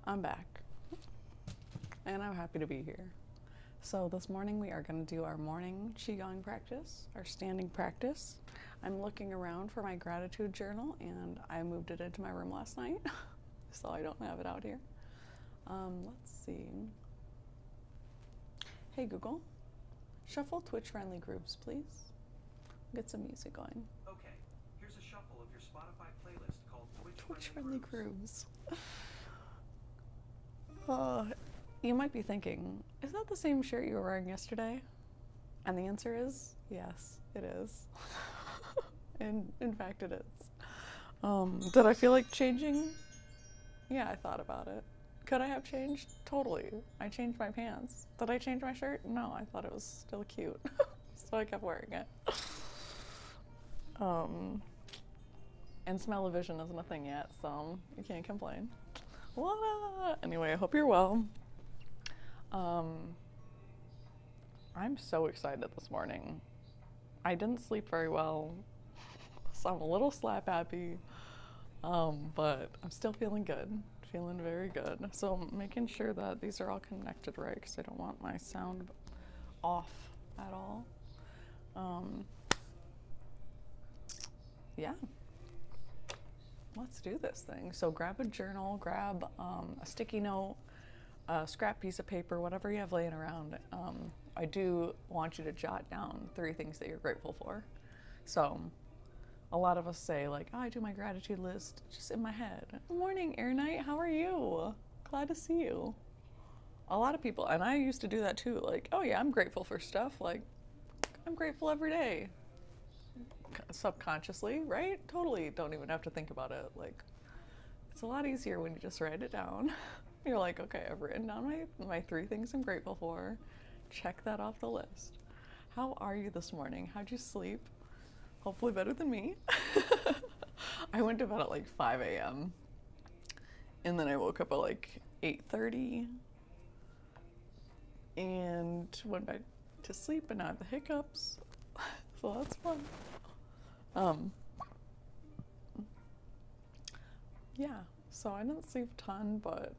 I'm back, and I'm happy to be here. So this morning we are going to do our morning qigong practice, our standing practice. I'm looking around for my gratitude journal, and I moved it into my room last night, so I don't have it out here. Let's see. Hey Google, shuffle Twitch-friendly groups, please. Get some music going. Okay, here's a shuffle of your Spotify playlist called Twitch-friendly grooves. You might be thinking, is that the same shirt you were wearing yesterday? And the answer is yes, it is. And in fact, it is. Did I feel like changing? Yeah, I thought about it. Could I have changed? Totally. I changed my pants. Did I change my shirt? No, I thought it was still cute. So I kept wearing it. And smell-o-vision isn't a thing yet, so you can't complain. Anyway, I hope you're well. I'm so excited this morning. I didn't sleep very well, so I'm a little slap happy, but I'm still feeling good, feeling very good. So I'm making sure that these are all connected right, because I don't want my sound off at all. Yeah. Let's do this thing. So grab a journal, grab a sticky note, a scrap piece of paper, whatever you have laying around. I do want you to jot down 3 things that you're grateful for. So a lot of us say like, oh, I do my gratitude list just in my head. Good morning, Air Knight. How are you? Glad to see you. A lot of people, and I used to do that too. Like, oh yeah, I'm grateful for stuff. Like, I'm grateful every day. Subconsciously, right? Totally don't even have to think about it. Like, it's a lot easier when you just write it down. You're like, okay, I've written down my 3 things I'm grateful for. Check that off the list. How are you this morning? How'd you sleep? Hopefully better than me. I went to bed at like 5 a.m. and then I woke up at like 8:30 and went back to sleep, and now I have the hiccups. So that's fun. Yeah, so I didn't sleep a ton, but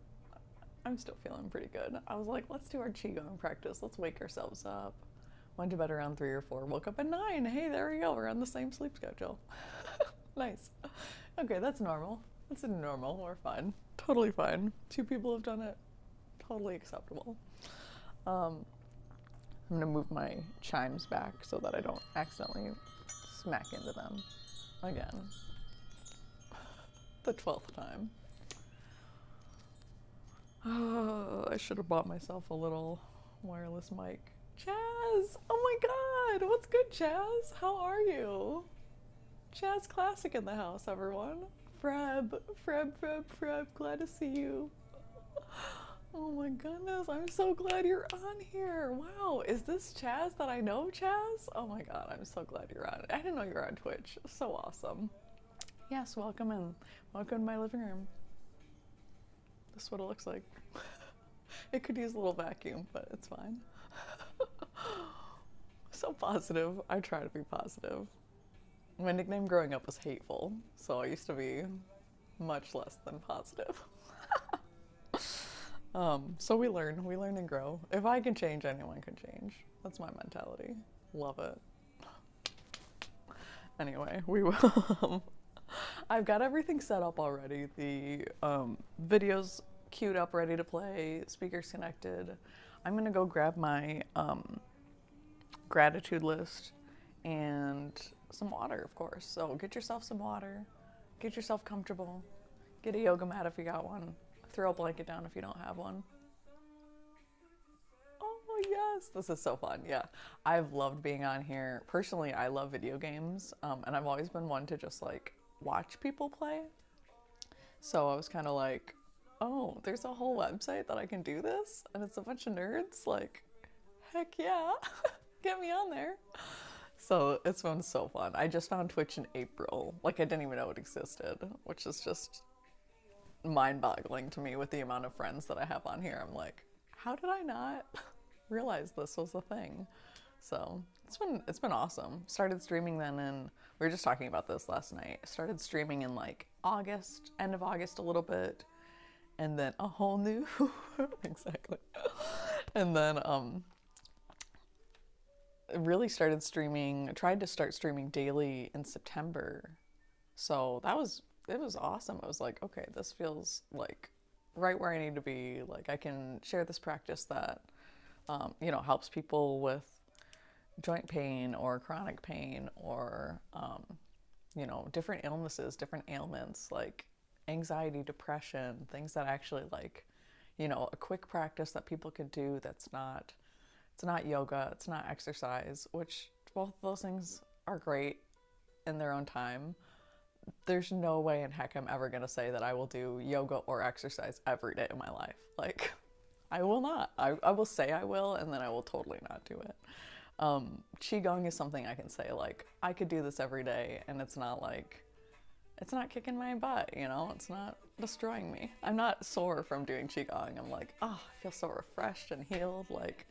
I'm still feeling pretty good. I was like, let's do our qigong practice. Let's wake ourselves up. Went to bed around 3 or 4, woke up at 9. Hey, there we go. We're on the same sleep schedule. Nice. Okay, that's normal. That's normal. We're fine. Totally fine. 2 people have done it. Totally acceptable. I'm gonna move my chimes back so that I don't accidentally smack into them again. The 12th time. Oh, I should have bought myself a little wireless mic. Chaz! Oh my god! What's good, Chaz? How are you? Chaz Classic in the house, everyone. Freb, glad to see you. Oh my goodness, I'm so glad you're on here. Wow, is this Chaz that I know, Chaz? Oh my god, I'm so glad you're on. I didn't know you were on Twitch. So awesome. Yes, welcome in. Welcome to my living room. This is what it looks like. It could use a little vacuum, but it's fine. So positive. I try to be positive. My nickname growing up was Hateful, so I used to be much less than positive. So we learn and grow. If I can change, anyone can change. That's my mentality. Love it. Anyway, we will. I've got everything set up already. The videos queued up, ready to play, speakers connected. I'm gonna go grab my gratitude list and some water, of course. So get yourself some water, get yourself comfortable, get a yoga mat if you got one, throw a blanket down if you don't have one. Oh yes, this is so fun. Yeah, I've loved being on here. Personally, I love video games, and I've always been one to just like watch people play. So I was kind of like, oh, there's a whole website that I can do this, and it's a bunch of nerds. Like, heck yeah, get me on there. So it's been so fun. I just found Twitch in April. Like, I didn't even know it existed, which is just mind-boggling to me with the amount of friends that I have on here. I'm like, how did I not realize this was a thing? So it's been awesome. Started streaming then, and we were just talking about this last night. Started streaming in like August, end of August a little bit, and then a whole new exactly. And then really started streaming, tried to start streaming daily in September. So it was awesome. It was like, okay, this feels like right where I need to be. Like I can share this practice that helps people with joint pain or chronic pain or different illnesses, different ailments like anxiety, depression, things that actually like, a quick practice that people could do that's not it's not yoga, it's not exercise, which both of those things are great in their own time. There's no way in heck I'm ever gonna say that I will do yoga or exercise every day of my life. Like, I will not. I will say I will, and then I will totally not do it. Qigong is something I can say, like, I could do this every day, and it's not like, it's not kicking my butt, It's not destroying me. I'm not sore from doing Qigong. I'm like, oh, I feel so refreshed and healed, like,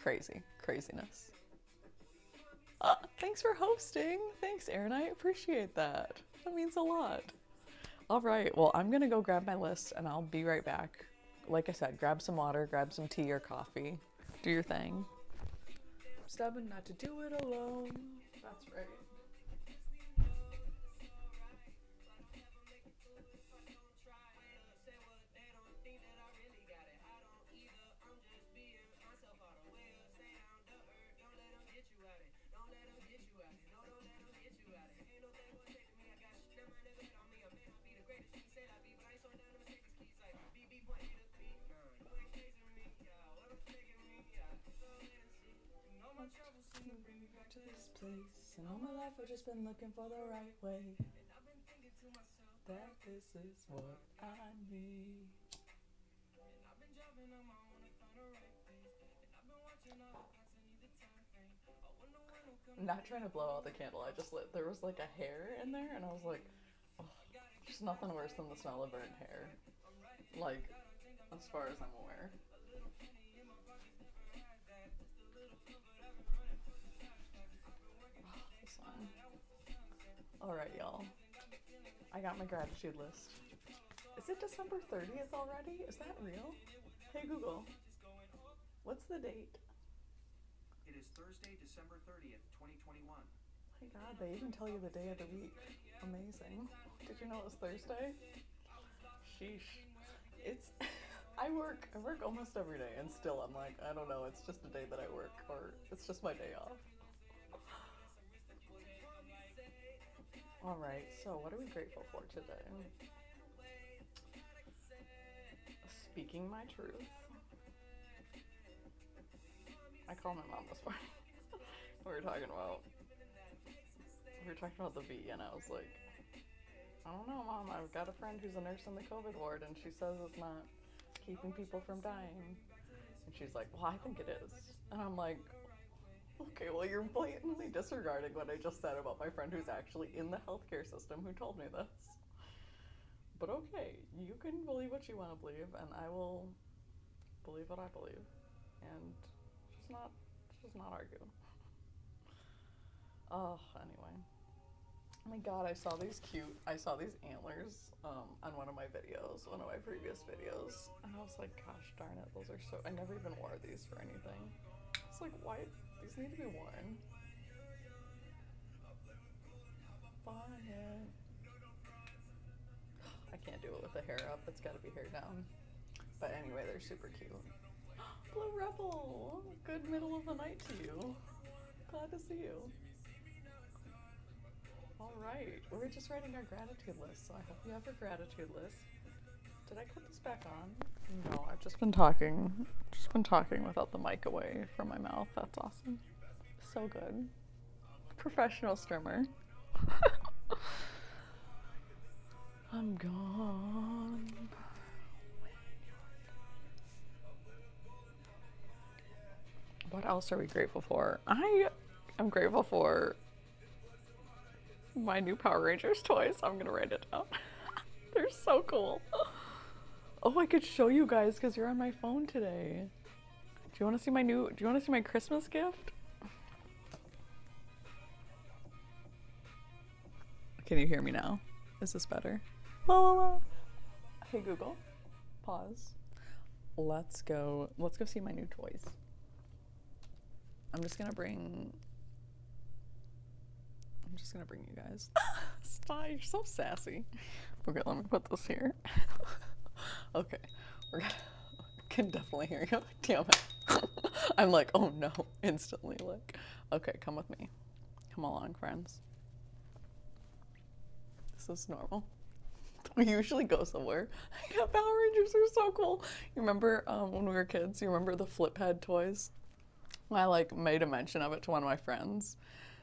craziness. Thanks for hosting. Thanks, Erin. I appreciate that. That means a lot. All right. Well, I'm going to go grab my list and I'll be right back. Like I said, grab some water, grab some tea or coffee. Do your thing. I'm stubborn not to do it alone. That's right. To this place, and all my life I've just been looking for the right way. And I've been thinking to myself that this is what I need. And I've been driving on my own to find the right place. And I've been watching all the clocks, I need the time frame. I wonder when will come. I'm not trying to blow out the candle. I just lit. There was like a hair in there, and I was like, oh, there's nothing worse than the smell of burnt hair. Like, as far as I'm aware. Alright, y'all. I got my gratitude list. Is it December 30th already? Is that real? Hey Google, what's the date? It is Thursday, December 30th, 2021. My god, they even tell you the day of the week. Amazing. Did you know it was Thursday? Sheesh. I work almost every day and still I'm like, I don't know, it's just a day that I work or it's just my day off. All right, so what are we grateful for today? Speaking my truth. I called my mom this morning. we were talking about the V, and I was like, I don't know, Mom. I've got a friend who's a nurse in the COVID ward, and she says it's not keeping people from dying. And she's like, well, I think it is. And I'm like, okay, well, you're blatantly disregarding what I just said about my friend who's actually in the healthcare system who told me this. But okay, you can believe what you want to believe, and I will believe what I believe. And just not argue. Oh, anyway. Oh my god, I saw these antlers on one of my previous videos. And I was like, gosh darn it, I never even wore these for anything. It's like, why? These need to be worn. Fine. I can't do it with the hair up. It's gotta be hair down. But anyway, they're super cute. Blue Rebel! Good middle of the night to you. Glad to see you. Alright, we're just writing our gratitude list, so I hope you have your gratitude list. Did I put this back on? No, I've just been talking. Without the mic away from my mouth. That's awesome. So good. Professional strimmer. I'm gone. What else are we grateful for? I am grateful for my new Power Rangers toys. I'm gonna write it down. They're so cool. Oh, I could show you guys because you're on my phone today. Do you want to see my Christmas gift? Can you hear me now? Is this better? La, la, la. Hey Google, pause. Let's go see my new toys. I'm just gonna bring you guys. Stop, you're so sassy. Okay, let me put this here. Okay, we're gonna can definitely hear you. Damn it. I'm like, oh no, instantly like, okay, come with me. Come along, friends. This is normal. We usually go somewhere. Yeah, Power Rangers are so cool. You remember when we were kids, you remember the flip head toys? I like made a mention of it to one of my friends.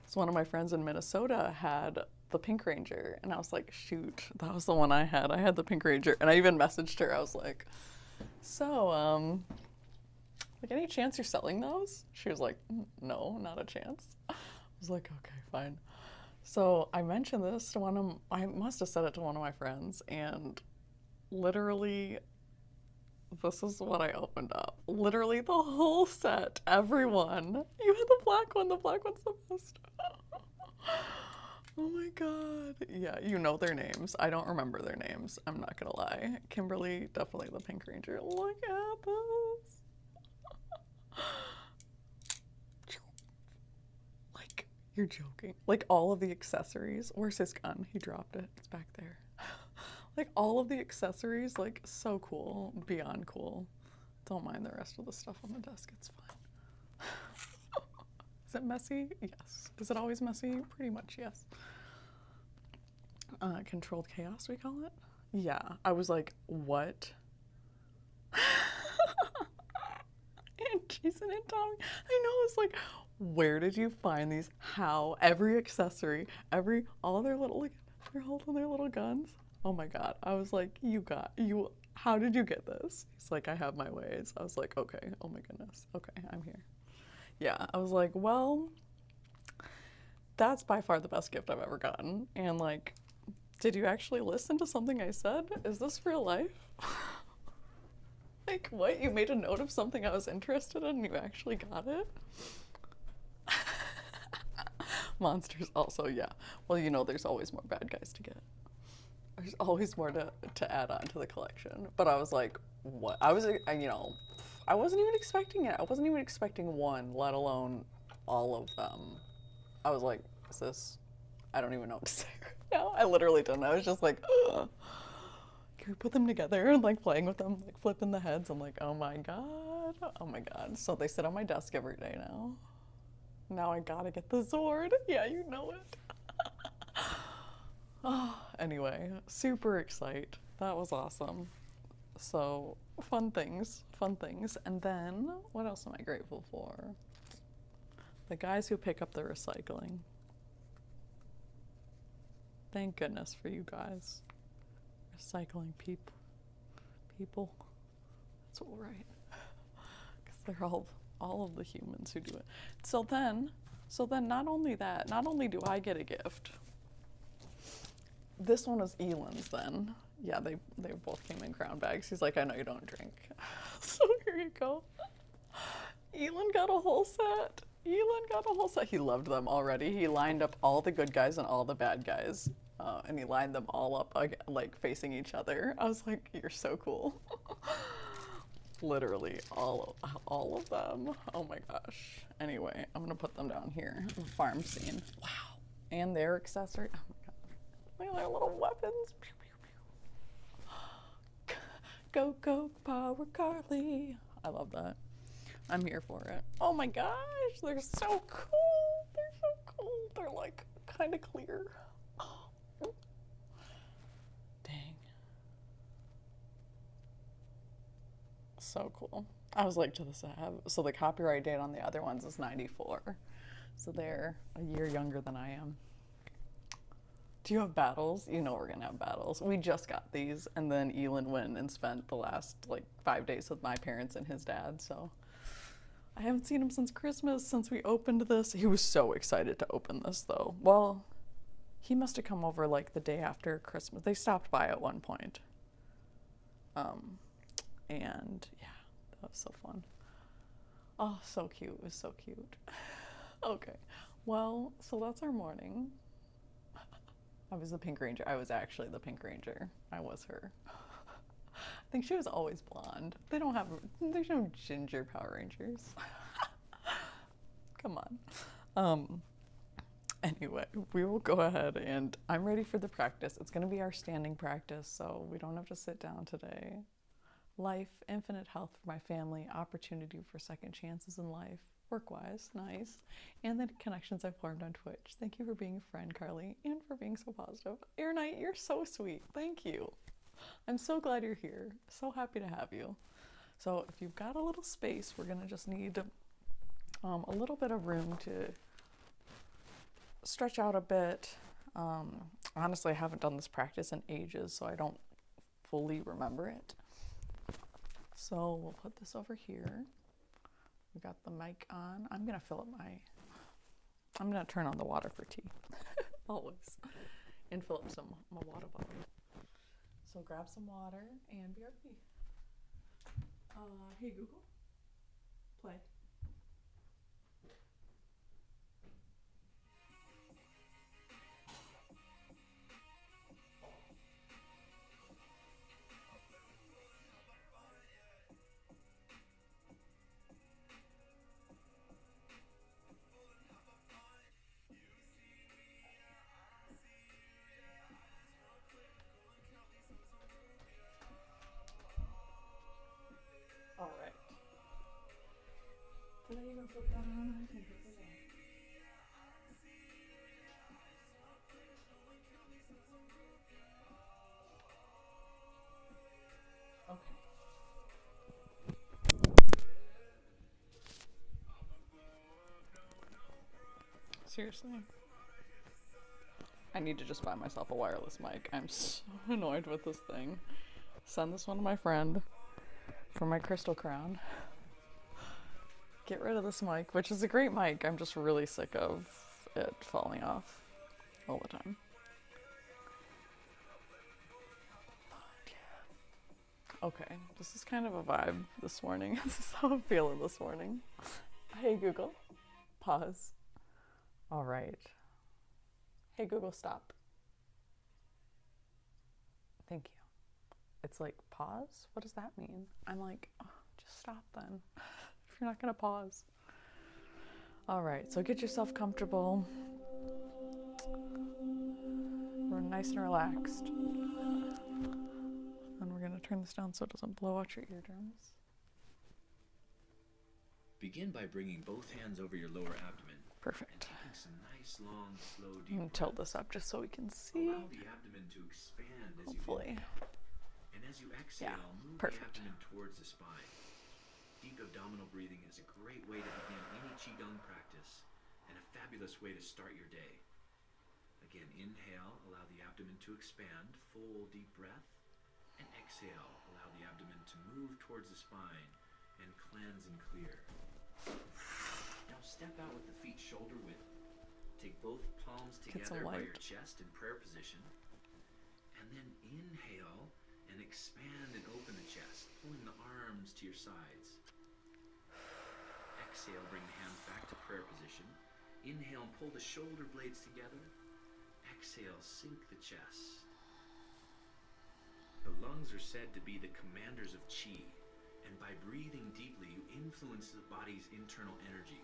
So one of my friends in Minnesota had the Pink Ranger, and I was like, shoot, that was the one I had. I had the Pink Ranger, and I even messaged her. I was like, so, like, any chance you're selling those? She was like, no, not a chance. I was like, okay, fine. So I mentioned this to I must have said it to one of my friends, and literally, this is what I opened up. Literally the whole set, everyone. You had the black one's the best. Oh my god. Yeah, you know their names. I don't remember their names, I'm not gonna lie. Kimberly, definitely the Pink Ranger. Look at this. Like, you're joking. Like, all of the accessories. Where's his gun? He dropped it. It's back there. Like, all of the accessories, like, so cool. Beyond cool. Don't mind the rest of the stuff on the desk. It's fine. Is it messy? Yes. Is it always messy? Pretty much, yes. Controlled chaos, we call it? Yeah. I was like, what? And Jason and Tommy. I know, it's like, where did you find these? How? Every accessory, all their little, like, they're holding their little guns. Oh my god. I was like, how did you get this? He's like, I have my ways. I was like, okay, oh my goodness. Okay, I'm here. Yeah, I was like, well, that's by far the best gift I've ever gotten. And like, did you actually listen to something I said? Is this real life? Like, what? You made a note of something I was interested in and you actually got it? Monsters also, yeah. Well, you know, there's always more bad guys to get. There's always more to add on to the collection. But I was like, what? I wasn't even expecting it. I wasn't even expecting one, let alone all of them. I was like, is this, I don't even know what to say right now. I literally didn't. I was just like, ugh. Can we put them together and like playing with them, like flipping the heads? I'm like, oh my god. Oh my god. So they sit on my desk every day now. Now I gotta get the Zord. Yeah, you know it. Oh, anyway, super excited. That was awesome. So, fun things. And then, what else am I grateful for? The guys who pick up the recycling. Thank goodness for you guys. Recycling people. That's what we're right. Because they're all of the humans who do it. So then not only do I get a gift, this one was Elan's then. Yeah, they both came in crown bags. He's like, I know you don't drink. So here you go. Elon got a whole set. He loved them already. He lined up all the good guys and all the bad guys. And he lined them all up like facing each other. I was like, you're so cool. Literally all of them. Oh my gosh. Anyway, I'm gonna put them down here. The farm scene. Wow. And their accessory. Oh my god. Look at their little weapons. Pew, pew, pew. Go, go, Power Carly. I love that. I'm here for it. Oh my gosh, they're so cool. They're like kind of clear. Dang. So cool. I was like, to this so the copyright date on the other ones is 94. So they're a year younger than I am. Do you have battles? You know we're gonna have battles. We just got these, and then Elon went and spent the last like 5 days with my parents and his dad, so I haven't seen him since Christmas, since we opened this. He was so excited to open this though. Well, he must have come over like the day after Christmas. They stopped by at one point. And yeah, that was so fun. Oh, so cute. It was so cute. Okay. Well, so that's our morning. I was the Pink Ranger. I was actually the Pink Ranger. I was her. think she was always blonde. There's no ginger Power Rangers. Come on. Anyway, we will go ahead and I'm ready for the practice. It's going to be our standing practice, so we don't have to sit down today. Life, infinite health for my family, opportunity for second chances in life, work-wise, nice, and the connections I've formed on Twitch. Thank you for being a friend, Carly, and for being so positive. Air Knight, you're so sweet. Thank you. I'm so glad you're here. So happy to have you. So if you've got a little space, we're going to just need a little bit of room to stretch out a bit. Honestly, I haven't done this practice in ages, so I don't fully remember it. So we'll put this over here. We got the mic on. I'm gonna turn on the water for tea, always, and fill up my water bottle. So grab some water and BRB. Hey Google, play. All right. Did I even flip that on? I think it was on. Okay. Seriously. I need to just buy myself a wireless mic. I'm so annoyed with this thing. Send this one to my friend for my crystal crown. Get rid of this mic, which is a great mic. I'm just really sick of it falling off all the time. Okay, this is kind of a vibe this morning. This is how I'm feeling this morning. Hey Google, pause. All right. Hey Google, stop. Thank you. It's like, pause? What does that mean? I'm like, oh, just stop then. If you're not gonna pause. All right, so get yourself comfortable. We're nice and relaxed. And we're gonna turn this down so it doesn't blow out your eardrums. Begin by bringing both hands over your lower abdomen. Perfect. And taking some nice, long, slow, I'm deep gonna tilt this up just so we can see. Allow the abdomen to expand as Hopefully. you inhale. And as you exhale, move perfect. the abdomen towards the spine. Deep abdominal breathing is a great way to begin any Qigong practice and a fabulous way to start your day. Again, inhale, allow the abdomen to expand, full deep breath. And exhale, allow the abdomen to move towards the spine and cleanse and clear. Now step out with the feet shoulder width. Take both palms together by your chest in prayer position. And then inhale and expand and open the chest, pulling the arms to your sides. Exhale, bring the hands back to prayer position. Inhale and pull the shoulder blades together. Exhale, sink the chest. The lungs are said to be the commanders of Qi, and by breathing deeply, you influence the body's internal energy.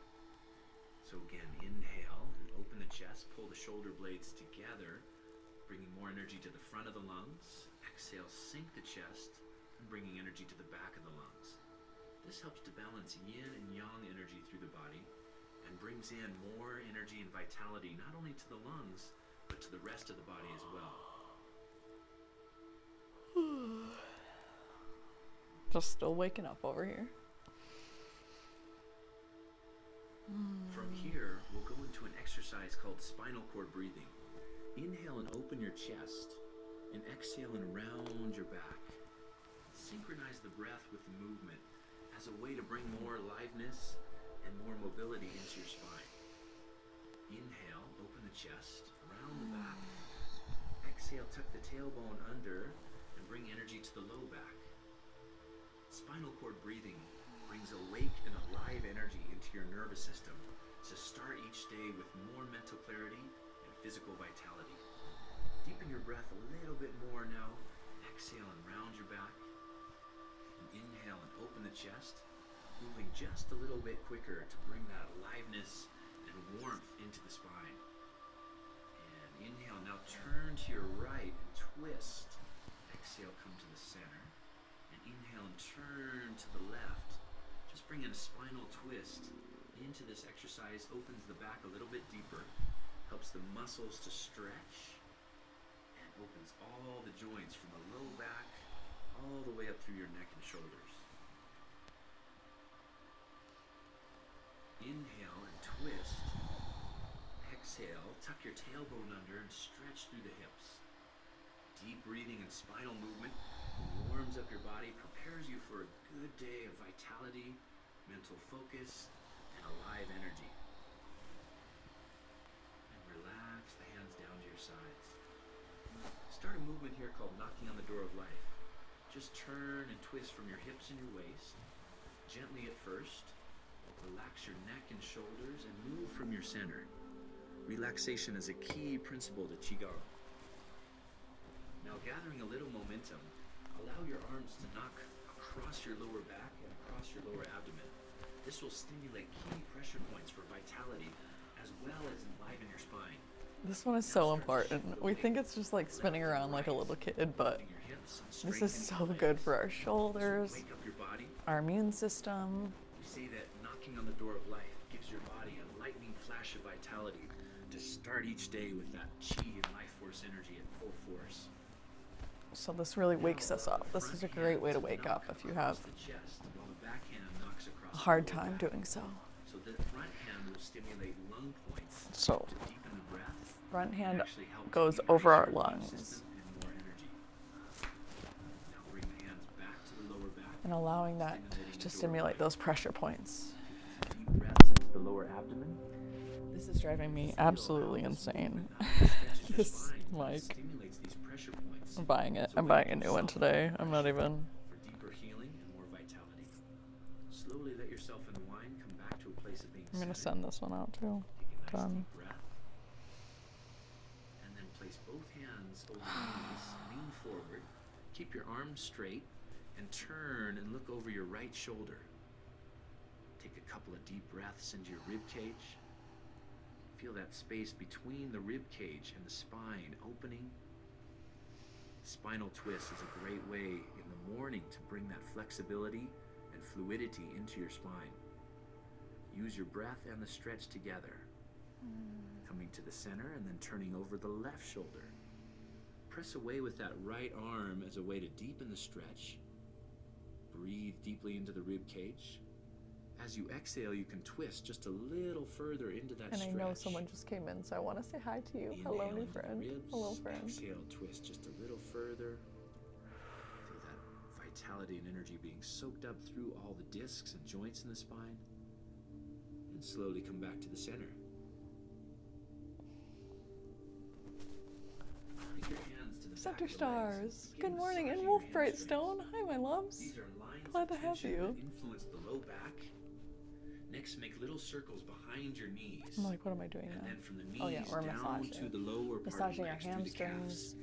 So again, inhale and open the chest, pull the shoulder blades together, bringing more energy to the front of the lungs. Exhale, sink the chest, and bringing energy to the back of the lungs. This helps to balance yin and yang energy through the body, and brings in more energy and vitality, not only to the lungs, but to the rest of the body as well. Just still waking up over here. From here, we'll go into an exercise called spinal cord breathing. Inhale and open your chest, and exhale and round your back. Synchronize the breath with the movement as a way to bring more aliveness and more mobility into your spine. Inhale, open the chest, round the back. Exhale, tuck the tailbone under and bring energy to the low back. Spinal cord breathing brings awake and alive energy into your nervous system to start each day with more mental clarity and physical vitality. Deepen your breath a little bit more now. Exhale and round your back. chest, moving just a little bit quicker to bring that aliveness and warmth into the spine. And inhale, now turn to your right and twist. Exhale, come to the center. And inhale and turn to the left. Just bring in a spinal twist into this exercise, opens the back a little bit deeper, helps the muscles to stretch, and opens all the joints from the low back all the way up through your neck and shoulders. Inhale and twist. Exhale, tuck your tailbone under and stretch through the hips. Deep breathing and spinal movement warms up your body, prepares you for a good day of vitality, mental focus, and alive energy. And relax the hands down to your sides. Start a movement here called knocking on the door of life. Just turn and twist from your hips and your waist, gently at first. Relax your neck and shoulders and move from your center. Relaxation is a key principle to Qigong. Now, gathering a little momentum, allow your arms to knock across your lower back and across your lower abdomen. This will stimulate key pressure points for vitality as well as enliven your spine. This one is so important. We think it's just like spinning around like a little kid, but this is so good for our shoulders, Wake up your body. our immune system. We say that knocking on the door of life gives your body a lightning flash of vitality to start each day with that Qi and life force energy at full force. So this really wakes us up. This is a great way to wake up if you have a hard time doing so. So the front hand will stimulate lung points So to deepen the breath. front hand Actually help goes to over our increase your immune lungs system and more energy. Now bring the hands back to the lower back. and allowing that to stimulate those pressure points. Deep breaths into the lower abdomen. This is driving me absolutely insane. This mic. Stimulates these pressure points. I'm buying it. I'm buying a new one today. I'm not even. For deeper healing and more vitality. Slowly let yourself unwind, come back to a place of being I'm gonna centered. send this one out too. Take a nice Done. deep breath. And then place both hands over your knees, lean forward, keep your arms straight, and turn and look over your right shoulder. Take a couple of deep breaths into your rib cage. Feel that space between the rib cage and the spine opening. Spinal twist is a great way in the morning to bring that flexibility and fluidity into your spine. Use your breath and the stretch together. Coming to the center and then turning over the left shoulder. Press away with that right arm as a way to deepen the stretch. Breathe deeply into the rib cage. As you exhale, you can twist just a little further into that And I stretch. know someone just came in, so I want to say hi to you. Hello, Inhale new into the friend. ribs. Hello, friend. Exhale, twist just a little further. Feel that vitality and energy being soaked up through all the discs and joints in the spine. And slowly come back to the center. Take your hands to the Center back of the legs. stars. Begin Good morning, massaging and your Wolf hamstrings. Brightstone. Hi, my loves. These are lines Glad of to have tension you. that influence the low back. Next, make little circles behind your knees. I'm like, what am I doing And now? then from the knees Oh yeah, we're down massaging. to the lower part of Massaging the our legs through the hamstrings. calves.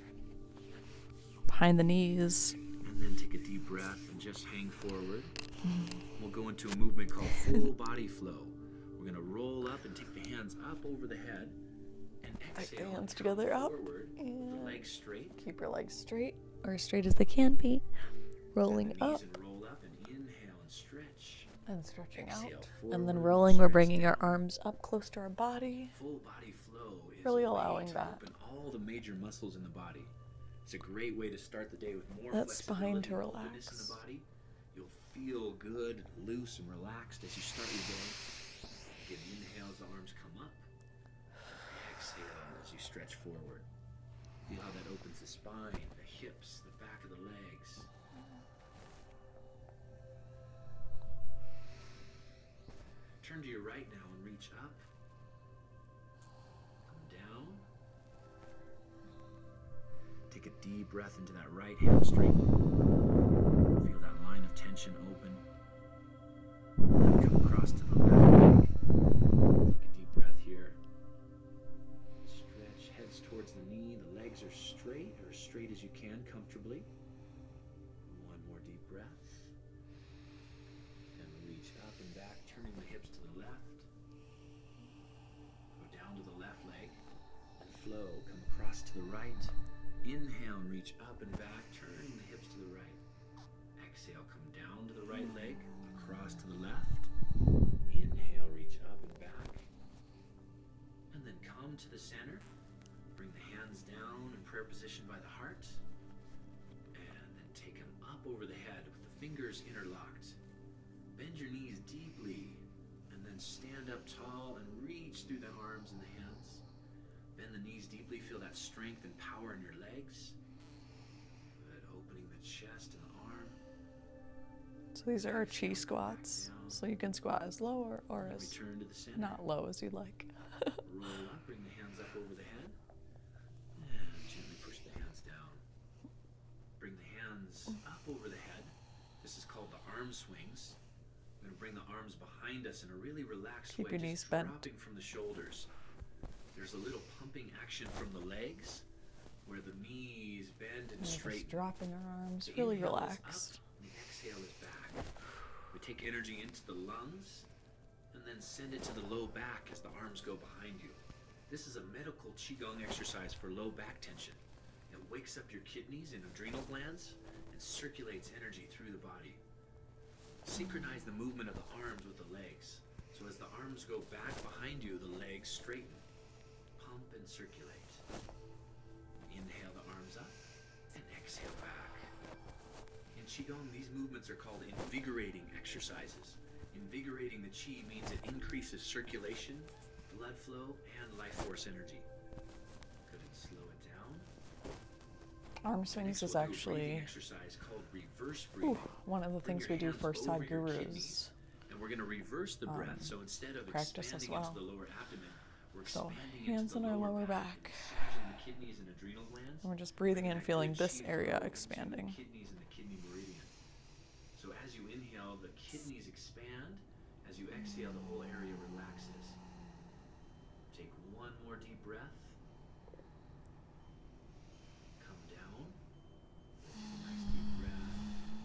Behind the knees. And then take a deep breath and just hang forward. We'll go into a movement called full body flow. We're going to roll up and take the hands up over the head. And Take the exhale. hands come together up. forward, And the legs straight. keep your legs straight, or as straight as they can be. Rolling Bend the knees up and roll up and inhale and stretch. and stretching out. Exhale, And then forward, rolling, we're stretch bringing down. our arms up close to our body. Full body flow is Really a way allowing to that. open all the major muscles in the body. It's a great way to start the day with more That spine flexibility to and openness in relax. the body. You'll feel good, loose, and relaxed as you start your day. Again, inhale as the arms come up. Exhale as you stretch forward. Feel how that opens the spine, the hips, the back of the legs. Turn to your right now and reach up. Come down. Take a deep breath into that right hamstring. Feel that line of tension open. And come across to the left leg. Take a deep breath here. Stretch, heads towards the knee. The legs are straight, or as straight as you can comfortably. One more deep breath. hips to the left. Go down to the left leg. And flow. Come across to the right. Inhale and reach up and back, turning the hips to the right. Exhale, come down to the right leg, across to the left. Inhale, reach up and back. And then come to the center. Bring the hands down in prayer position by the heart. And then take them up over the head with the fingers interlocked. Bend your knees deeply. And then stand up tall and reach through the arms and the hands. Bend the knees deeply. Feel that strength and power in your legs. Good. Opening the chest and the arm. So these are our chi squats. So you can squat as low or as Return to the center. not low as you'd like. Roll up. Bring the hands up over the head. And gently push the hands down. Bring the hands up over the head. This is called the arm swings. We're going to bring the arms behind us in a really relaxed Keep way. your knees just bent. dropping from the shoulders. There's a little pumping action from the legs where the knees bend and We're straighten. just dropping our arms, The really inhale is relaxed. up, and the exhale is back. We take energy into the lungs and then send it to the low back as the arms go behind you. This is a medical qigong exercise for low back tension. It wakes up your kidneys and adrenal glands and circulates energy through the body. Synchronize the movement of the arms with the legs. So as the arms go back behind you, the legs straighten. Pump and circulate. Inhale the arms up and exhale back. In Qigong, these movements are called invigorating exercises. Invigorating the Qi means it increases circulation, blood flow, and life force energy. Good, and slow it down. Arm swings Next, is we'll do a breathing actually exercise called reverse breathing. one of the Bring things your we do hands for over side your gurus. kidneys, and we're going to reverse the breath. So instead of practice as expanding well. into the lower abdomen, we're So expanding hands into the on our lower back, back. massaging the kidneys and adrenal glands. And we're just breathing in, That feeling good this chi area flow into expanding. The kidneys and the kidney meridian. So as you inhale, the kidneys expand. As you exhale, the whole area relaxes. Take one more deep breath. Come down. Nice deep breath.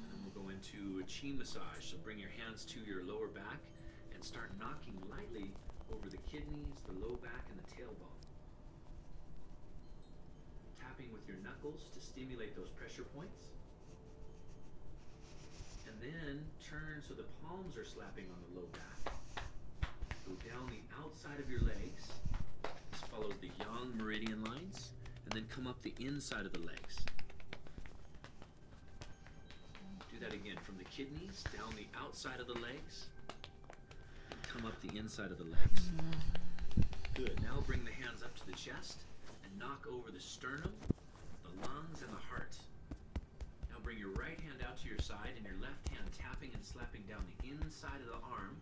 And then we'll go into a chi massage. So bring your hands to your lower back and start knocking lightly over the kidneys, the low back, and the tailbone. Tapping with your knuckles to stimulate those pressure points. And then turn so the palms are slapping on the low back. Go down the outside of your legs. This follows the yang meridian lines. And then come up the inside of the legs. Do that again from the kidneys down the outside of the legs. And come up the inside of the legs. Good. Now bring the hands up to the chest and knock over the sternum, the lungs, and the heart. Now bring your right hand out to your side and your left hand tapping and slapping down the inside of the arm.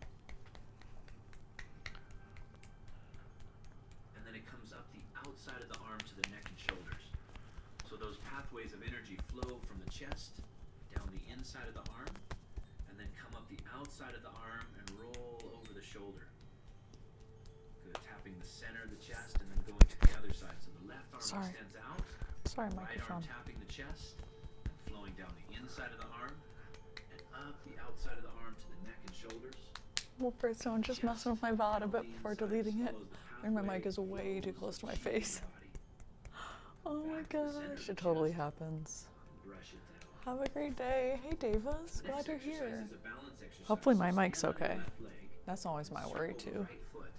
And then it comes up the outside of the arm to the neck and shoulders. So those pathways of energy flow from the chest down the inside of the arm and then come up the outside of the arm and roll over the shoulder. Good. Tapping the center of the chest and then going to the other side. So the left arm extends out. Sorry, Right arm microphone. tapping the chest, and flowing down the inside of the arm, and up the outside of the arm to the neck and shoulders. Well, first someone just messing with my VOD a bit before deleting it. And my mic is way too close to my face. Oh my gosh, it totally happens. Brush it down. Have a great day. Hey Davis, glad you're Exercise here. is a balance exercise. Hopefully my So mic's stand on your okay. left leg, That's always my worry circle the too. right foot.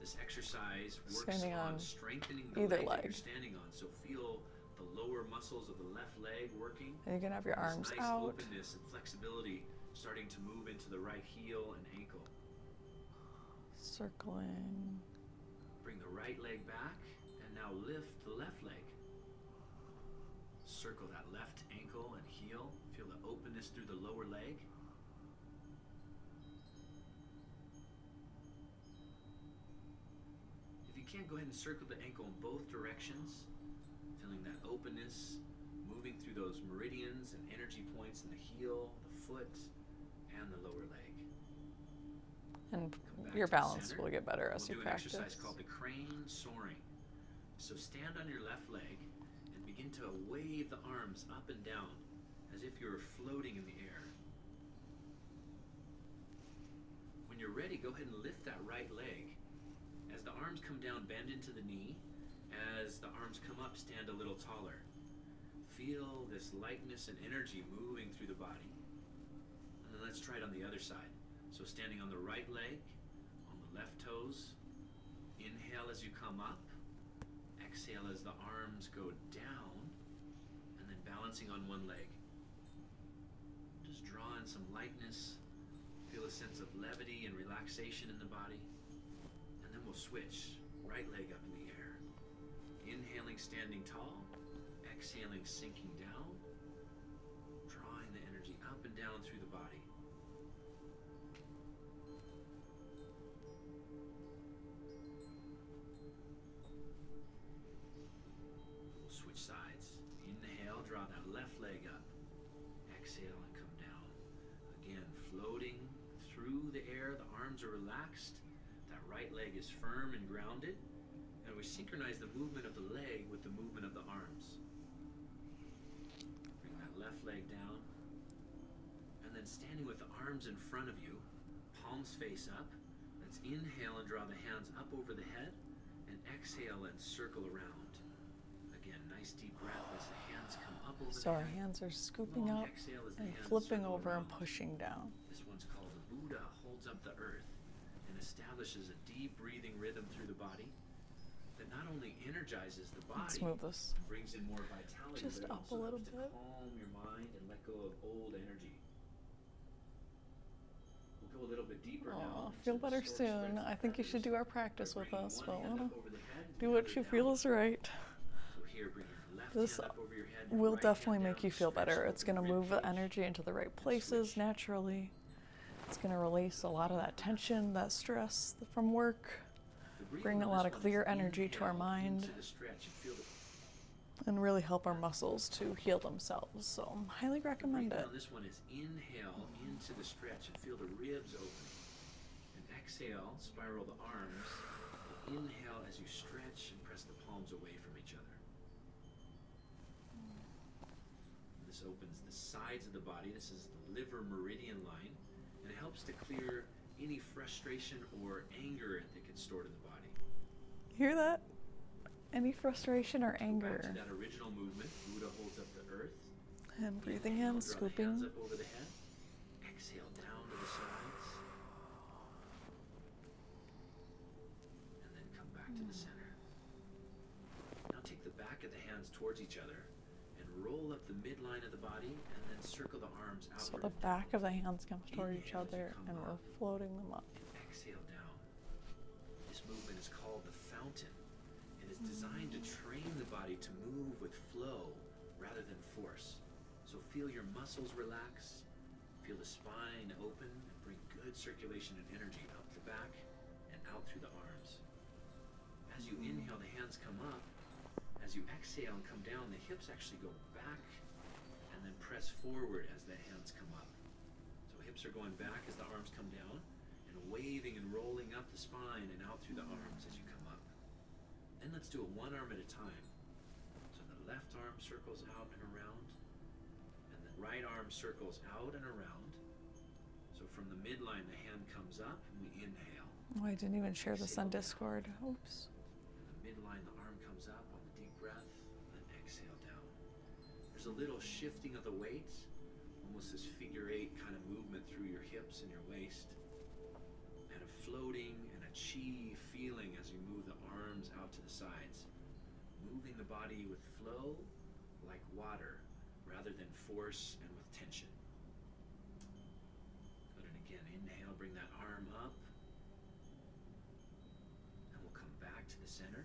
This exercise works Standing on on strengthening the either leg that leg. you're standing on. So feel the lower muscles of the left leg working. And you can have your This arms nice out. openness and flexibility starting to move into the right heel and ankle. Circling. Bring the right leg back and now lift the left leg. Circle that left ankle and heel. Feel the openness through the lower leg. If you can't, go ahead and circle the ankle in both directions. Feeling that openness moving through those meridians and energy points in the heel, the foot, and the lower leg. And Come back your to the balance center. will get better as We'll you do an practice. exercise called the crane soaring. So stand on your left leg and begin to wave the arms up and down as if you were floating in the air. When you're ready, go ahead and lift that right leg. As the arms come down, bend into the knee. As the arms come up, stand a little taller. Feel this lightness and energy moving through the body. And then let's try it on the other side. So standing on the right leg, on the left toes. Inhale as you come up. Exhale as the arms go down. And then balancing on one leg. Just draw in some lightness. Feel a sense of levity and relaxation in the body. And then we'll switch. Right leg up in the air. Inhaling, standing tall. Exhaling, sinking down. Drawing the energy up and down through the body. We'll switch sides. Inhale, draw that left leg up. Exhale and come down. Again, floating through the air. The arms are relaxed. That right leg is firm and grounded. And we synchronize the movement of the leg with the movement of the arms. Bring that left leg down. And then standing with the arms in front of you, palms face up. Let's inhale and draw the hands up over the head. And exhale and circle around. Again, nice deep breath as the hands come up over So the our head. hands are scooping Long up exhale as the and hands flipping circle over and around. pushing down. This one's called the Buddha, holds up the earth and establishes a deep breathing rhythm through the body that not only energizes the Let's body, move this brings in more vitality, just but it up a also little helps to bit. calm your mind and let go of old energy. We'll go a little bit deeper now. Aw, feel into the better stork soon. spread I think you should do our by practice with bringing us, one but hand wanna up over the head, do the what other you down. feel is right. So here, bring your left This hand up over your head, your will right hand definitely down, make you feel stretch better. open It's going to rib move the cage. energy into the right And places switch. naturally. It's going to release a lot of that tension, that stress from work, The breathing bring a on lot this of one clear is energy to our inhale mind, into the stretch and feel the and really help our muscles to heal themselves. So, highly recommend breathing it. on this one is inhale into the stretch and feel the ribs open. And exhale, spiral the arms. Inhale as you stretch and press the palms away from each other. This opens the sides of the body. This is the liver meridian line. And it helps to clear any frustration or anger that gets stored in the body. Hear that? Any frustration or Go back to anger. that original movement. Buddha holds up the earth. And breathing Inhale, in, draw the hands scooping. up over the head. Exhale down to the sides. And then come back to the center. Now take the back of the hands towards each other and roll up the midline of the body and then circle the arms So outward. the back of the hands comes toward each Inhale as you other come and we're up. floating them up. And exhale down. This movement is called the fountain and is designed to train the body to move with flow rather than force. So feel your muscles relax, feel the spine open, and bring good circulation and energy up the back and out through the arms. As you inhale, the hands come up. As you exhale and come down, the hips actually go back and then press forward as the hands come up. So hips are going back as the arms come down and waving and rolling up the spine and out through the arms as you come up. Then let's do it one arm at a time. So the left arm circles out and around, and the right arm circles out and around. So from the midline, the hand comes up and we inhale. Oh, I didn't even share this on Exhale down. Discord. Oops. The midline, the arm comes up on the deep breath, then exhale down. There's a little shifting of the weight, almost this figure eight kind of movement through your hips and your waist, and a floating and a chi feeling as you move the arms out to the sides, moving the body with flow like water rather than force and with tension. Good, and again, inhale, bring that arm up. And we'll come back to the center.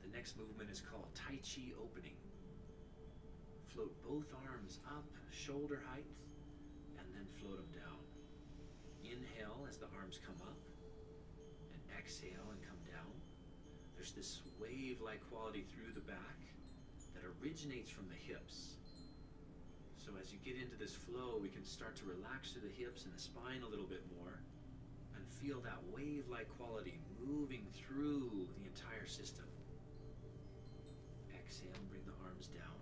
The next movement is called Tai Chi opening. Float both arms up, shoulder height, and then float them down. Inhale as the arms come up, and exhale and come down. There's this wave-like quality through the back that originates from the hips. So as you get into this flow, we can start to relax through the hips and the spine a little bit more and feel that wave-like quality moving through the entire system. Exhale, bring the arms down.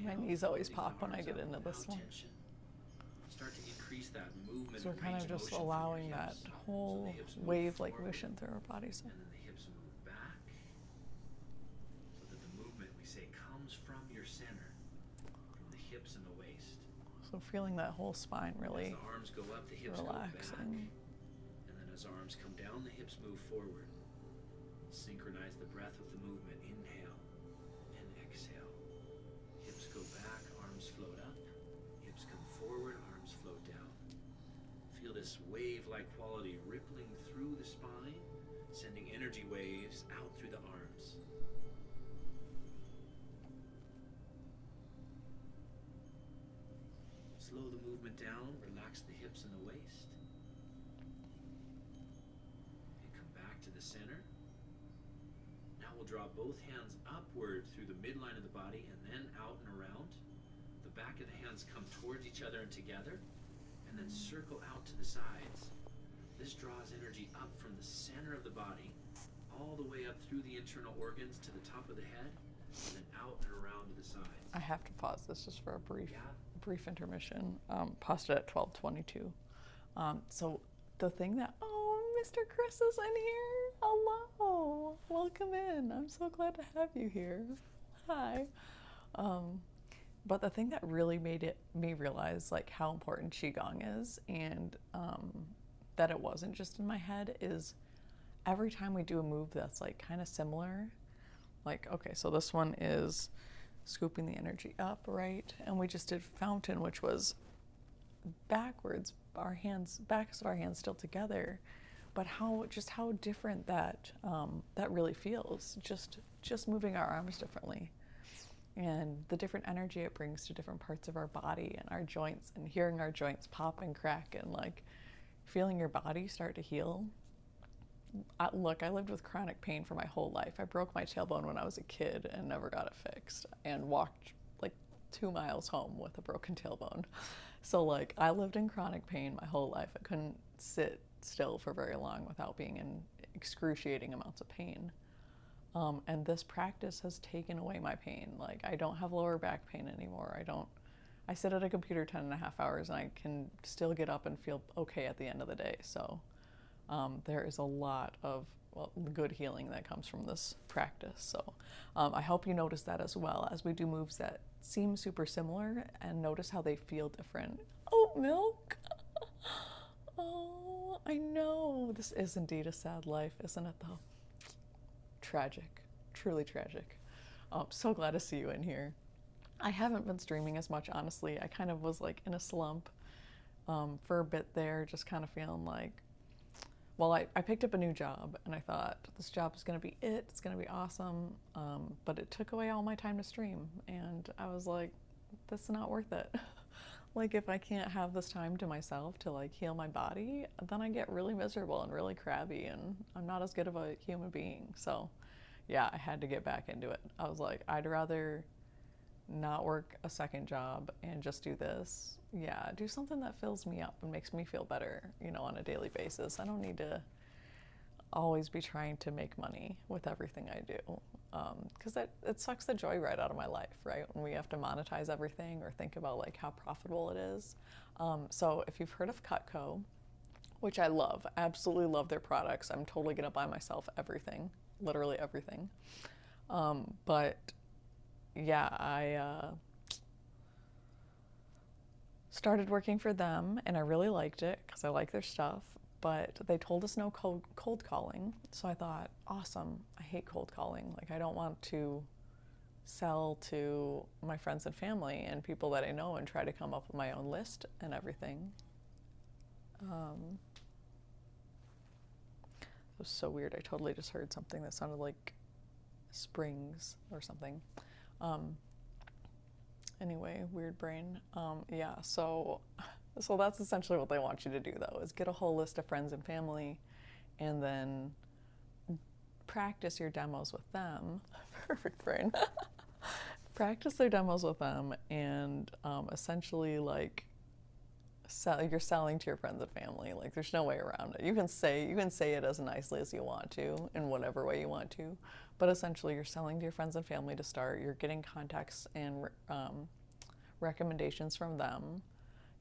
My Inhale, knees always floating the pop when I arms get up into this without one. tension. Start to increase that movement. So we're and kind range of of just motion from your allowing that hips. So whole the hips move wave-like forward, motion through our bodies. and then the hips move back, so that the movement, we say, comes from your center, from the hips and the waist. So feeling that whole spine really As the arms go up, the hips go back, relaxing. and then as arms come down, the hips move forward. Synchronize the breath with the movement. Inhale and exhale. Hips go back, arms float up. Hips come forward, arms float down. Feel this wave-like quality rippling through the spine, sending energy waves out through the arms. Slow the movement down, relax the hips and the waist. And come back to the center. Now we'll draw both hands upward through the midline of the body and then out and around. The back of the hands come towards each other and together, and then circle out to the sides. This draws energy up from the center of the body, all the way up through the internal organs to the top of the head, and then out and around to the sides. I have to pause this just for a brief Yeah. intermission. Paused it at 12:22. So the thing that, oh, Mr. Chris is in here. Hello, welcome in. I'm so glad to have you here. Hi. But the thing that really made me realize like how important Qigong is, and that it wasn't just in my head, is every time we do a move that's like kind of similar, like, okay, so this one is scooping the energy up, right? And we just did fountain, which was backwards, our hands, backs of our hands still together, but how different that that really feels, just moving our arms differently, and the different energy it brings to different parts of our body and our joints, and hearing our joints pop and crack, and like feeling your body start to heal. Look, I lived with chronic pain for my whole life. I broke my tailbone when I was a kid and never got it fixed, and walked like 2 miles home with a broken tailbone. So like I lived in chronic pain my whole life. I couldn't sit still for very long without being in excruciating amounts of pain. And this practice has taken away my pain. Like I don't have lower back pain anymore. I sit at a computer 10.5 hours and I can still get up and feel okay at the end of the day. So there is a lot of good healing that comes from this practice. So I hope you notice that as well as we do moves that seem super similar, and notice how they feel different. Oh, milk. Oh, I know. This is indeed a sad life, isn't it though? Tragic, truly tragic. So glad to see you in here. I haven't been streaming as much, honestly. I kind of was like in a slump for a bit there, just kind of feeling like, well, I picked up a new job and I thought this job is going to be it. It's going to be awesome. But it took away all my time to stream. And I was like, this is not worth it. Like if I can't have this time to myself to like heal my body, then I get really miserable and really crabby, and I'm not as good of a human being. So yeah, I had to get back into it. I was like, I'd rather not work a second job and just do this. Yeah, do something that fills me up and makes me feel better, on a daily basis. I don't need to always be trying to make money with everything I do, because it sucks the joy right out of my life, right? When we have to monetize everything or think about like how profitable it is. So if you've heard of Cutco, which I love, absolutely love their products. I'm totally gonna buy myself everything, literally everything. But yeah, I started working for them and I really liked it because I like their stuff, but they told us no cold calling. So I thought, awesome, I hate cold calling. Like I don't want to sell to my friends and family and people that I know and try to come up with my own list and everything. It was so weird. I totally just heard something that sounded like springs or something. Anyway, weird brain. Yeah, so that's essentially what they want you to do though, is get a whole list of friends and family and then practice your demos with them. Perfect brain. Practice their demos with them and essentially like you're selling to your friends and family. Like there's no way around it. You can say it as nicely as you want to, in whatever way you want to, but essentially you're selling to your friends and family to start. You're getting contacts and recommendations from them.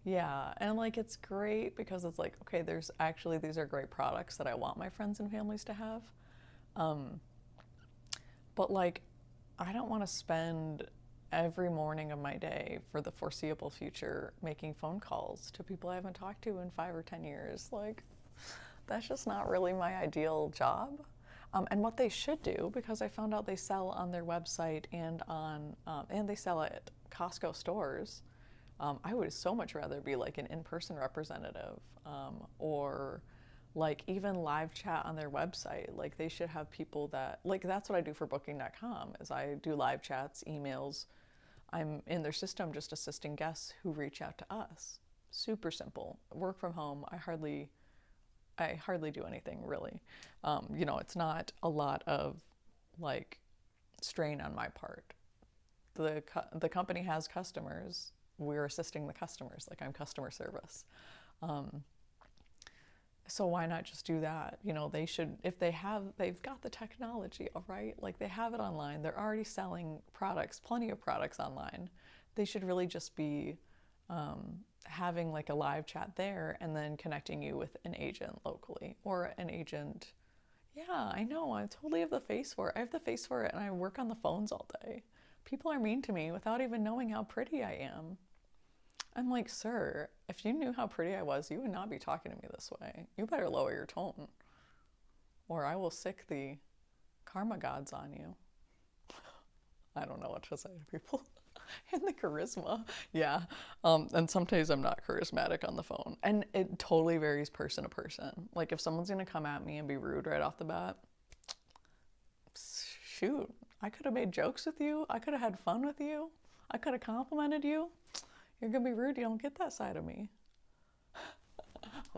Yeah, and like it's great because it's like, okay, there's actually these are great products that I want my friends and families to have. Um, but like, I don't want to spend every morning of my day for the foreseeable future making phone calls to people I haven't talked to in 5 or 10 years. Like, that's just not really my ideal job. And what they should do, because I found out they sell on their website and they sell at Costco stores. I would so much rather be like an in-person representative, or like even live chat on their website. Like they should have people that like that's what I do for booking.com is I do live chats, emails. I'm in their system just assisting guests who reach out to us. Super simple. Work from home. I hardly do anything really. It's not a lot of like strain on my part. The company has customers. We're assisting the customers. Like I'm customer service. Um, so why not just do that? They should, if they've got the technology, all right? Like they have it online. They're already selling products, plenty of products online. They should really just be having like a live chat there and then connecting you with an agent locally or an agent. Yeah, I know. I totally have the face for it. I have the face for it and I work on the phones all day. People are mean to me without even knowing how pretty I am. I'm like, sir, if you knew how pretty I was, you would not be talking to me this way. You better lower your tone, or I will sick the karma gods on you. I don't know what to say to people. And the charisma. Yeah. And sometimes I'm not charismatic on the phone. And it totally varies person to person. Like if someone's going to come at me and be rude right off the bat, shoot, I could have made jokes with you. I could have had fun with you. I could have complimented you. You're going to be rude. You don't get that side of me.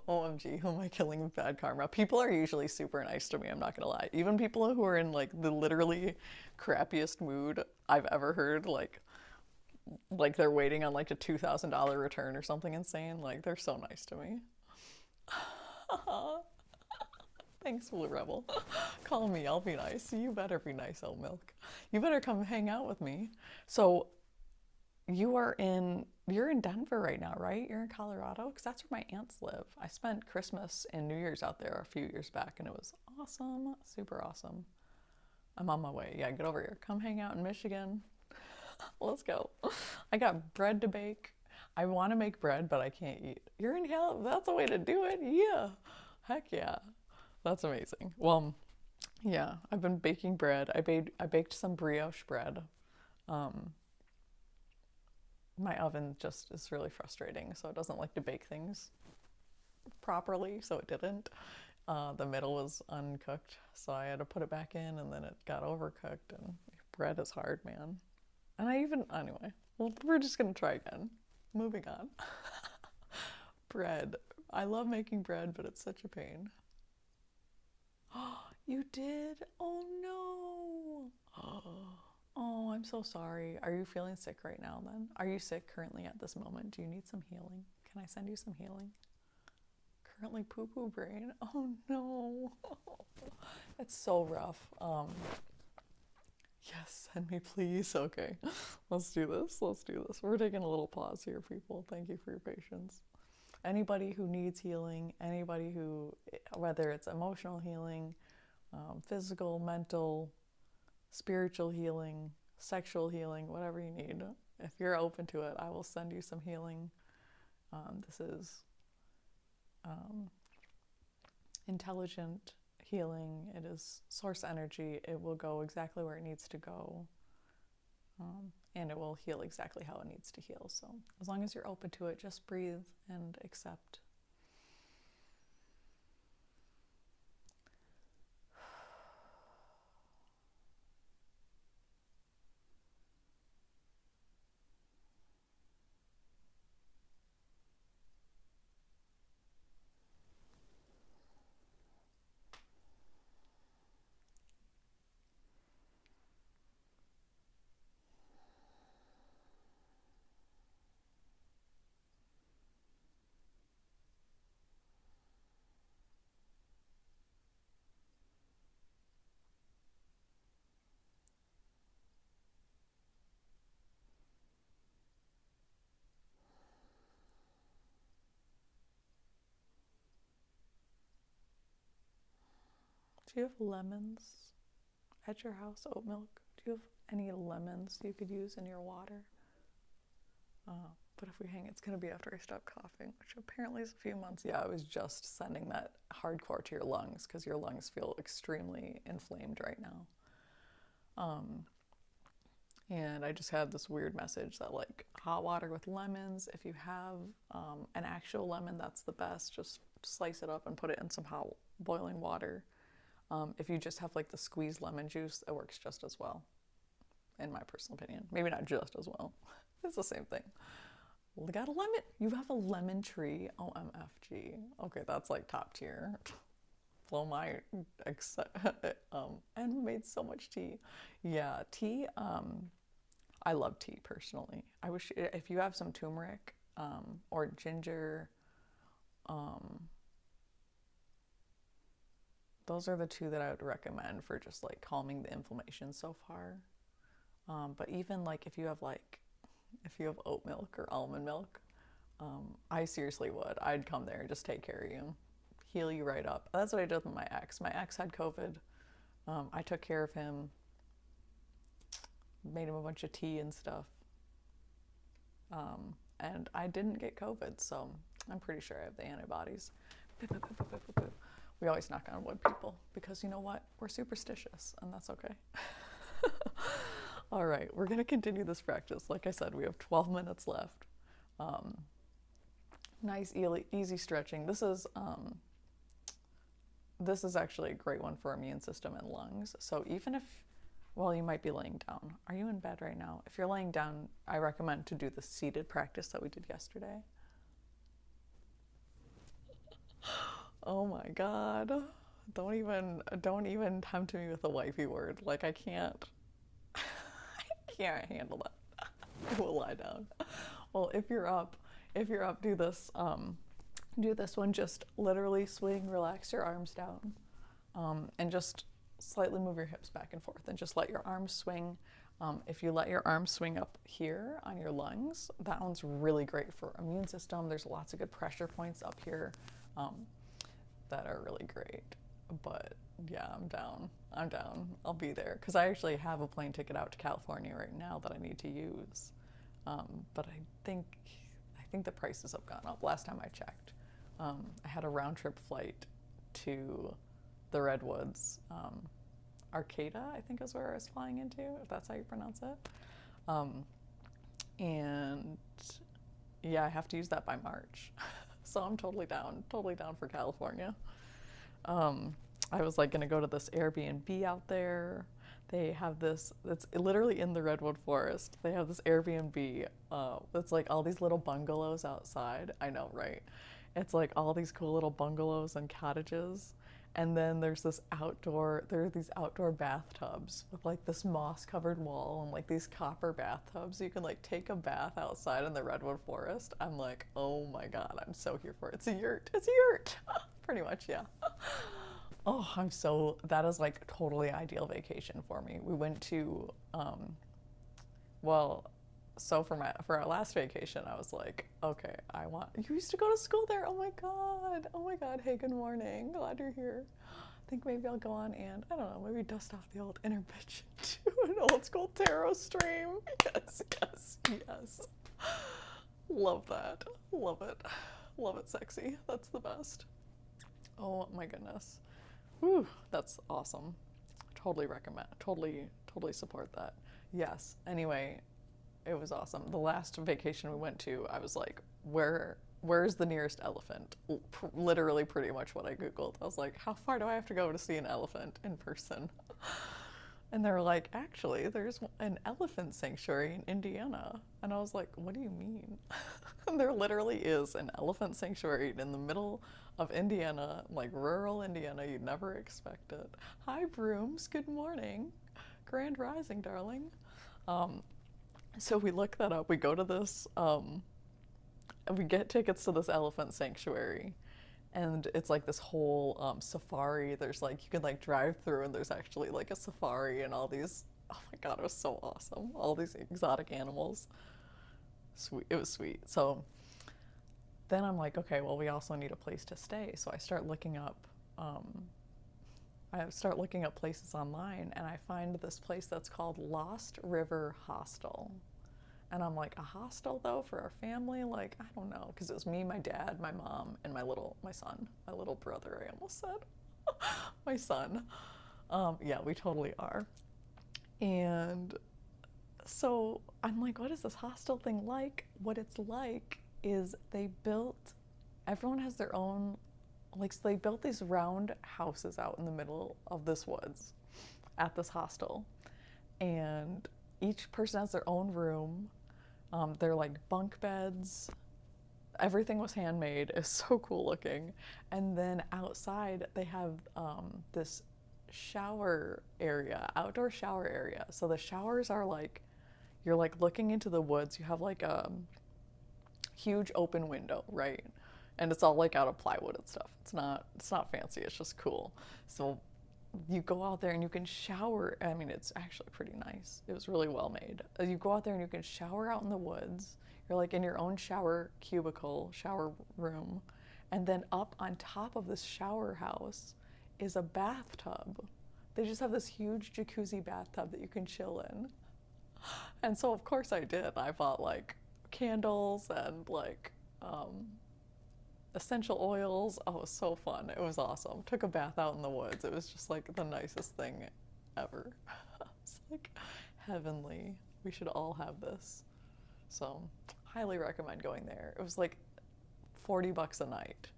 OMG, who am I killing with bad karma? People are usually super nice to me, I'm not gonna lie. Even people who are in like the literally crappiest mood I've ever heard, like they're waiting on like a $2,000 return or something insane, like they're so nice to me. Thanks, Blue Rebel. Call me, I'll be nice. You better be nice, oat milk. You better come hang out with me. So you're in Denver right now, right? You're in Colorado? Because that's where my aunts live. I spent Christmas and New Year's out there a few years back and it was awesome. Super awesome. I'm on my way. Yeah, get over here. Come hang out in Michigan. Let's go. I got bread to bake. I want to make bread, but I can't eat. You're in hell. That's the way to do it. Yeah. Heck yeah. That's amazing. Well, yeah, I've been baking bread. I baked some brioche bread. Um, my oven just is really frustrating, so it doesn't like to bake things properly, so it didn't. The middle was uncooked, so I had to put it back in, and then it got overcooked, and bread is hard, man. And anyway, well, we're just gonna try again. Moving on. Bread. I love making bread, but it's such a pain. You did? Oh no. Oh, I'm so sorry. Are you feeling sick right now then? Are you sick currently at this moment? Do you need some healing? Can I send you some healing? Currently poo poo brain. Oh no. It's so rough. Yes, send me please. Okay. Let's do this. Let's do this. We're taking a little pause here, people. Thank you for your patience. Anybody who needs healing, anybody who, whether it's emotional healing, physical, mental, spiritual healing, sexual healing, whatever you need. If you're open to it, I will send you some healing. This is intelligent healing. It is source energy. It will go exactly where it needs to go. And it will heal exactly how it needs to heal. So as long as you're open to it, just breathe and accept. Do you have lemons at your house, oat milk? Do you have any lemons you could use in your water? But if we hang, it's going to be after I stop coughing, which apparently is a few months. Yeah, I was just sending that hardcore to your lungs because your lungs feel extremely inflamed right now. And I just had this weird message that like hot water with lemons, if you have an actual lemon, that's the best. Just slice it up and put it in some hot boiling water. If you just have like the squeezed lemon juice, it works just as well, in my personal opinion. Maybe not just as well. It's the same thing. We got a lemon. You have a lemon tree. OMFG. Okay, that's like top tier. Blow my and made so much tea. Yeah, tea. I love tea personally. I wish if you have some turmeric or ginger, those are the two that I would recommend for just like calming the inflammation so far. But even like if you have oat milk or almond milk, I seriously would. I'd come there and just take care of you, heal you right up. That's what I did with my ex. My ex had COVID. I took care of him, made him a bunch of tea and stuff. And I didn't get COVID, so I'm pretty sure I have the antibodies. We always knock on wood, people, because you know what? We're superstitious, and that's okay. All right, we're going to continue this practice. Like I said, we have 12 minutes left. Nice, easy stretching. This is actually a great one for immune system and lungs. So even if, well, you might be laying down. Are you in bed right now? If you're laying down, I recommend to do the seated practice that we did yesterday. Oh my God. Don't even tempt me with a wifey word. Like I can't handle that. I will lie down. Well, if you're up, do this one. Just literally swing, relax your arms down, and just slightly move your hips back and forth, and just let your arms swing. If you let your arms swing up here on your lungs, that one's really great for immune system. There's lots of good pressure points up here that are really great. But yeah, I'm down. I'll be there because I actually have a plane ticket out to California right now that I need to use. But I think the prices have gone up. Last time I checked, I had a round trip flight to the Redwoods. Arcata, I think is where I was flying into, if that's how you pronounce it. And yeah, I have to use that by March. So I'm totally down for California. I was like gonna go to this Airbnb out there. They have this, it's literally in the Redwood Forest. They have this Airbnb, it's like all these little bungalows outside. I know, right? It's like all these cool little bungalows and cottages. And then there are these outdoor bathtubs with like this moss covered wall and like these copper bathtubs. You can like take a bath outside in the Redwood Forest. I'm like, oh my God, I'm so here for it. It's a yurt. Pretty much, yeah. Oh, that is like totally ideal vacation for me. We went to, so for our last vacation, I was like, okay, you used to go to school there. Oh my God. Hey, good morning. Glad you're here. I think maybe I'll go on and, I don't know, maybe dust off the old intervention to an old school tarot stream. Yes. Love that. Love it, sexy. That's the best. Oh my goodness. Whew, that's awesome. Totally recommend, totally support that. Yes. Anyway, it was awesome. The last vacation we went to, I was like, where's the nearest elephant? Literally pretty much what I Googled. I was like, how far do I have to go to see an elephant in person? And they were like, actually, there's an elephant sanctuary in Indiana. And I was like, what do you mean? And there literally is an elephant sanctuary in the middle of Indiana, like rural Indiana. You'd never expect it. Hi, Brooms. Good morning. Grand Rising, darling. So we look that up. We go to this, and we get tickets to this elephant sanctuary. And it's like this whole safari. There's like, you can like drive through and there's actually like a safari and all these, oh my God, it was so awesome. All these exotic animals. Sweet, it was sweet. So then I'm like, okay, well, we also need a place to stay. So I start looking up I start looking up places online, and I find this place that's called Lost River Hostel. And I'm like, a hostel though for our family? Like, I don't know, because it was me, my dad, my mom, and my son, my little brother. I almost said, my son. Yeah, we totally are. And so I'm like, what is this hostel thing like? What it's like is everyone has their own, like, so they built these round houses out in the middle of this woods at this hostel. And each person has their own room. They're like bunk beds. Everything was handmade. It's so cool looking. And then outside, they have this shower area, outdoor shower area. So the showers are like, you're like looking into the woods. You have like a huge open window, right? And it's all like out of plywood and stuff. It's not fancy. It's just cool. So you go out there and you can shower. I mean, it's actually pretty nice. It was really well made. You go out there and you can shower out in the woods. You're like in your own shower cubicle, shower room. And then up on top of this shower house is a bathtub. They just have this huge jacuzzi bathtub that you can chill in. And so, of course, I did. I bought like candles and like essential oils. Oh, it was so fun. It was awesome. Took a bath out in the woods. It was just like the nicest thing ever. It's like heavenly. We should all have this. So, highly recommend going there. It was like $40 a night.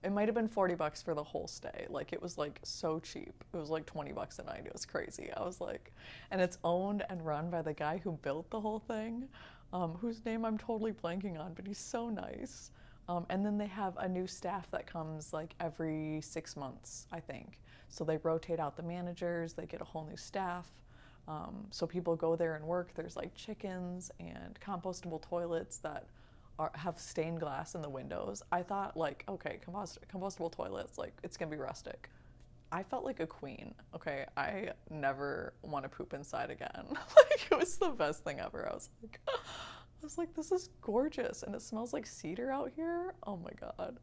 It might have been $40 for the whole stay. Like, it was like so cheap. It was like $20 a night. It was crazy. I was like, and it's owned and run by the guy who built the whole thing, whose name I'm totally blanking on, but he's so nice. And then they have a new staff that comes like every 6 months, I think. So they rotate out the managers, they get a whole new staff. So people go there and work. There's like chickens and compostable toilets that have stained glass in the windows. I thought like, okay, compostable toilets, like it's gonna be rustic. I felt like a queen. Okay, I never want to poop inside again. Like it was the best thing ever. I was like, this is gorgeous, and it smells like cedar out here. Oh my god.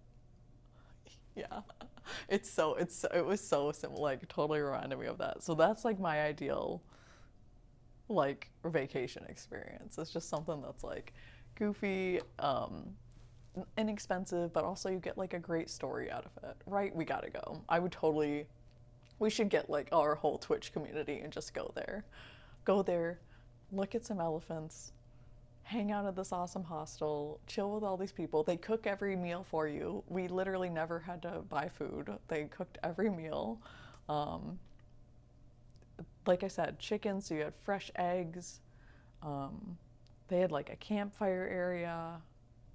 Yeah, it was so simple. Like totally reminded me of that. So that's like my ideal like vacation experience. It's just something that's like goofy, inexpensive, but also you get like a great story out of it, right? We gotta go. We should get like our whole Twitch community and just go there. Go there, look at some elephants, hang out at this awesome hostel, chill with all these people. They cook every meal for you. We literally never had to buy food. They cooked every meal. Like I said, chicken, so you had fresh eggs. They had like a campfire area.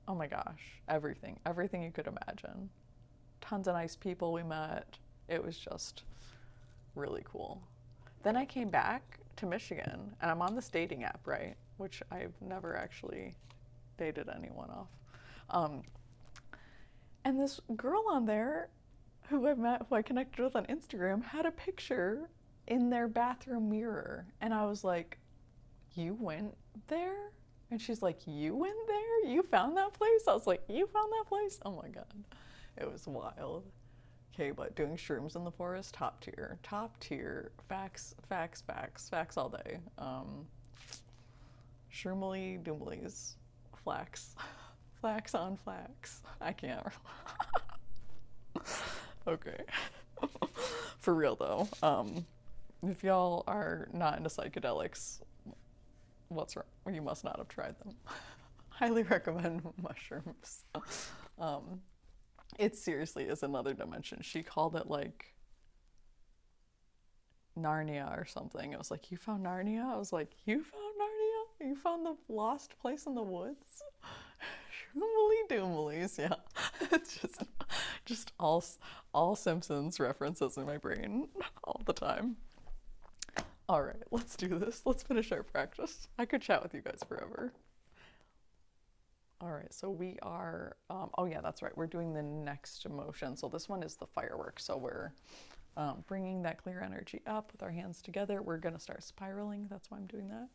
Oh my gosh, everything you could imagine. Tons of nice people we met. It was just really cool. Then I came back to Michigan, and I'm on this dating app, right? Which I've never actually dated anyone off. And this girl on there who I connected with on Instagram, had a picture in their bathroom mirror. And I was like, you went there? And she's like, you went there? You found that place? I was like, you found that place? Oh my God. It was wild. Okay, but doing shrooms in the forest, top tier. Top tier. Facts all day. Shroomily doomlies. Flax. Flax on flax. I can't. Okay. For real though, if y'all are not into psychedelics, what's wrong? You must not have tried them. Highly recommend mushrooms. It seriously is another dimension. She called it like Narnia or something. It was like, you found Narnia? I was like, you found Narnia? You found the lost place in the woods? Shroomily doomlies, yeah. It's just all Simpsons references in my brain all the time. All right, let's do this. Let's finish our practice. I could chat with you guys forever. All right, so we are, oh yeah, that's right. We're doing the next motion. So this one is the fireworks. So we're bringing that clear energy up with our hands together. We're gonna start spiraling. That's why I'm doing that.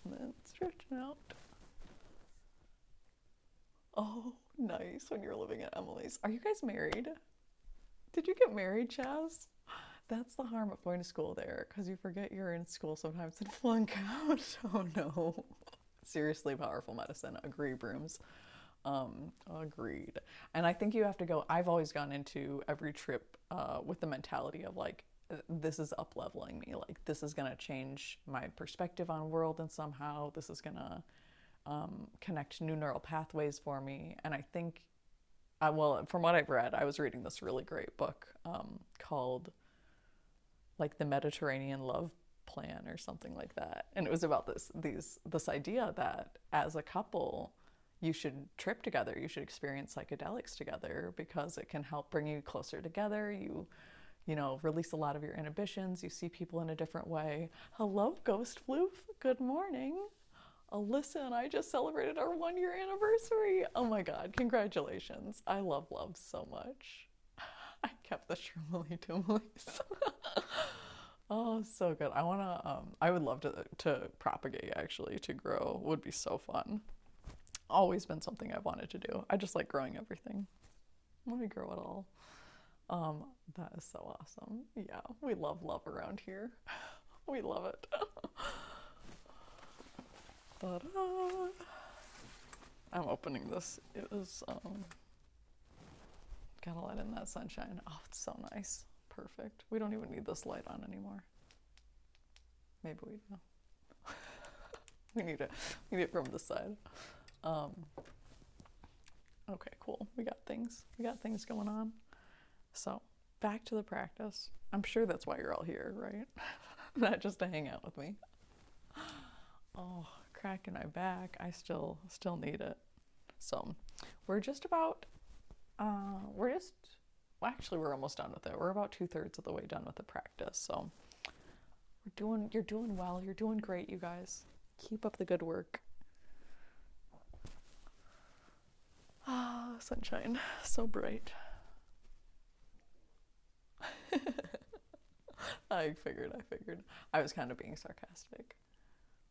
And then stretching out. Oh, nice, when you're living at Emily's. Are you guys married? Did you get married, Chaz? That's the harm of going to school there, because you forget you're in school sometimes and flunk out. Oh no. Seriously, powerful medicine. Agree, brooms. Agreed. And I think you have to go. I've always gone into every trip with the mentality of like, this is up leveling me. Like, this is gonna change my perspective on world, and somehow this is gonna connect new neural pathways for me. And I think, well, from what I've read, I was reading this really great book called like the Mediterranean Love Plan or something like that, and it was about this idea that as a couple you should trip together, you should experience psychedelics together, because it can help bring you closer together. You know, release a lot of your inhibitions. You see people in a different way. Hello, Ghost Floof. Good morning. Alyssa and I just celebrated our 1-year anniversary. Oh my God, congratulations. I love love so much. I kept the Shrimley Tumleys. Oh, so good. I would love to propagate, actually, to grow. Would be so fun. Always been something I've wanted to do. I just like growing everything. Let me grow it all. That is so awesome. Yeah, we love love around here. We love it. Ta-da! I'm opening this. It was, gotta let in that sunshine. Oh, it's so nice. Perfect. We don't even need this light on anymore. Maybe we do. We need it from the side. Okay, cool. We got things going on. So, back to the practice. I'm sure that's why you're all here, right? Not just to hang out with me. Oh, cracking my back. I still need it. So, we're just about, well, actually, we're almost done with it. We're about 2/3 of the way done with the practice. So, you're doing well. You're doing great, you guys. Keep up the good work. Ah, sunshine. So bright. I figured. I was kind of being sarcastic.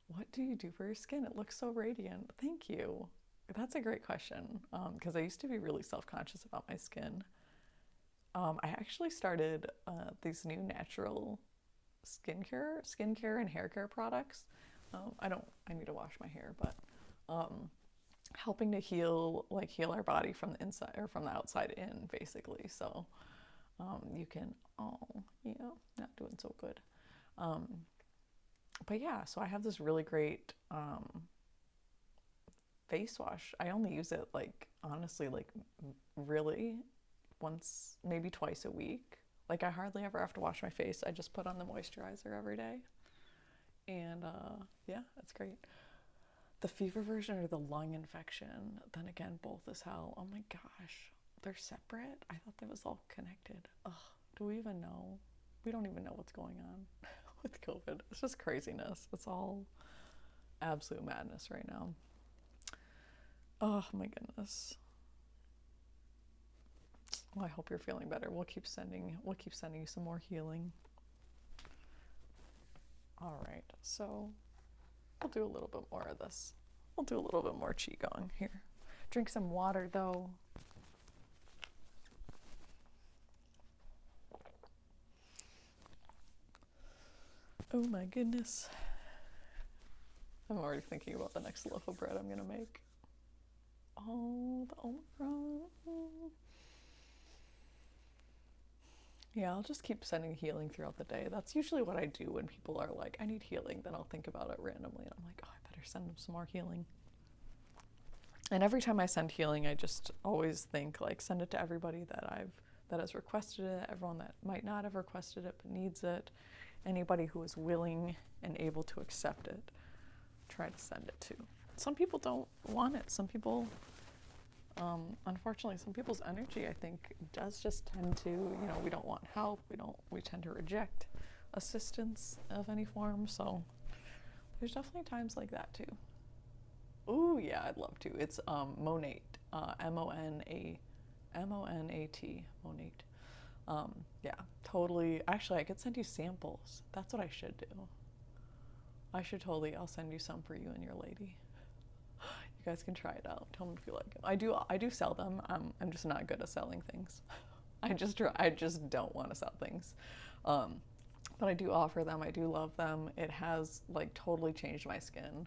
What do you do for your skin? It looks so radiant. Thank you. That's a great question, because I used to be really self-conscious about my skin. I actually started these new natural skincare and hair care products. I need to wash my hair, but helping to heal our body from the inside, or from the outside in, basically. So you can, not doing so good. But yeah, so I have this really great face wash. I only use it, like, honestly, like, really once, maybe twice a week. Like, I hardly ever have to wash my face. I just put on the moisturizer every day. And yeah, it's great. The fever version or the lung infection, then again, both as hell. Oh my gosh, they're separate? I thought that was all connected. Ugh, do we even know? We don't even know what's going on with COVID. It's just craziness. It's all absolute madness right now. Oh my goodness. Well, I hope you're feeling better. We'll keep sending you some more healing. All right, so we'll do a little bit more of this. We'll do a little bit more qigong here. Drink some water, though. Oh my goodness. I'm already thinking about the next loaf of bread I'm gonna make. Oh, the Omicron. Yeah, I'll just keep sending healing throughout the day. That's usually what I do when people are like, I need healing. Then I'll think about it randomly, and I'm like, oh, I better send them some more healing. And every time I send healing, I just always think, like, send it to everybody that has requested it, everyone that might not have requested it but needs it, anybody who is willing and able to accept it. Try to send it to. Some people don't want it. Some people, unfortunately, some people's energy, I think, does just tend to, we don't want help. We tend to reject assistance of any form. So there's definitely times like that too. Ooh, yeah, I'd love to. It's Monate, M-O-N-A-T, Monate. Yeah, totally. Actually, I could send you samples. That's what I should do. I'll send you some for you and your lady. You guys can try it out. Tell me if you like them. I do sell them. I'm just not good at selling things. I just don't want to sell things. But I do offer them. I do love them. It has like totally changed my skin.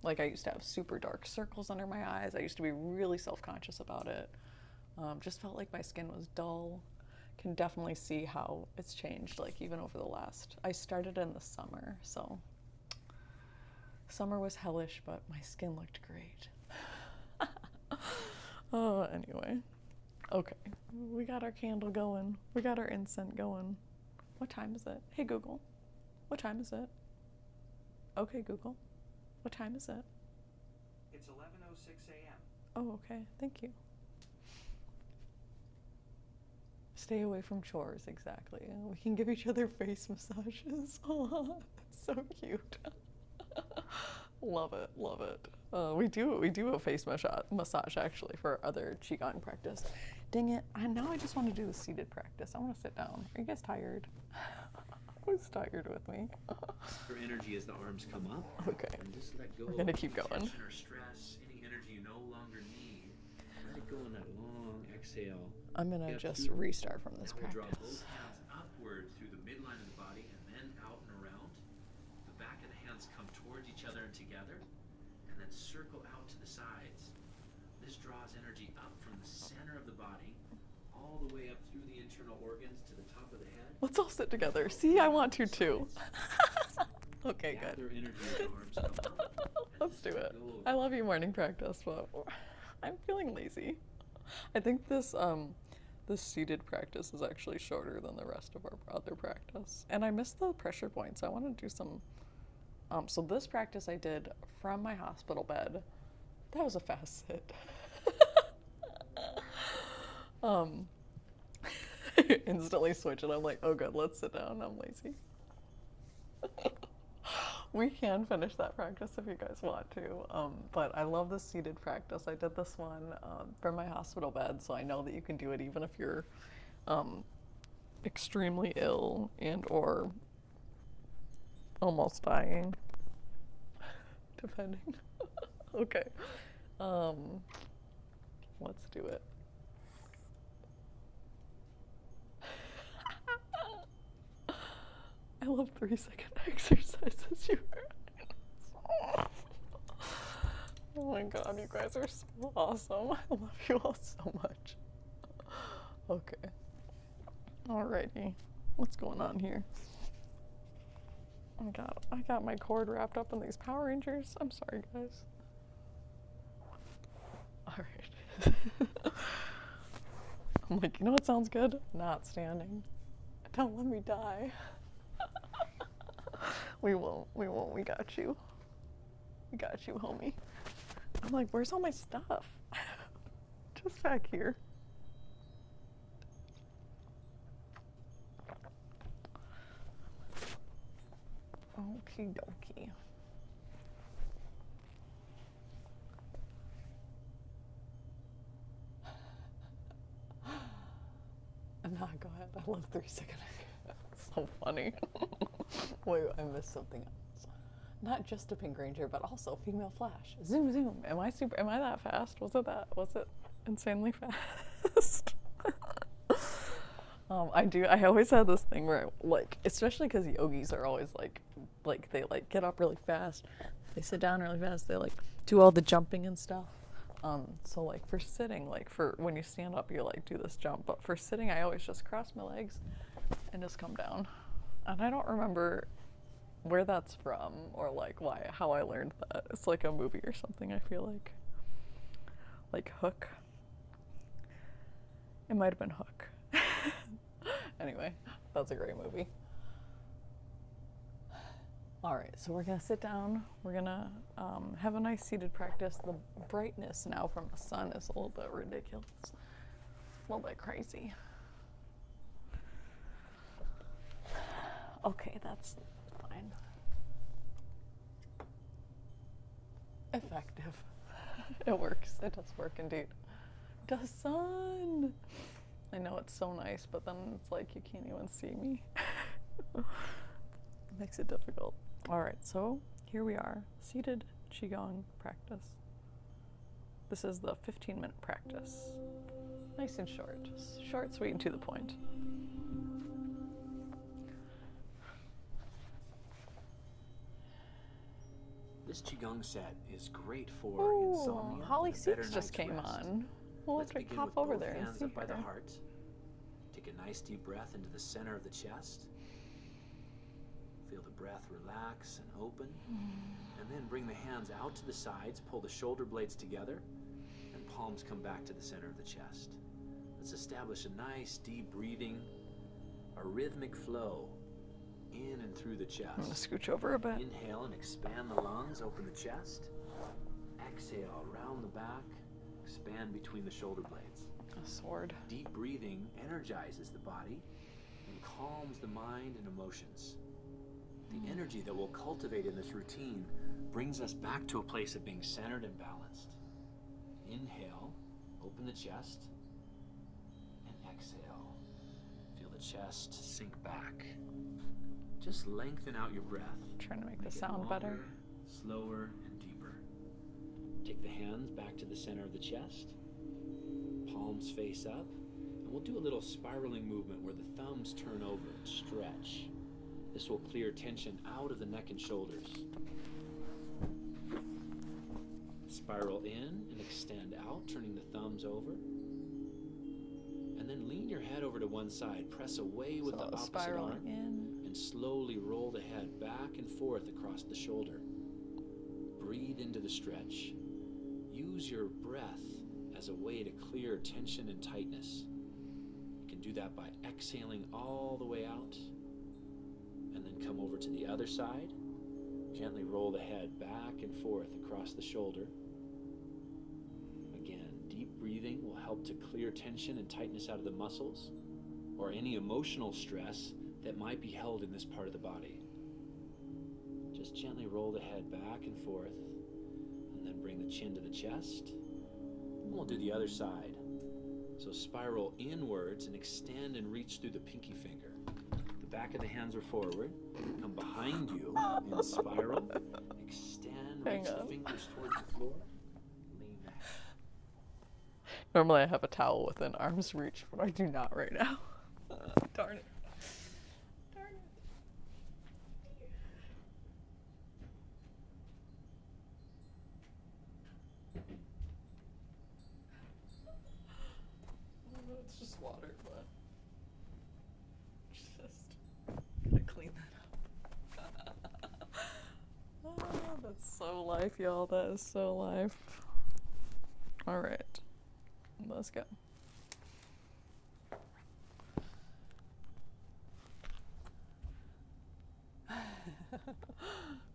Like I used to have super dark circles under my eyes. I used to be really self-conscious about it. Just felt like my skin was dull. Can definitely see how it's changed, like even over the last, I started in the summer, so summer was hellish, but my skin looked great. Oh, anyway. Okay, we got our candle going. We got our incense going. What time is it? Hey Google, what time is it? Okay Google, what time is it? It's 11:06 a.m. Oh, okay, thank you. Stay away from chores, exactly. We can give each other face massages. Oh, that's so cute. Love it, love it. We do a face massage actually for other qigong practice. Dang it! Now I just want to do the seated practice. I want to sit down. Are you guys tired? Who's tired with me? Your energy as the arms come up. Okay. And just let go. We're gonna of keep any going. tension or stress, any energy you no longer need. Let it go in that long exhale. I'm gonna just restart from this Now we'll draw practice. both hands upward through the midline of the body and then out and around. The back of the hands come towards each other and together, and then circle out to the sides. This draws energy up from the center of the body, all the way up through the internal organs to the top of the head. Let's all sit together. See, I want to too. Okay, good. Gather energy as the arms come up. Let's do it. I love you morning practice, but I'm feeling lazy. I think this seated practice is actually shorter than the rest of our other practice. And I missed the pressure points. I want to do some so this practice I did from my hospital bed. That was a fast sit. Instantly switch and I'm like, oh good, let's sit down. I'm lazy. We can finish that practice if you guys want to, but I love the seated practice. I did this one from my hospital bed, so I know that you can do it even if you're extremely ill and or almost dying, depending. Okay, let's do it. I love 3-second exercises. Oh my god, you guys are so awesome. I love you all so much. Okay. Alrighty. What's going on here? Oh god, I got my cord wrapped up in these Power Rangers. I'm sorry, guys. Alright. I'm like, you know what sounds good? Not standing. Don't let me die. We won't, we got you. We got you, homie. I'm like, where's all my stuff? Just back here. Okie dokie. Nah, go ahead. I love 3-second. So funny. Wait, I missed something else. Not just a Pink Ranger, but also Female Flash. Zoom, zoom. Am I that fast? Was it insanely fast? I always had this thing where, like, especially because yogis are always like they like get up really fast, they sit down really fast, they like do all the jumping and stuff. So like for sitting, like for when you stand up, you like do this jump, but for sitting, I always just cross my legs and just come down. And I don't remember where that's from or like how I learned that. It's like a movie or something, I feel like Hook. It might have been Hook. Anyway, that's a great movie. All right, so we're gonna sit down. We're gonna have a nice seated practice. The brightness now from the sun is a little bit ridiculous, a little bit crazy. Okay, that's fine. Effective. It works. It does work indeed. The sun. I know it's so nice, but then it's like you can't even see me. It makes it difficult. All right, so here we are, seated Qigong practice. This is the 15-minute practice. Nice and short, just short, sweet, and to the point. This Qigong set is great for Ooh, insomnia. Holly and a better Seeks just night's came rest. on. We'll have Let's to begin pop with over both there and hands see up by the her. heart. Take a nice deep breath into the center of the chest. Feel the breath relax and open. And then bring the hands out to the sides, pull the shoulder blades together, and palms come back to the center of the chest. Let's establish a nice deep breathing, a rhythmic flow in and through the chest. I'm gonna scooch over a bit. Inhale and expand the lungs, open the chest. Exhale, round the back, expand between the shoulder blades. A sword. Deep breathing energizes the body and calms the mind and emotions. The energy that we'll cultivate in this routine brings us back to a place of being centered and balanced. Inhale, open the chest, and exhale. Feel the chest sink back. Just lengthen out your breath. Trying to make the Make it sound longer, better. slower, and deeper. Take the hands back to the center of the chest. Palms face up. And we'll do a little spiraling movement where the thumbs turn over and stretch. This will clear tension out of the neck and shoulders. Spiral in and extend out, turning the thumbs over. And then lean your head over to one side. Press away with the opposite spiraling arm. in. And slowly roll the head back and forth across the shoulder. Breathe into the stretch. Use your breath as a way to clear tension and tightness. You can do that by exhaling all the way out, and then come over to the other side. Gently roll the head back and forth across the shoulder. Again, deep breathing will help to clear tension and tightness out of the muscles, or any emotional stress that might be held in this part of the body. Just gently roll the head back and forth, and then bring the chin to the chest. And we'll do the other side. So spiral inwards and extend and reach through the pinky finger. The back of the hands are forward. Come behind you and spiral. Extend, reach the fingers towards the floor. Lean back. Normally I have a towel within arm's reach, but I do not right now. Darn it. Darn it. Oh, it's just water, but just gotta clean that up. Oh, that's so life, y'all. That is so life. All right, let's go.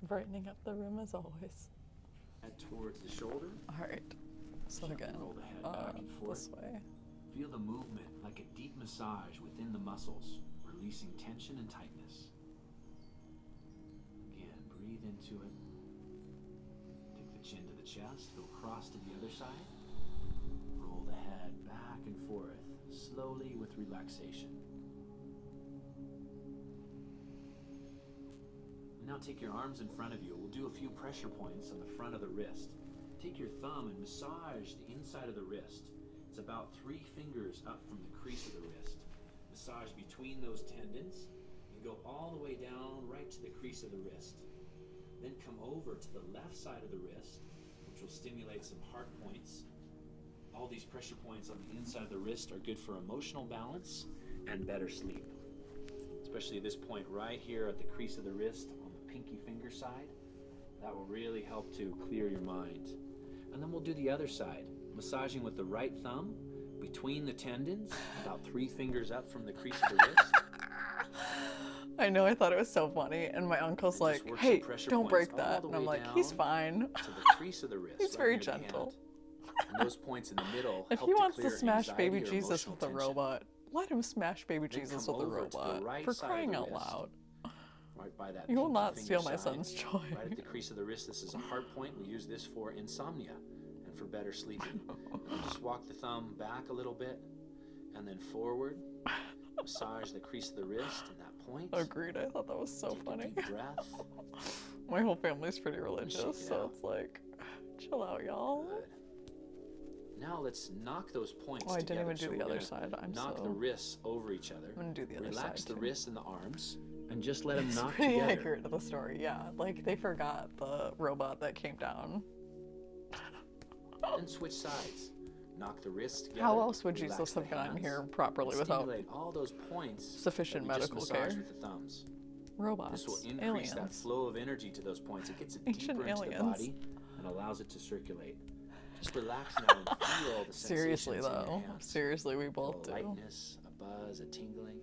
Brightening up the room as always. Head towards the shoulder. All right. So again, Roll the head back and forth. this way. Feel the movement like a deep massage within the muscles, releasing tension and tightness. Again, breathe into it. Take the chin to the chest, go across to the other side. Roll the head back and forth, slowly with relaxation. Now take your arms in front of you. We'll do a few pressure points on the front of the wrist. Take your thumb and massage the inside of the wrist. It's about 3 fingers up from the crease of the wrist. Massage between those tendons and go all the way down right to the crease of the wrist. Then come over to the left side of the wrist, which will stimulate some heart points. All these pressure points on the inside of the wrist are good for emotional balance and better sleep. Especially this point right here at the crease of the wrist on the pinky finger side. That will really help to clear your mind. And then we'll do the other side, massaging with the right thumb between the tendons, about 3 fingers up from the crease of the wrist. I know, I thought it was so funny, and my uncle's And just like, work hey, some pressure don't points break all that. the And I'm way like, he's down fine. to the crease of the wrist. He's right very near the gentle. hand. And those points in the middle If help he to wants to clear smash anxiety baby or Jesus emotional with a tension. robot, let him smash baby Then Jesus come with a over to the robot. right For side of crying the out wrist. loud. Right by that You will pinky not finger steal my side, son's joy. Right at the crease of the wrist. This is a heart point. We use this for insomnia and for better sleeping. And then just walk the thumb back a little bit and then forward. Massage the crease of the wrist and that point. Agreed, I thought that was so Take funny. a deep breath. My whole family's pretty Shake religious, it so out. it's like, chill out, y'all. Good. Now let's knock those points Oh, I together. didn't even do So the we're other gonna side. I'm knock so... the wrists over each other. I'm gonna do the other Relax side, the too. wrists and the arms. and just let them knock Pretty together. accurate to the story, yeah. Like, they forgot the robot that came down. Then switch sides. Knock the wrists together. How else would relax Jesus the have gotten hands, here properly and without stimulate all those points sufficient that we just medical massaged care? with the thumbs. Robots, This will increase that aliens. flow of energy to those points. It gets it Ancient deeper into the aliens. body and allows it to circulate. Just relax now and feel all the sensations Seriously in your though, hands. seriously, we A both little do. lightness, a buzz, a tingling.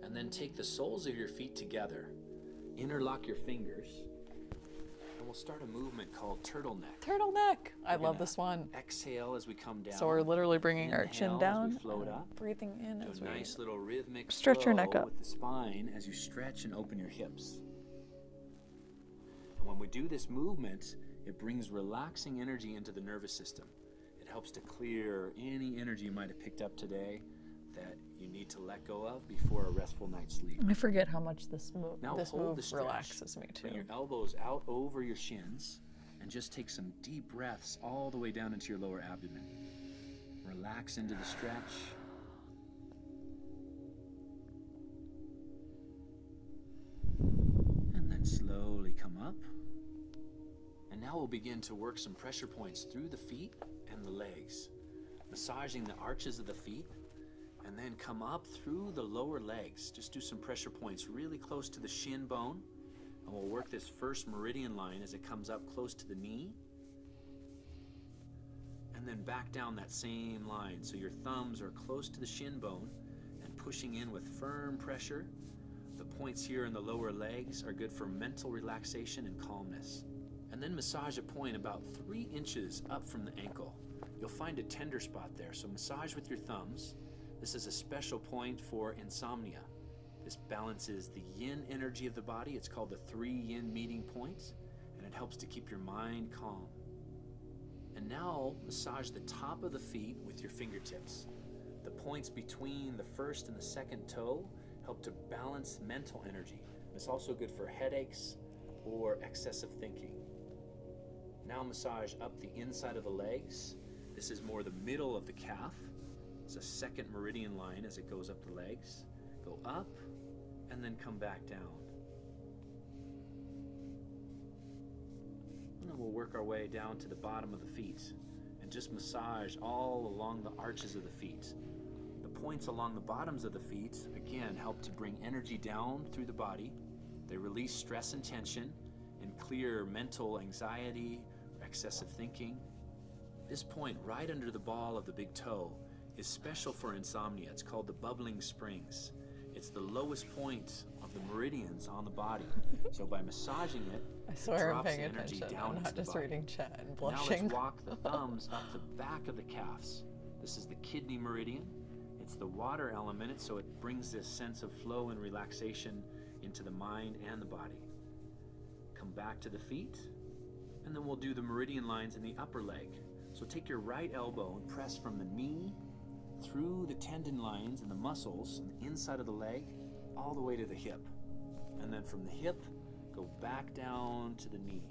And then take the soles of your feet together, interlock your fingers, and we'll start a movement called turtleneck. Turtleneck! I We're love gonna this one. Exhale as we come down. So we're literally bringing our chin Inhale as down, we float and up. breathing in Do as a we... nice little rhythmic stretch your flow neck up. with the spine as you stretch and open your hips. And when we do this movement, it brings relaxing energy into the nervous system. It helps to clear any energy you might have picked up today that you need to let go of before a restful night's sleep. I forget how much this move Now hold the stretch. relaxes me too. Bring your elbows out over your shins and just take some deep breaths all the way down into your lower abdomen. Relax into the stretch. And then slowly come up. And now we'll begin to work some pressure points through the feet and the legs, massaging the arches of the feet, and then come up through the lower legs. Just do some pressure points really close to the shin bone, and we'll work this first meridian line as it comes up close to the knee, and then back down that same line. So your thumbs are close to the shin bone and pushing in with firm pressure. The points here in the lower legs are good for mental relaxation and calmness. And then massage a point about 3 inches up from the ankle. You'll find a tender spot there, so massage with your thumbs. This is a special point for insomnia. This balances the yin energy of the body. It's called the 3 yin meeting points, and it helps to keep your mind calm. And now massage the top of the feet with your fingertips. The points between the first and the second toe help to balance mental energy. It's also good for headaches or excessive thinking. Now massage up the inside of the legs. This is more the middle of the calf. It's a second meridian line as it goes up the legs. Go up and then come back down. And then we'll work our way down to the bottom of the feet and just massage all along the arches of the feet. The points along the bottoms of the feet, again, help to bring energy down through the body. They release stress and tension and clear mental anxiety, excessive thinking. This point right under the ball of the big toe is special for insomnia. It's called the bubbling springs. It's the lowest point of the meridians on the body. So by massaging it, I it swear I'm drops paying energy attention. down I'm into not the just body. reading chat and Now blushing. let's walk the thumbs up the back of the calves. This is the kidney meridian. It's the water element, so it brings this sense of flow and relaxation into the mind and the body. Come back to the feet, and then we'll do the meridian lines in the upper leg. So take your right elbow and press from the knee through the tendon lines and the muscles on the inside of the leg all the way to the hip. And then from the hip, go back down to the knee.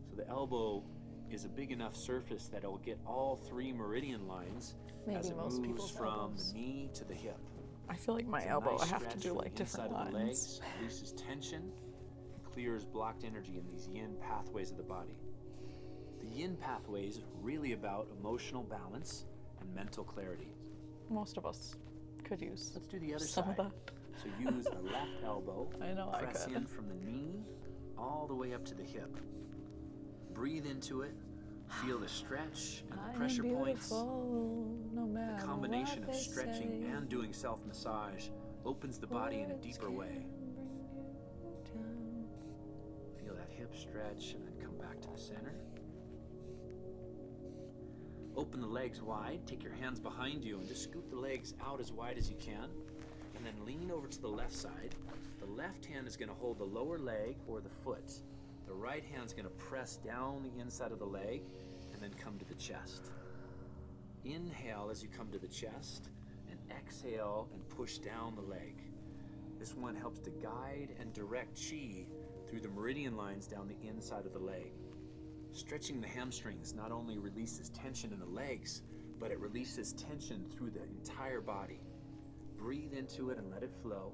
So the elbow is a big enough surface that it will get all 3 meridian lines as Maybe it most moves people's from elbows. the knee to the hip. I feel like my It's a elbow, nice I have to stretch do from like the different inside of the lines. legs, releases tension, and clears blocked energy in these yin pathways of the body. The yin pathways are really about emotional balance and mental clarity. Most of us could use Let's do the other some side. of that. So use the left elbow, I know I press could. in from the knee all the way up to the hip. Breathe into it, feel the stretch and the pressure points. No matter The combination what of they stretching say, and doing self-massage opens the body in a deeper way. Feel that hip stretch and then come back to the center. Open the legs wide, take your hands behind you and just scoop the legs out as wide as you can. And then lean over to the left side. The left hand is going to hold the lower leg or the foot. The right hand is going to press down the inside of the leg and then come to the chest. Inhale as you come to the chest and exhale and push down the leg. This one helps to guide and direct chi through the meridian lines down the inside of the leg. Stretching the hamstrings not only releases tension in the legs, but it releases tension through the entire body. Breathe into it and let it flow.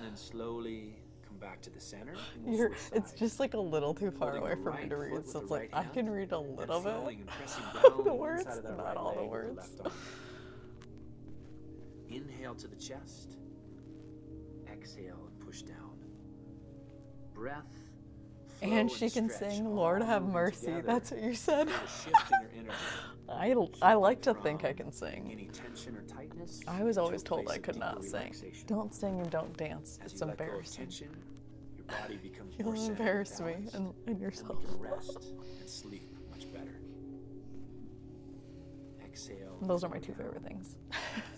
And then slowly come back to the center. And we'll switch It's sides. just like a little too far Holding away the for me right to foot read, with so the it's like right I hand, can read a and little bit flowing and pressing of down the the words, inside of that not right all the leg with the words. left arm. Inhale to the chest. Exhale and push down. Breath. Flow And she can stretch, sing all Lord Have moving Mercy. together. That's what you said. Feel the shift in your energy. I like to Shifting think I from can sing. any tension or tightness I was to a always told place I of could deeper not sing. relaxation. Don't sing and don't dance. As It's you let go of embarrassing. tension, your body becomes more You'll centered embarrass me balanced, and and yourself. you can rest and sleep much better. Exhale. Those are my flow two down. favorite things.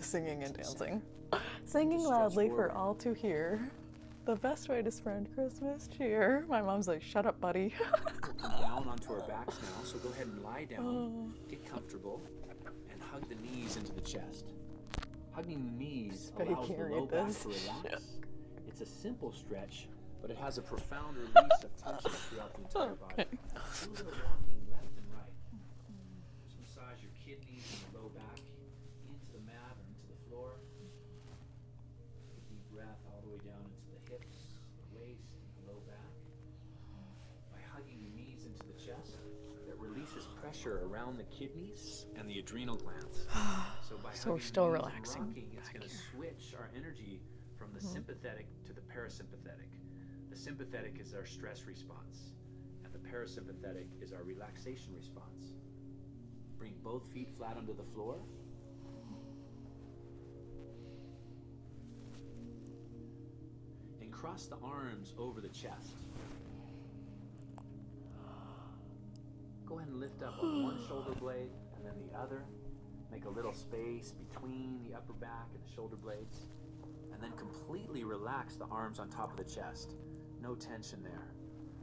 Singing and To the dancing. center. Singing Stretch loudly for forward. all to hear. The best way to spread Christmas cheer. My mom's like, shut up, buddy. We'll come down onto our backs now, so go ahead and lie down, get comfortable, and hug the knees into the chest. Hugging the knees Bet you allows can't the read low back this. to relax. It's a simple stretch, but it has a profound release of tension throughout the entire body. Okay. Do a little rocking left and right. Just massage your kidneys and the low back into the mat or into the floor. Take a deep breath all the way down into the hips, the waist, and the low back. By hugging the knees into the chest, that releases pressure around the kidneys and the adrenal glands. So by So we're hugging still the knees and relaxing rocking, it's back going to here. switch our energy from the sympathetic to the parasympathetic. The sympathetic is our stress response, and the parasympathetic is our relaxation response. Bring both feet flat onto the floor. And cross the arms over the chest. Go ahead and lift up on one shoulder blade and then the other. Make a little space between the upper back and the shoulder blades. And then completely relax the arms on top of the chest. No tension there.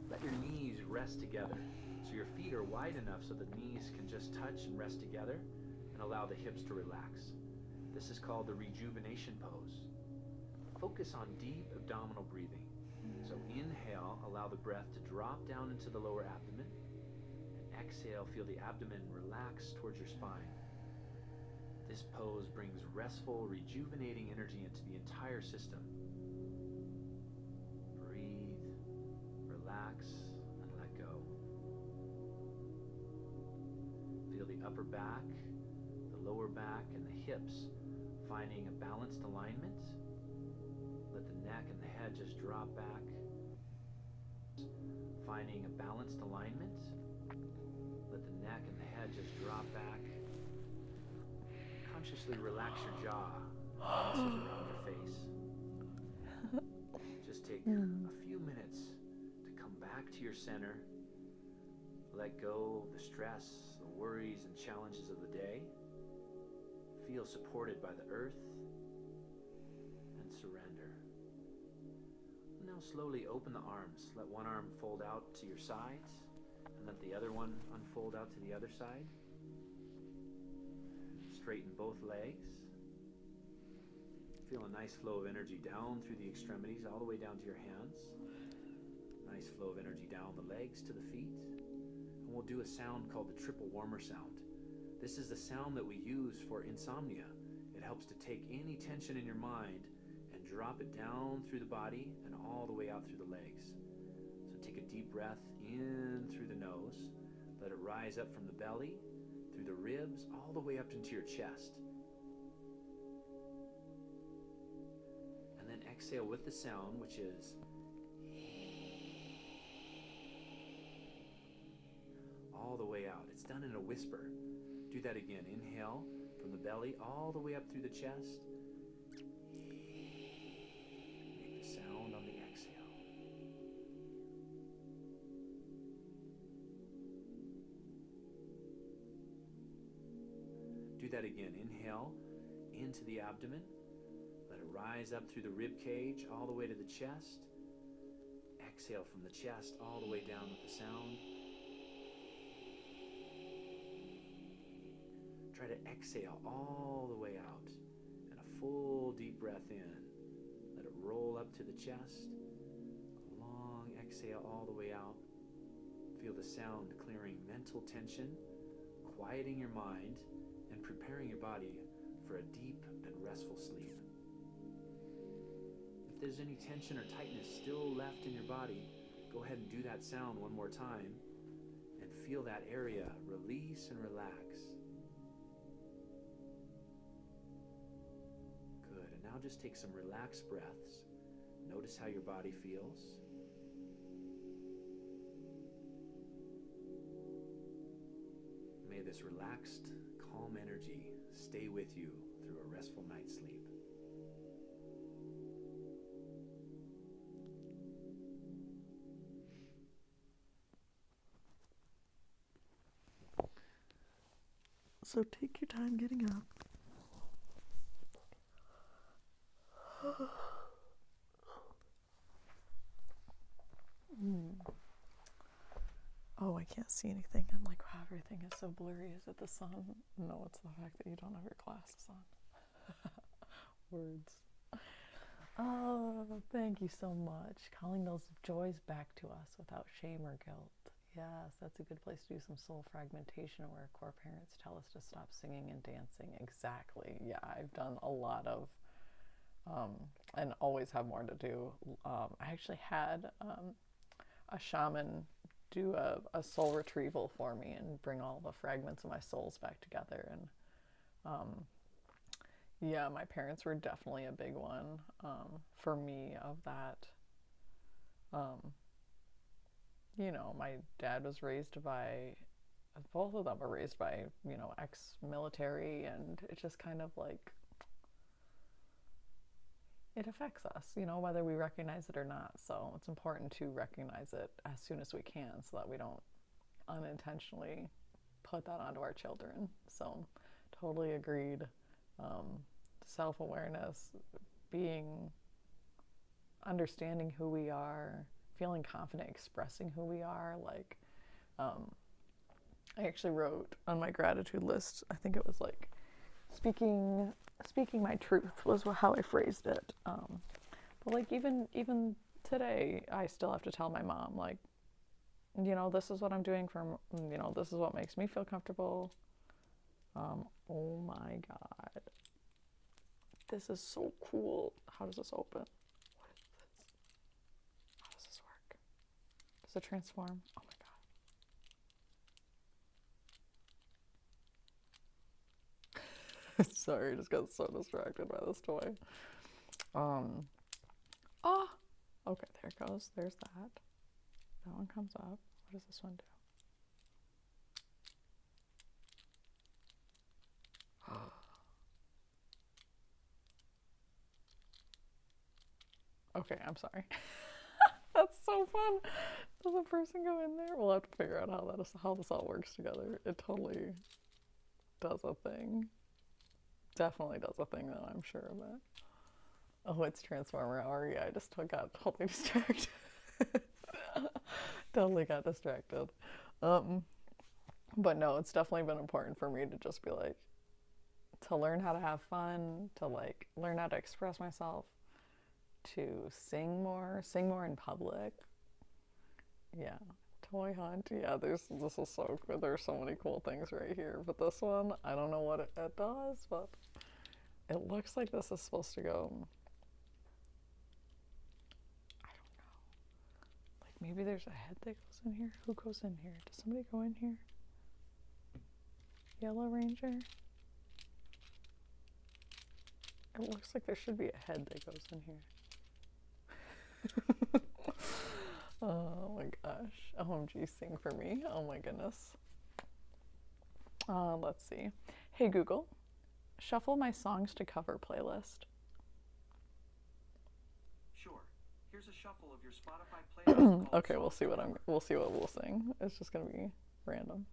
Let your knees rest together. So your feet are wide enough so the knees can just touch and rest together and allow the hips to relax. This is called the rejuvenation pose. Focus on deep abdominal breathing. So inhale, allow the breath to drop down into the lower abdomen. And exhale, feel the abdomen relax towards your spine. This pose brings restful, rejuvenating energy into the entire system. Breathe, relax, and let go. Feel the upper back, the lower back, and the hips finding a balanced alignment. Let the neck and the head just drop back. Finding a balanced alignment. Let the neck and the head just drop back. Consciously relax your jaw, muscles around your face. Just take a few minutes to come back to your center. Let go of the stress, the worries, and challenges of the day. Feel supported by the earth and surrender. Now slowly open the arms. Let one arm fold out to your sides and let the other one unfold out to the other side. Straighten both legs. Feel a nice flow of energy down through the extremities, all the way down to your hands. Nice flow of energy down the legs to the feet. And we'll do a sound called the triple warmer sound. This is the sound that we use for insomnia. It helps to take any tension in your mind and drop it down through the body and all the way out through the legs. So take a deep breath in through the nose. Let it rise up from the belly, through the ribs, all the way up into your chest. And then exhale with the sound, which is all the way out. It's done in a whisper. Do that again. Inhale from the belly all the way up through the chest. Make the sound on the exhale. Do that again. Inhale into the abdomen. Let it rise up through the rib cage all the way to the chest. Exhale from the chest all the way down with the sound. Try to exhale all the way out and a full deep breath in. Let it roll up to the chest. A long exhale all the way out. Feel the sound clearing mental tension, quieting your mind, and preparing your body for a deep and restful sleep. If there's any tension or tightness still left in your body, go ahead and do that sound one more time and feel that area release and relax. Good, and now just take some relaxed breaths. Notice how your body feels. May this relaxed, calm energy stay with you through a restful night's sleep. So take your time getting up. Oh, I can't see anything. I'm like, wow, everything is so blurry. Is it the sun? No, it's the fact that you don't have your glasses on. Words. Oh, thank you so much. Calling those joys back to us without shame or guilt. Yes, that's a good place to do some soul fragmentation where core parents tell us to stop singing and dancing. Exactly. Yeah, I've done a lot of, and always have more to do. I actually had a shaman do a soul retrieval for me and bring all the fragments of my souls back together. And yeah, my parents were definitely a big one for me of that. You know, my dad was raised by, both of them were raised by, you know, ex-military, and it just kind of like, it affects us, you know, whether we recognize it or not. So it's important to recognize it as soon as we can so that we don't unintentionally put that onto our children. So totally agreed. Self-awareness, understanding who we are, feeling confident expressing who we are. Like, I actually wrote on my gratitude list, I think it was like speaking my truth was how I phrased it. But like even today, I still have to tell my mom, like, you know, this is what I'm doing for, you know, this is what makes me feel comfortable. Oh my God. This is so cool. How does this open? What is this? How does this work? Does it transform? Oh my God. Sorry, I just got so distracted by this toy. Okay, there it goes. There's that. That one comes up. What does this one do? Okay, I'm sorry. That's so fun. Does a person go in there? We'll have to figure out how this all works together. It totally does a thing. Definitely does a thing, though, I'm sure of it. Oh, it's Transformer Hour. Yeah, I just got totally distracted. Totally got distracted. But no, it's definitely been important for me to just be like, to learn how to have fun, to like learn how to express myself, to sing more in public. Yeah, toy hunt. Yeah, this is so good. There's so many cool things right here. But this one, I don't know what it does, but it looks like this is supposed to go, I don't know. Like maybe there's a head that goes in here. Who goes in here? Does somebody go in here? Yellow Ranger? It looks like there should be a head that goes in here. Oh my gosh. OMG, sing for me. Oh my goodness. Let's see. Hey Google, shuffle my songs to cover playlist. Sure. Here's a shuffle of your Spotify playlist. Okay, we'll see what we'll sing. It's just gonna be random.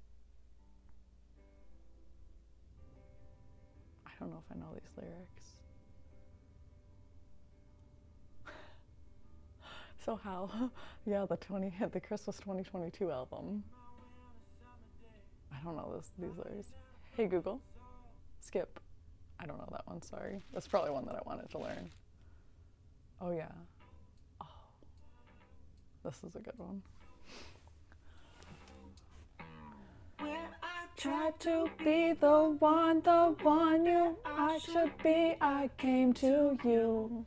I don't know if I know these lyrics. So how? Yeah, the Christmas 2022 album. I don't know these lyrics. Hey Google, skip. I don't know that one, sorry. That's probably one that I wanted to learn. Oh yeah. Oh, this is a good one. Try to be the one you I should be. I came to you.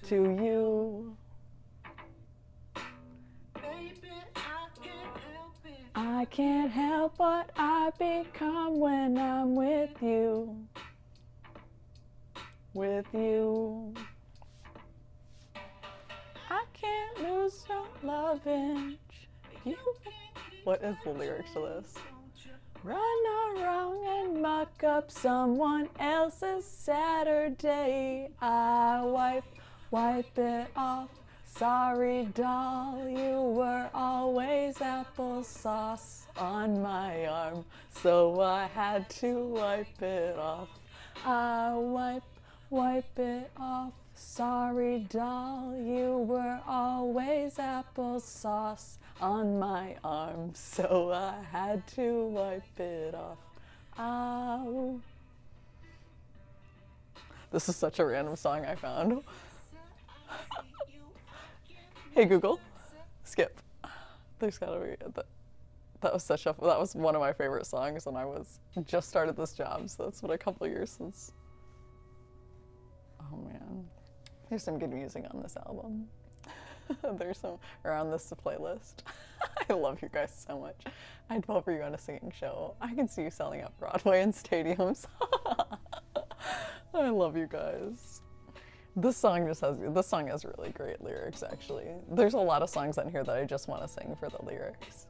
to you. I can't help what I become when I'm with you. With you. I can't lose your loving you. What is the lyrics to this? Run around and muck up someone else's Saturday. I wipe it off. Sorry, doll, you were always applesauce on my arm, so I had to wipe it off. I wipe it off. Sorry, doll, you were always applesauce on my arm, so I had to wipe it off. Ow. This is such a random song I found. Hey Google, skip. There's gotta be that was one of my favorite songs when I was just started this job. So that's been a couple years since. Oh man, there's some good music on this album. There's some around this playlist. I love you guys so much. I'd vote for you on a singing show. I can see you selling out Broadway and stadiums. I love you guys. This song has really great lyrics, actually. There's a lot of songs on here that I just want to sing for the lyrics.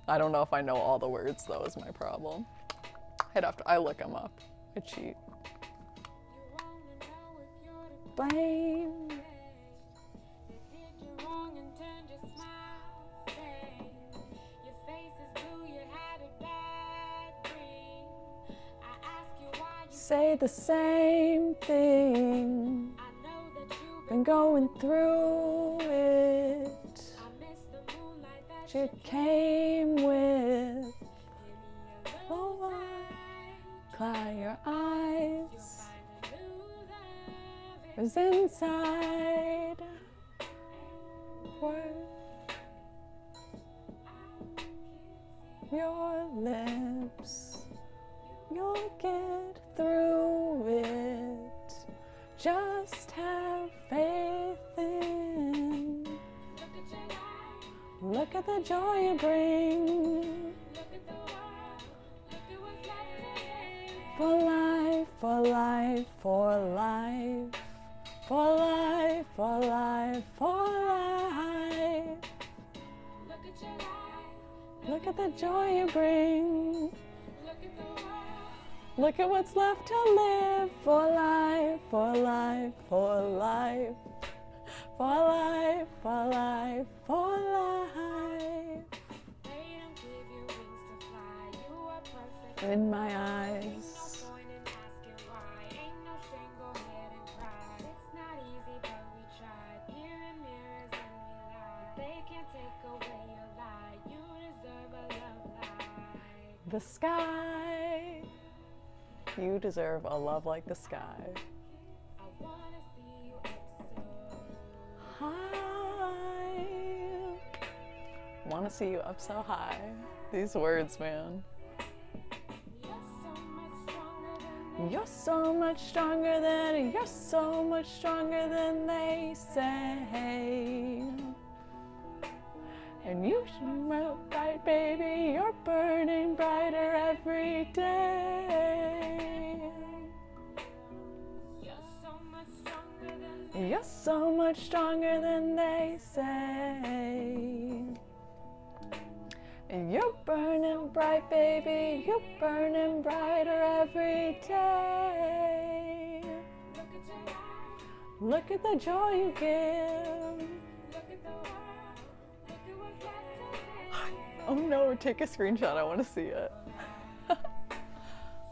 I don't know if I know all the words, though, is my problem. I look them up. I cheat. Blame. Say the same thing. Been going through it. You came with. Oh, cry your eyes. It's inside. Your lips. You'll get through it. Just have faith in. Look at the joy you bring. For life, for life, for life. For life, for life, for life. Look at the joy you bring. Look at what's left to live. For life, for life, for life. For life, for life, for life. In my eyes. The sky. You deserve a love like the sky. High. Want to see you up so high. These words, man. You're so much stronger than they say. And you smell bright, baby. You're burning brighter every day. You're so much stronger than they say. And you're burning bright, baby. You're burning brighter every day. Look at the joy you give. Oh no, take a screenshot. I want to see it.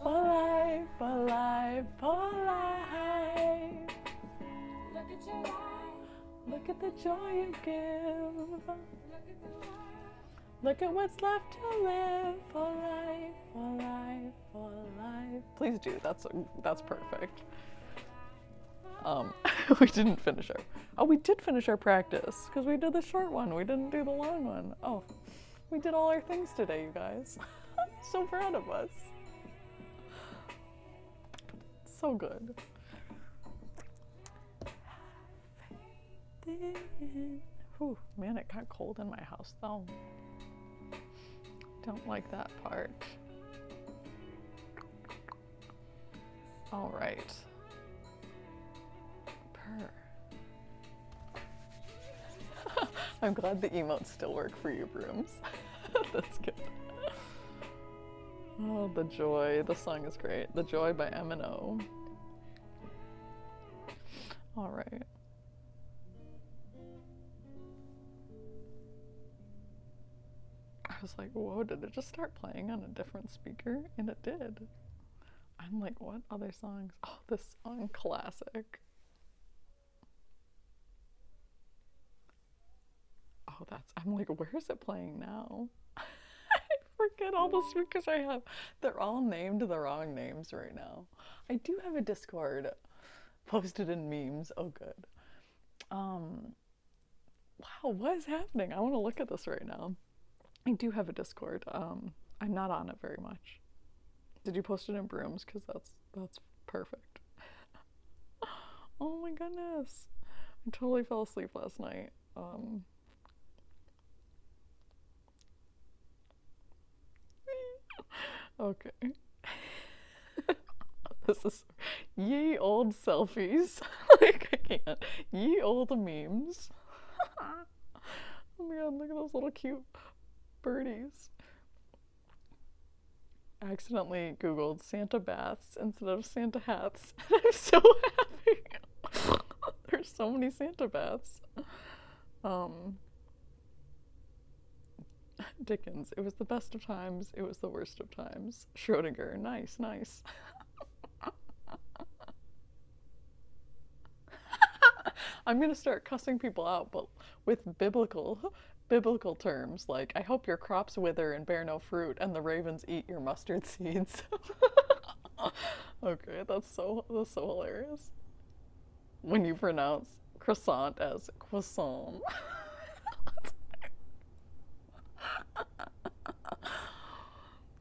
For life, for life, for life. Look at the joy you give. Look at what's left to live. For life, for life, for life. Please do. That's perfect. We didn't finish our. Oh, we did finish our practice because we did the short one. We didn't do the long one. Oh, we did all our things today, you guys. So proud of us. So good. Then, whew, man, it got cold in my house though. Don't like that part. All right. Purr. I'm glad the emotes still work for you, Brooms. That's good. Oh, The Joy. The song is great. The Joy by M&O. All right. I was like, whoa, did it just start playing on a different speaker? And it did. I'm like, what other songs? Oh, this song, classic. Oh, I'm like, where is it playing now? I forget all the speakers I have. They're all named the wrong names right now. I do have a Discord posted in memes. Oh, good. Wow, what is happening? I want to look at this right now. I do have a Discord. I'm not on it very much. Did you post it in Brooms? Because that's perfect. Oh my goodness. I totally fell asleep last night. Okay. This is ye old selfies. Like, I can't. Ye old memes. Oh my god, look at those little cute birdies. I accidentally Googled Santa baths instead of Santa hats. I'm so happy. There's so many Santa baths. Dickens. It was the best of times. It was the worst of times. Schrodinger. Nice, nice. I'm gonna start cussing people out, but with biblical terms, like, I hope your crops wither and bear no fruit, and the ravens eat your mustard seeds. Okay, that's so hilarious. When you pronounce croissant as croissant.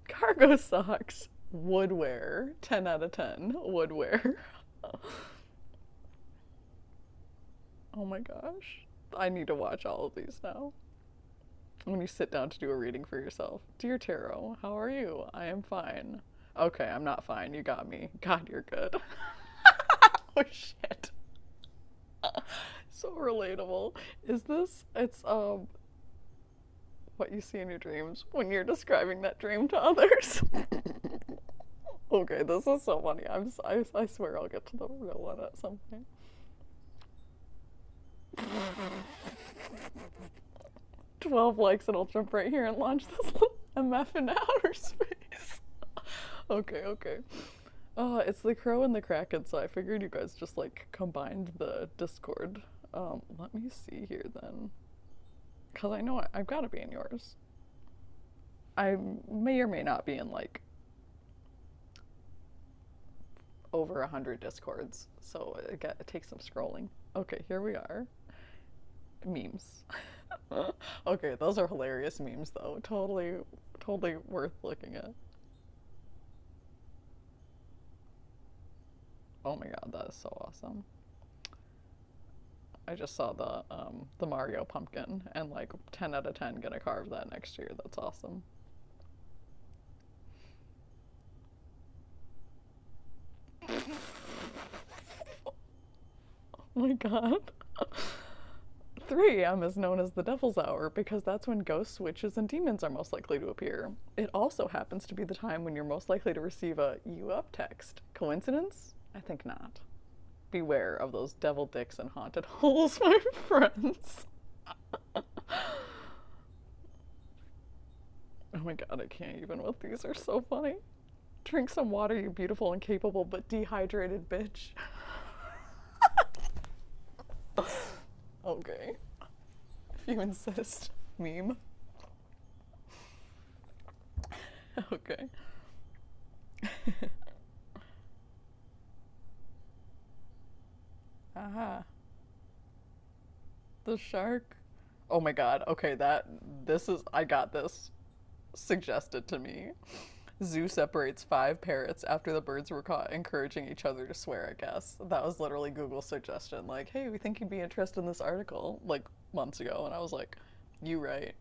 Cargo socks, woodwear, 10 out of 10, woodwear. Oh my gosh. I need to watch all of these now. When you sit down to do a reading for yourself. Dear Tarot, how are you? I am fine. Okay, I'm not fine. You got me. God, you're good. Oh shit. So relatable. It's what you see in your dreams when you're describing that dream to others. Okay, this is so funny. I swear I'll get to the real one at some point. 12 likes and I'll jump right here and launch this little MF into outer space. Okay. It's the Crow and the Kraken, so I figured you guys just like combined the Discord. Let me see here then. Because I know I've got to be in yours. I may or may not be in like over 100 Discords, so it takes some scrolling. Okay, here we are. Memes. Okay, those are hilarious memes though. Totally worth looking at. Oh my god, that is so awesome. I just saw the Mario pumpkin, and like 10 out of 10 gonna carve that next year. That's awesome. Oh my god. 3 a.m. is known as the Devil's Hour because that's when ghosts, witches, and demons are most likely to appear. It also happens to be the time when you're most likely to receive a "you up" text. Coincidence? I think not. Beware of those devil dicks and haunted holes, my friends. Oh my god, I can't even with these. Are so funny. Drink some water, you beautiful and capable but dehydrated bitch. Okay. If you insist. Meme. Okay. Aha. The shark. Oh my god. Okay, I got this suggested to me. Zoo separates 5 parrots after the birds were caught encouraging each other to swear, I guess. That was literally Google's suggestion. Like, hey, we think you'd be interested in this article, like, months ago. And I was like, you right.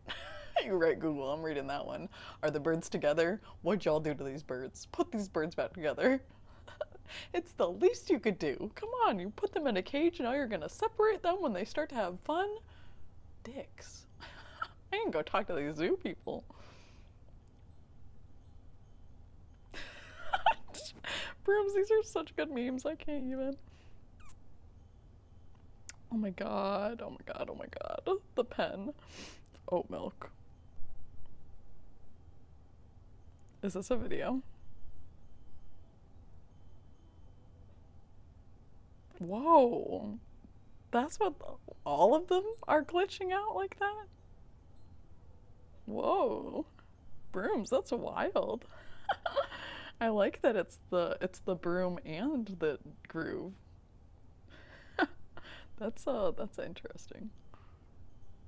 You right, Google. I'm reading that one. Are the birds together? What'd y'all do to these birds? Put these birds back together. It's the least you could do. Come on, you put them in a cage, now you're gonna separate them when they start to have fun? Dicks. I can go talk to these zoo people. Brooms, these are such good memes, I can't even. Oh my god, oh my god, oh my god. The pen. Oat milk. Is this a video? Whoa. That's what all of them are glitching out like that? Whoa. Brooms, that's wild. I like that it's the broom and the groove. That's interesting.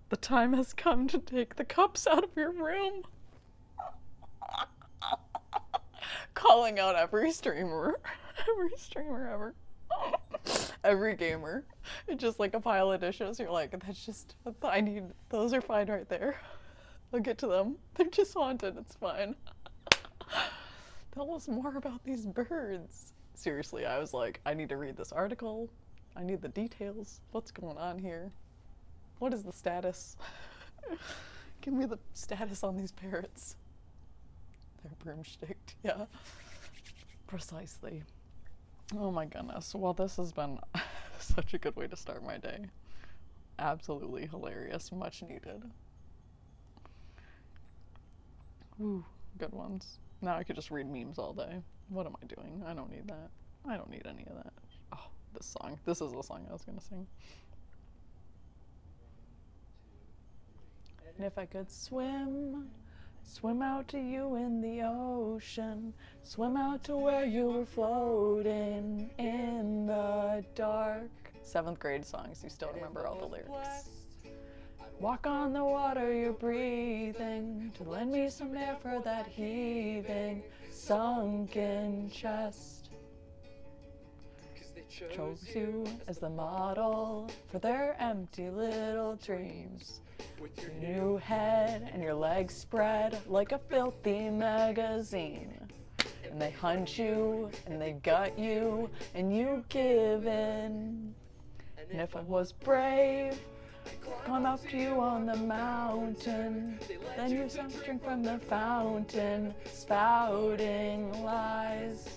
The time has come to take the cups out of your room. Calling out every streamer ever. Every gamer. It's just like a pile of dishes. You're like, that's just, those are fine right there. I'll get to them. They're just haunted. It's fine. Tell us more about these birds. Seriously, I was like, I need to read this article. I need the details. What's going on here? What is the status? Give me the status on these parrots. They're broomsticked, yeah. Precisely. Oh my goodness. Well, this has been such a good way to start my day. Absolutely hilarious. Much needed. Ooh, good ones. Now I could just read memes all day. What am I doing? I don't need that. I don't need any of that. Oh, this song. This is the song I was gonna sing. And if I could swim out to you in the ocean, swim out to where you were floating in the dark. 7th grade songs, you still remember all the lyrics. Walk on the water you're breathing, to lend me some air for that heaving, sunken chest. Chose you as the model for their empty little dreams. With your new head and your legs spread like a filthy magazine. And they hunt you and they gut you and you give in. And if I was brave, come up to you on the mountain, then you drink from the fountain, spouting lies.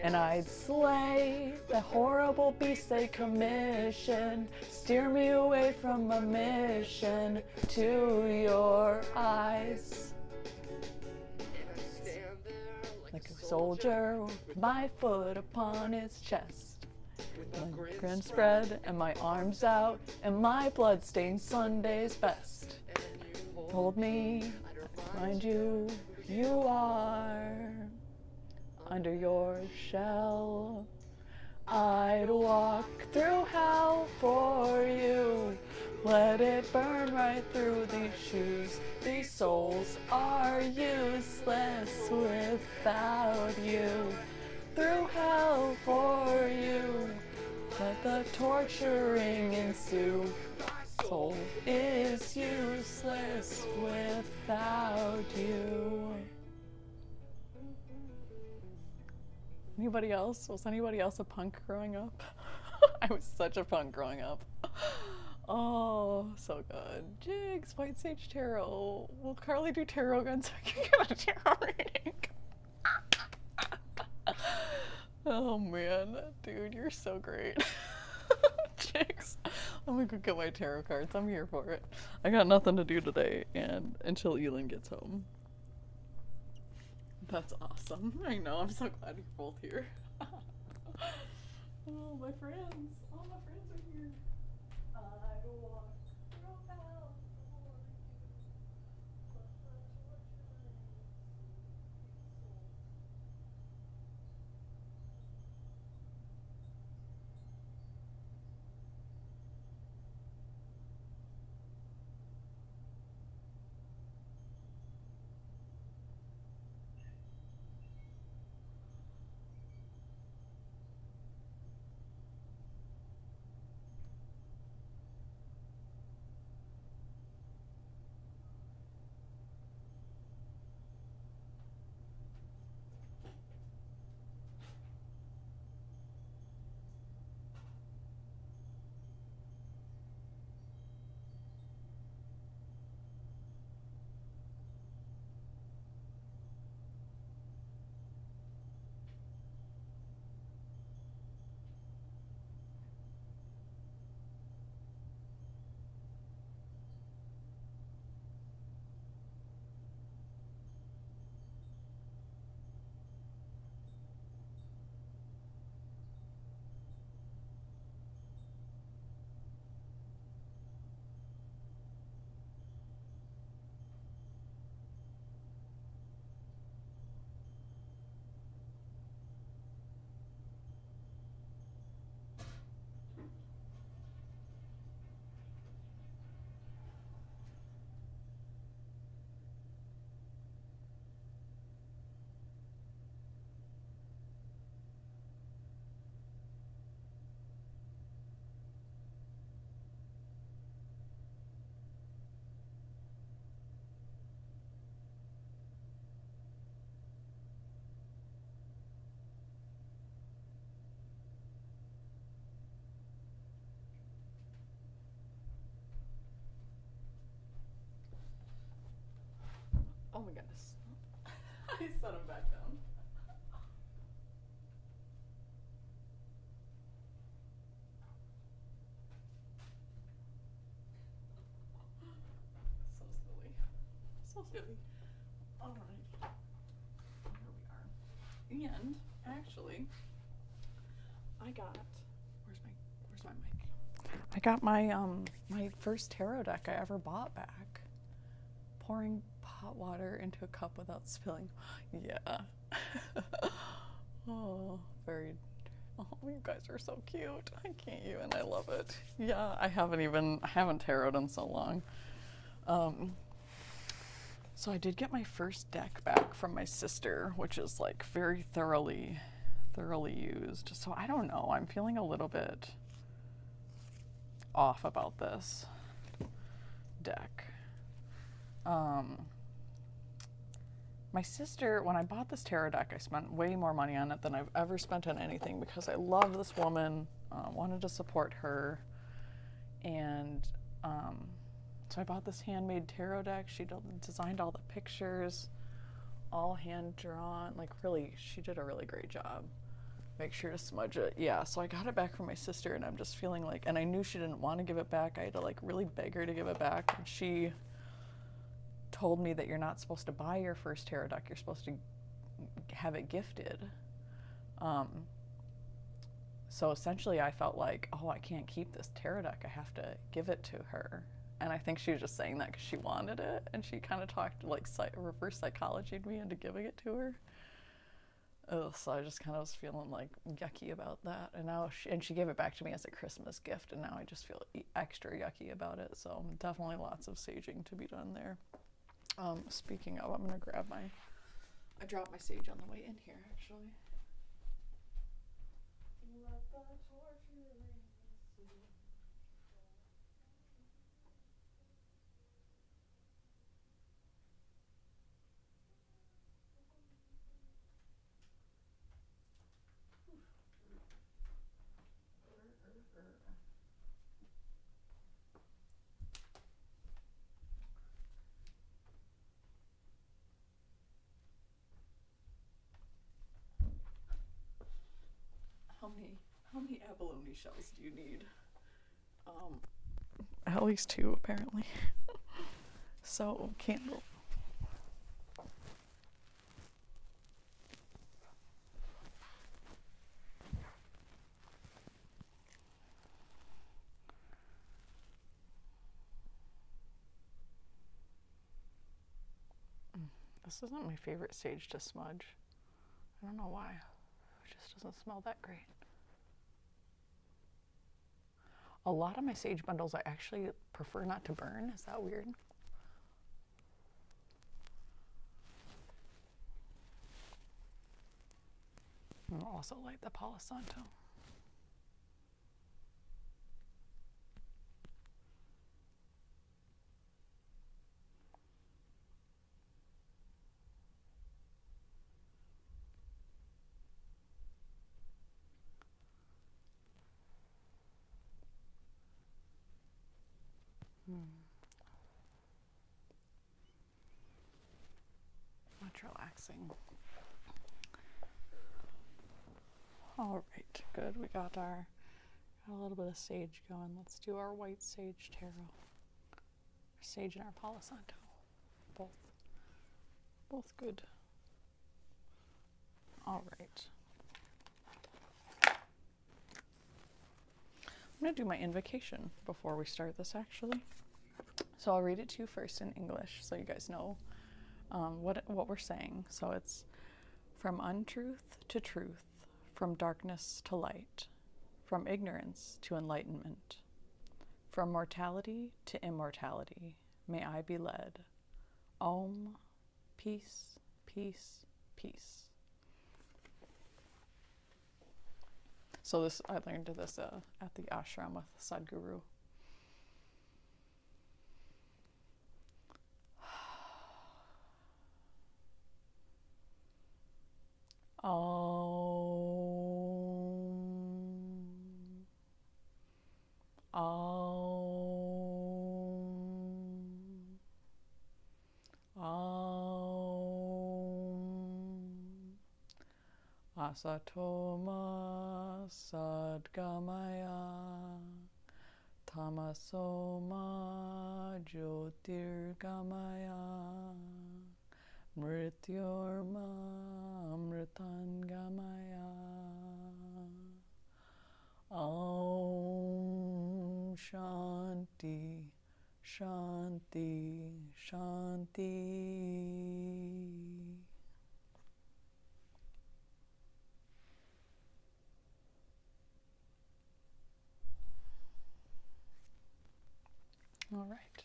And I'd slay the horrible beast they commissioned, steer me away from my mission to your eyes. Like a soldier with my foot upon his chest, my grin spread and my arms out and my blood-stained Sunday's best. Told me I'd find you, you are under your shell. I'd walk through hell for you. Let it burn right through these shoes. These souls are useless without you. Through hell for you. Let the torturing ensue. My soul is useless without you. Anybody else? Was anybody else a punk growing up? I was such a punk growing up. Oh, so good. Jigs, White Sage Tarot. Will Carly do tarot again so I can get a tarot reading? Oh man, dude, you're so great. Jigs, I'm gonna go get my tarot cards. I'm here for it. I got nothing to do today, and until Elin gets home. That's awesome. I know, I'm so glad you're both here. Oh, my friends. All my friends are here. I walk through hell for you. I set him back down. So silly. So silly. Alright. Here we are. And actually, I got where's my mic? I got my my first tarot deck I ever bought back. Pouring hot water into a cup without spilling. Yeah. Oh, very. Oh, you guys are so cute. I can't even. I love it. Yeah, I haven't tarot in so long. So I did get my first deck back from my sister, which is like very thoroughly used. So I don't know. I'm feeling a little bit off about this deck. My sister, when I bought this tarot deck, I spent way more money on it than I've ever spent on anything because I love this woman, wanted to support her, and so I bought this handmade tarot deck. She designed all the pictures, all hand drawn. Like really, she did a really great job. Make sure to smudge it. Yeah, so I got it back from my sister, and I'm just feeling like, and I knew she didn't want to give it back. I had to like really beg her to give it back, and she told me that you're not supposed to buy your first tarot deck. You're supposed to have it gifted. So essentially I felt like, oh, I can't keep this tarot deck. I have to give it to her. And I think she was just saying that because she wanted it. And she kind of talked like reverse psychology'd me into giving it to her. So I just kind of was feeling like yucky about that. And now she gave it back to me as a Christmas gift. And now I just feel extra yucky about it. So definitely lots of saging to be done there. Speaking of, I'm gonna grab I dropped my sage on the way in here, actually. How many abalone shells do you need? At least 2 apparently. So candle. This isn't my favorite sage to smudge. I don't know why. It just doesn't smell that great. A lot of my sage bundles I actually prefer not to burn. Is that weird? And I'll also light the Palo Santo. Much relaxing. All right, good. We got a little bit of sage going. Let's do our white sage tarot. Our sage and our Palo Santo. Both good. All right. I'm going to do my invocation before we start this, actually. So I'll read it to you first in English so you guys know what we're saying. So it's from untruth to truth, from darkness to light, from ignorance to enlightenment, from mortality to immortality, may I be led. Om, peace, peace, peace. So I learned this at the ashram with Sadhguru. Om. Asatoma Sadgamaya Tamasoma Jyotirgamaya Mrityorma Amritangamaya. Om Shanti Shanti Shanti. All right.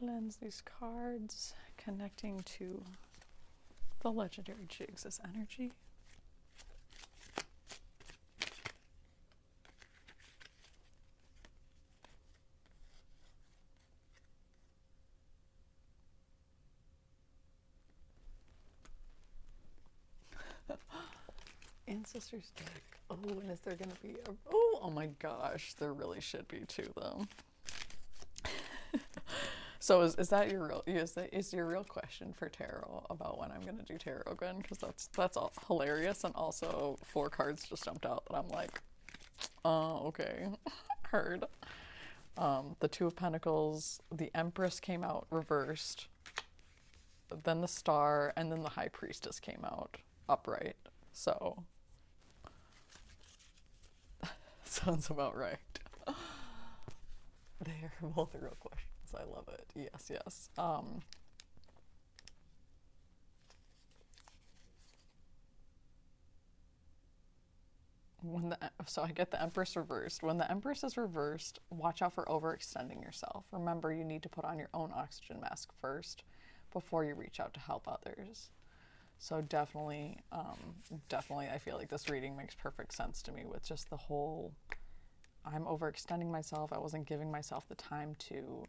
Cleanse these cards, connecting to the legendary jigs' energy. Ancestors deck. Oh, and is there gonna be a? Oh my gosh, there really should be two though. So is that your real? Is your real question for tarot about when I'm gonna do tarot again? Because that's all hilarious, and also 4 cards just jumped out that I'm like, okay, heard. The Two of Pentacles, the Empress came out reversed, then the Star, and then the High Priestess came out upright. So sounds about right. They are both real questions. I love it. Yes, yes. So I get the Empress reversed. When the Empress is reversed, watch out for overextending yourself. Remember, you need to put on your own oxygen mask first before you reach out to help others. So definitely, I feel like this reading makes perfect sense to me with just the whole, I'm overextending myself. I wasn't giving myself the time to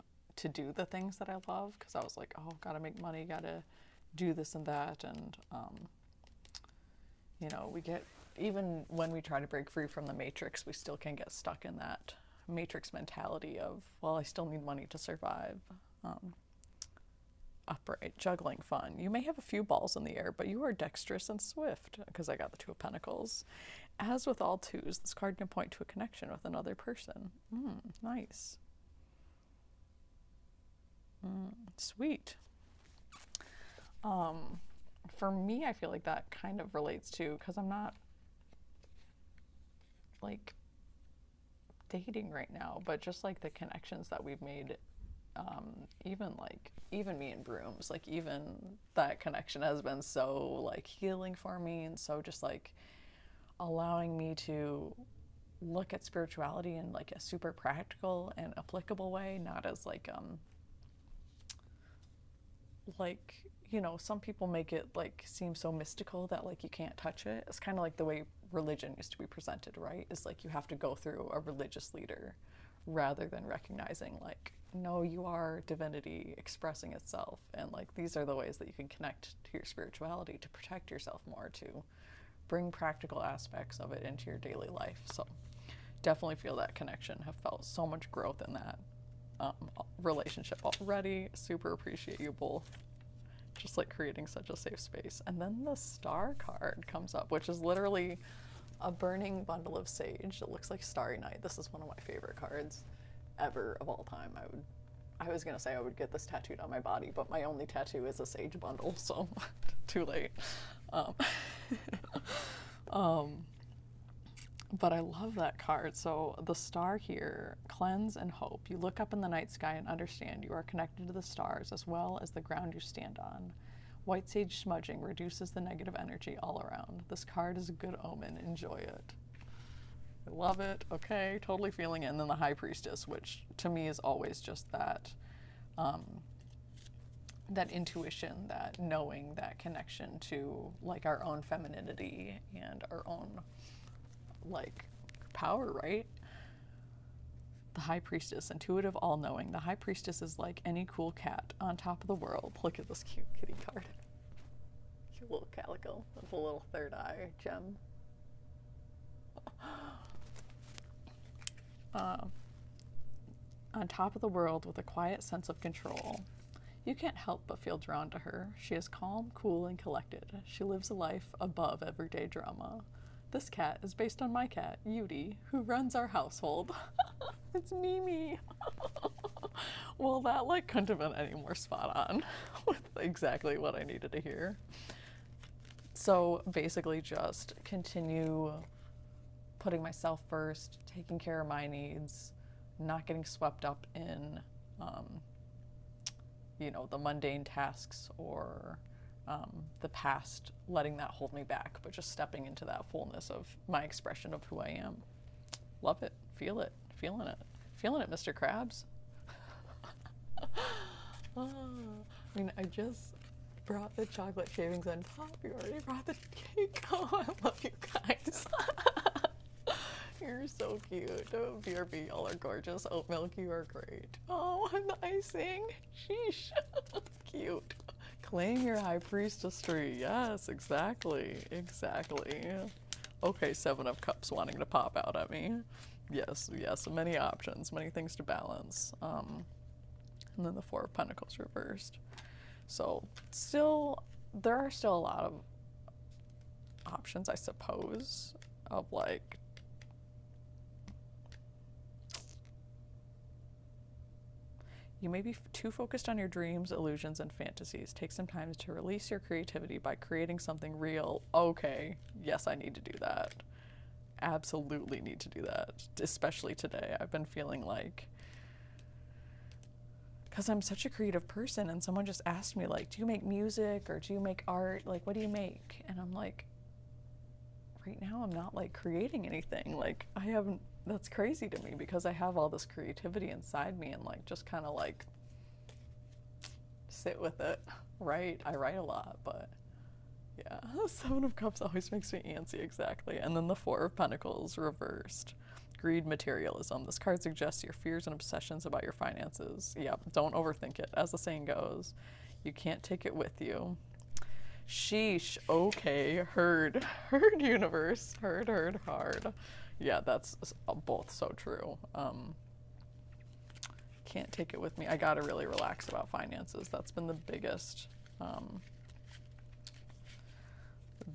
do the things that I love, because I was like, oh, gotta make money, gotta do this and that. And, you know, we get, even when we try to break free from the matrix, we still can get stuck in that matrix mentality of, well, I still need money to survive. Upright, juggling fun. You may have a few balls in the air, but you are dexterous and swift, because I got the Two of Pentacles. As with all twos, this card can point to a connection with another person. Nice. Sweet. For me, I feel like that kind of relates to, because I'm not like dating right now, but just like the connections that we've made, even me and Brooms, like even that connection has been so like healing for me, and so just like allowing me to look at spirituality in like a super practical and applicable way, not as like you know, some people make it like seem so mystical that like you can't touch it. It's kind of like the way religion used to be presented, right? It's like you have to go through a religious leader, rather than recognizing like, no, you are divinity expressing itself, and like these are the ways that you can connect to your spirituality to protect yourself more, to bring practical aspects of it into your daily life. So definitely feel that connection, have felt so much growth in that relationship already. Super appreciate you both, just like creating such a safe space. And then the Star card comes up, which is literally a burning bundle of sage. It looks like Starry Night. This is one of my favorite cards ever of all time. I was gonna say I would get this tattooed on my body, but my only tattoo is a sage bundle, so too late. But I love that card. So the star here, cleanse and hope. You look up in the night sky and understand you are connected to the stars as well as the ground you stand on. White sage smudging reduces the negative energy all around. This card is a good omen. Enjoy it. I love it. Okay, totally feeling it. And then the High Priestess, which to me is always just that, that intuition, that knowing, that connection to like our own femininity and our own like power, right? The High Priestess, intuitive, all-knowing. The High Priestess is like any cool cat on top of the world. Look at this cute kitty card. Cute little calico with a little third eye gem. On top of the world with a quiet sense of control. You can't help but feel drawn to her. She is calm, cool, and collected. She lives a life above everyday drama. This cat is based on my cat, Yudi, who runs our household. It's Mimi. Well, that like couldn't have been any more spot on with exactly what I needed to hear. So basically just continue putting myself first, taking care of my needs, not getting swept up in, the mundane tasks or the past, letting that hold me back, but just stepping into that fullness of my expression of who I am. Love it. Feel it. Feeling it. Feeling it, Mr. Krabs. I just brought the chocolate shavings on top. You already brought the cake. Oh, I love you guys. You're so cute. Oh, BRB, y'all are gorgeous. Oat milk, you are great. Oh, and the icing. Sheesh. Cute. Claim your high priestessry. Yes, exactly. Exactly. Okay, Seven of Cups wanting to pop out at me. Yes, many options, many things to balance. And then the Four of Pentacles reversed. So there are still a lot of options, I suppose, of like, you may be too focused on your dreams, illusions, and fantasies. Take some time to release your creativity by creating something real. Okay, yes, I need to do that. Absolutely need to do that, especially today. I've been feeling like, because I'm such a creative person, and someone just asked me, like, do you make music or do you make art? Like, what do you make? And I'm like, right now I'm not like creating anything. Like, I haven't, that's crazy to me because I have all this creativity inside me and like just kind of like sit with it. Right? I write a lot, but yeah, Seven of Cups always makes me antsy, exactly. And then the Four of Pentacles reversed. Greed, materialism. This card suggests your fears and obsessions about your finances. Yeah, don't overthink it. As the saying goes, you can't take it with you. Sheesh. Okay. Heard. Heard, universe. Heard, hard. Yeah, that's both so true. Can't take it with me. I gotta really relax about finances. That's been the biggest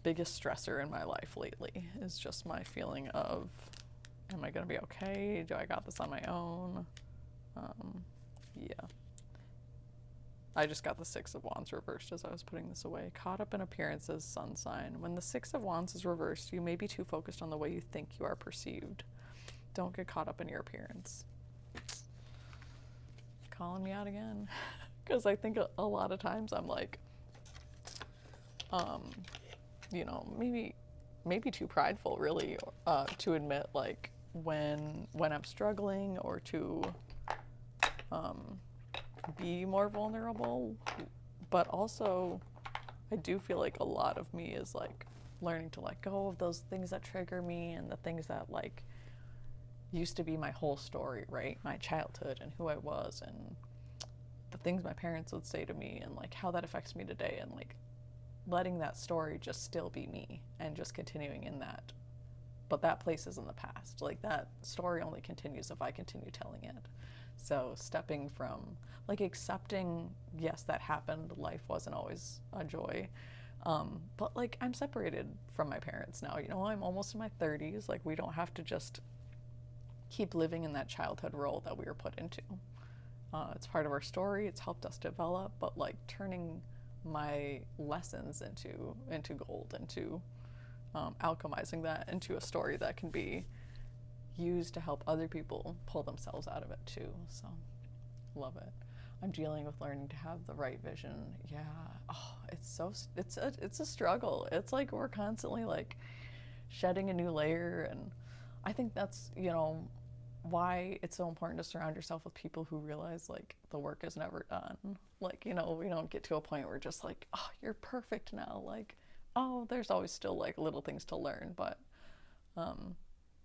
stressor in my life lately, is just my feeling of, am I gonna be okay? Do I got this on my own? Yeah. I just got the Six of Wands reversed as I was putting this away. Caught up in appearances, sun sign. When the Six of Wands is reversed, you may be too focused on the way you think you are perceived. Don't get caught up in your appearance. Calling me out again. Because I think a lot of times I'm like, maybe too prideful, really, to admit like when I'm struggling, or to be more vulnerable. But also, I do feel like a lot of me is like learning to let go of those things that trigger me and the things that like used to be my whole story, right? My childhood and who I was and the things my parents would say to me and like how that affects me today, and like letting that story just still be me and just continuing in that. But that place is in the past. Like, that story only continues if I continue telling it. So stepping from, like, accepting, yes, that happened. Life wasn't always a joy. But, like, I'm separated from my parents now. I'm almost in my 30s. Like, we don't have to just keep living in that childhood role that we were put into. It's part of our story. It's helped us develop. But, like, turning my lessons into gold, into alchemizing that into a story that can be used to help other people pull themselves out of it too. So, love it. I'm dealing with learning to have the right vision. Yeah. Oh, it's a struggle. It's like we're constantly like shedding a new layer, and I think that's, why it's so important to surround yourself with people who realize like the work is never done. Like, we don't get to a point where just like, oh, you're perfect now. Like, oh, there's always still like little things to learn, but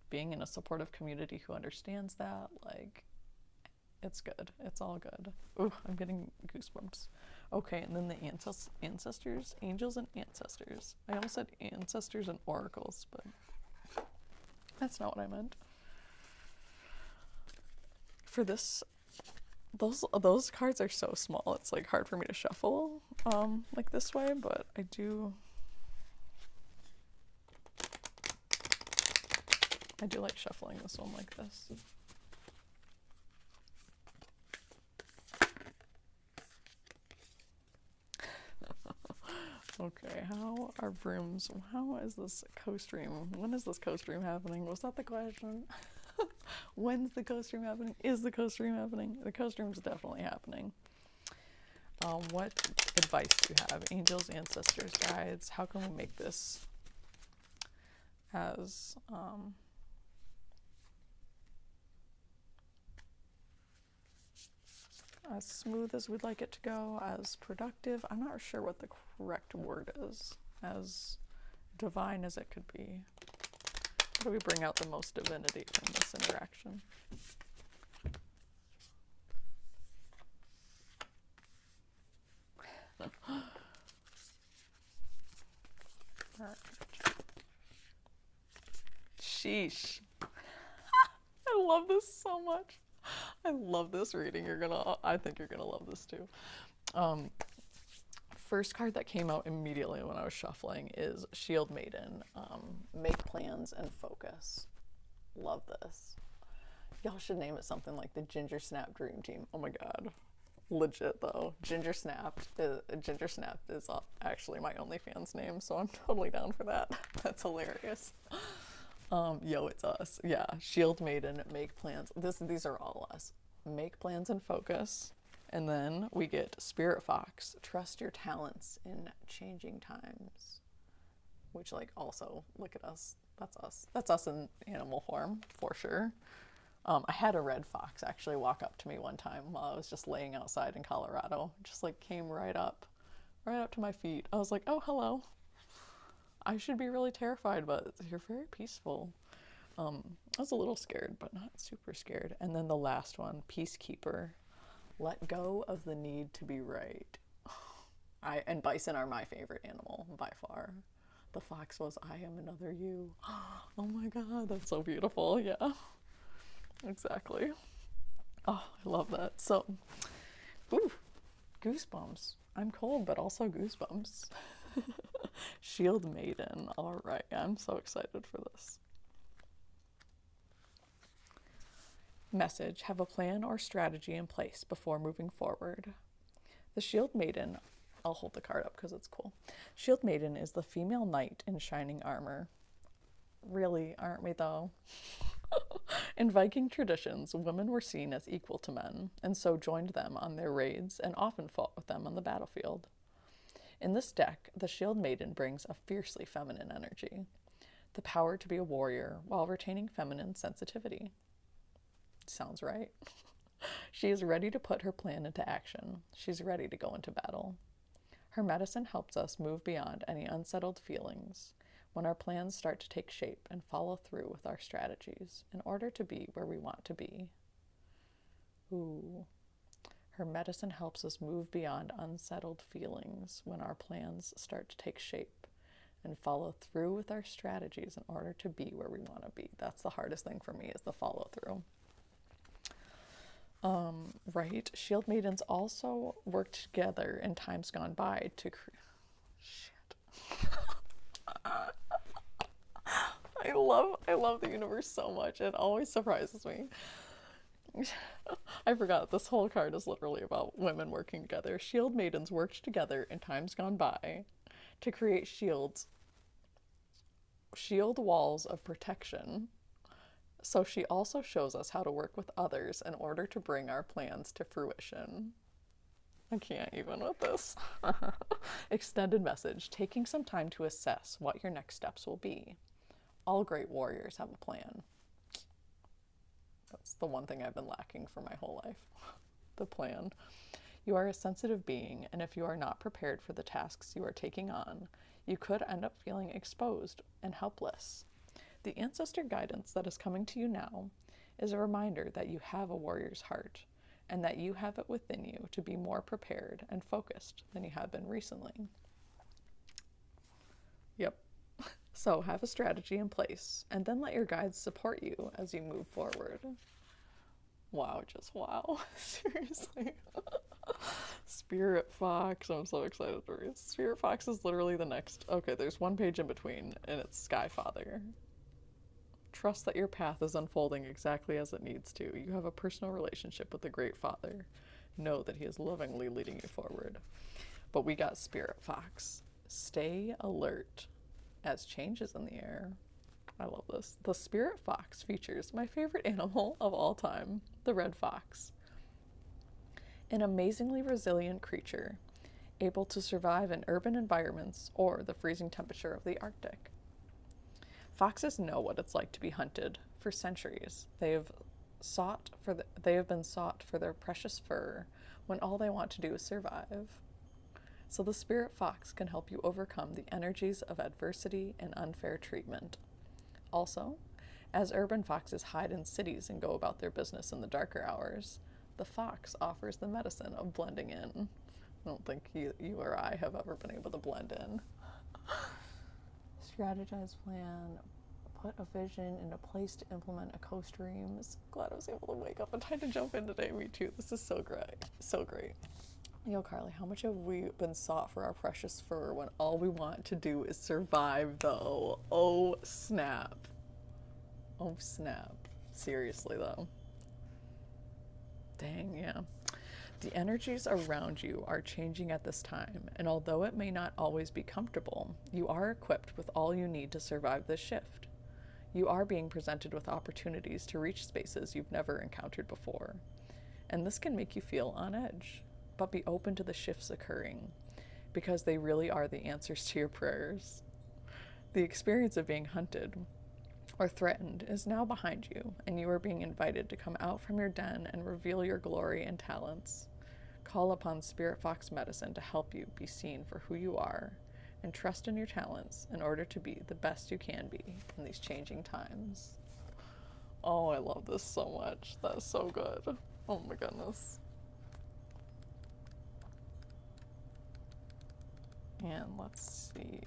being in a supportive community who understands that, like, it's good. It's all good. Ooh, I'm getting goosebumps. Okay, and then the ancestors, angels and ancestors. I almost said ancestors and oracles, but that's not what I meant. For this those cards are so small. It's like hard for me to shuffle like this way, but I do like shuffling this one like this. Okay, how are brooms? How is this co-stream? When is this co-stream happening? Was that the question? When's the co-stream happening? Is the co-stream happening? The co-stream's definitely happening. What advice do you have? Angels, ancestors, guides? How can we make this as smooth as we'd like it to go, as productive? I'm not sure what the correct word is. As divine as it could be. How do we bring out the most divinity from this interaction? Alright. Sheesh. I love this so much. I love this reading. I think you're gonna love this too. First card that came out immediately when I was shuffling is Shield Maiden. Make plans and focus. Love this. Y'all should name it something like the Ginger Snap Dream Team. Oh my god. Legit though. Ginger Snap is actually my OnlyFans name, so I'm totally down for that. That's hilarious. Yo, it's us. Yeah, Shield Maiden, make plans. These are all us. Make plans and focus. And then we get Spirit Fox, trust your talents in changing times. Which, like, also, look at us. That's us. That's us in animal form, for sure. I had a red fox actually walk up to me one time while I was just laying outside in Colorado. Just, like, came right up to my feet. I was like, oh, hello. I should be really terrified, but you're very peaceful. I was a little scared, but not super scared. And then the last one, Peacekeeper. Let go of the need to be right. And bison are my favorite animal, by far. The fox was, I am another you. Oh my god, that's so beautiful. Yeah, exactly. Oh, I love that. So, ooh, goosebumps. I'm cold, but also goosebumps. Shield Maiden. All right, I'm so excited for this. Message: have a plan or strategy in place before moving forward. The Shield Maiden, I'll hold the card up because it's cool. Shield Maiden is the female knight in shining armor. Really, aren't we though? In Viking traditions, women were seen as equal to men, and so joined them on their raids and often fought with them on the battlefield. In this deck, the Shield Maiden brings a fiercely feminine energy, the power to be a warrior while retaining feminine sensitivity. Sounds right. She is ready to put her plan into action. She's ready to go into battle. Her medicine helps us move beyond any unsettled feelings when our plans start to take shape and follow through with our strategies in order to be where we want to be. Ooh. Her medicine helps us move beyond unsettled feelings when our plans start to take shape and follow through with our strategies in order to be where we want to be. That's the hardest thing for me, is the follow through. Right. Shield Maidens also worked together in times gone by to I love the universe so much. It always surprises me. I forgot this whole card is literally about women working together. Shield Maidens worked together in times gone by to create shield walls of protection. So she also shows us how to work with others in order to bring our plans to fruition. I can't even with this. Extended message: taking some time to assess what your next steps will be. All great warriors have a plan. That's the one thing I've been lacking for my whole life. The plan. You are a sensitive being, and if you are not prepared for the tasks you are taking on, you could end up feeling exposed and helpless. The ancestor guidance that is coming to you now is a reminder that you have a warrior's heart and that you have it within you to be more prepared and focused than you have been recently. Yep. So have a strategy in place and then let your guides support you as you move forward. Wow, just wow. Seriously. Spirit Fox. I'm so excited to read. Spirit Fox is literally the next. Okay, there's one page in between, and it's Skyfather. Trust that your path is unfolding exactly as it needs to. You have a personal relationship with the Great Father. Know that he is lovingly leading you forward. But we got Spirit Fox. Stay alert as changes in the air. I love this. The Spirit Fox features my favorite animal of all time, the red fox. An amazingly resilient creature, able to survive in urban environments or the freezing temperature of the Arctic. Foxes know what it's like to be hunted for centuries. They have been sought for their precious fur when all they want to do is survive. So the Spirit Fox can help you overcome the energies of adversity and unfair treatment. Also, as urban foxes hide in cities and go about their business in the darker hours, the fox offers the medicine of blending in. I don't think you or I have ever been able to blend in. Strategize, plan, put a vision into place to implement a coast dreams. Glad I was able to wake up in time to jump in today. Me too. This is so great. So great. Yo, Carly, how much have we been sought for our precious fur when all we want to do is survive, though? Oh, snap. Oh, snap. Seriously, though. Dang, yeah. The energies around you are changing at this time, and although it may not always be comfortable, you are equipped with all you need to survive this shift. You are being presented with opportunities to reach spaces you've never encountered before, and this can make you feel on edge. But be open to the shifts occurring, because they really are the answers to your prayers. The experience of being hunted or threatened is now behind you, and you are being invited to come out from your den and reveal your glory and talents. Call upon Spirit Fox Medicine to help you be seen for who you are, and trust in your talents in order to be the best you can be in these changing times. Oh, I love this so much. That is so good. Oh my goodness. And let's see.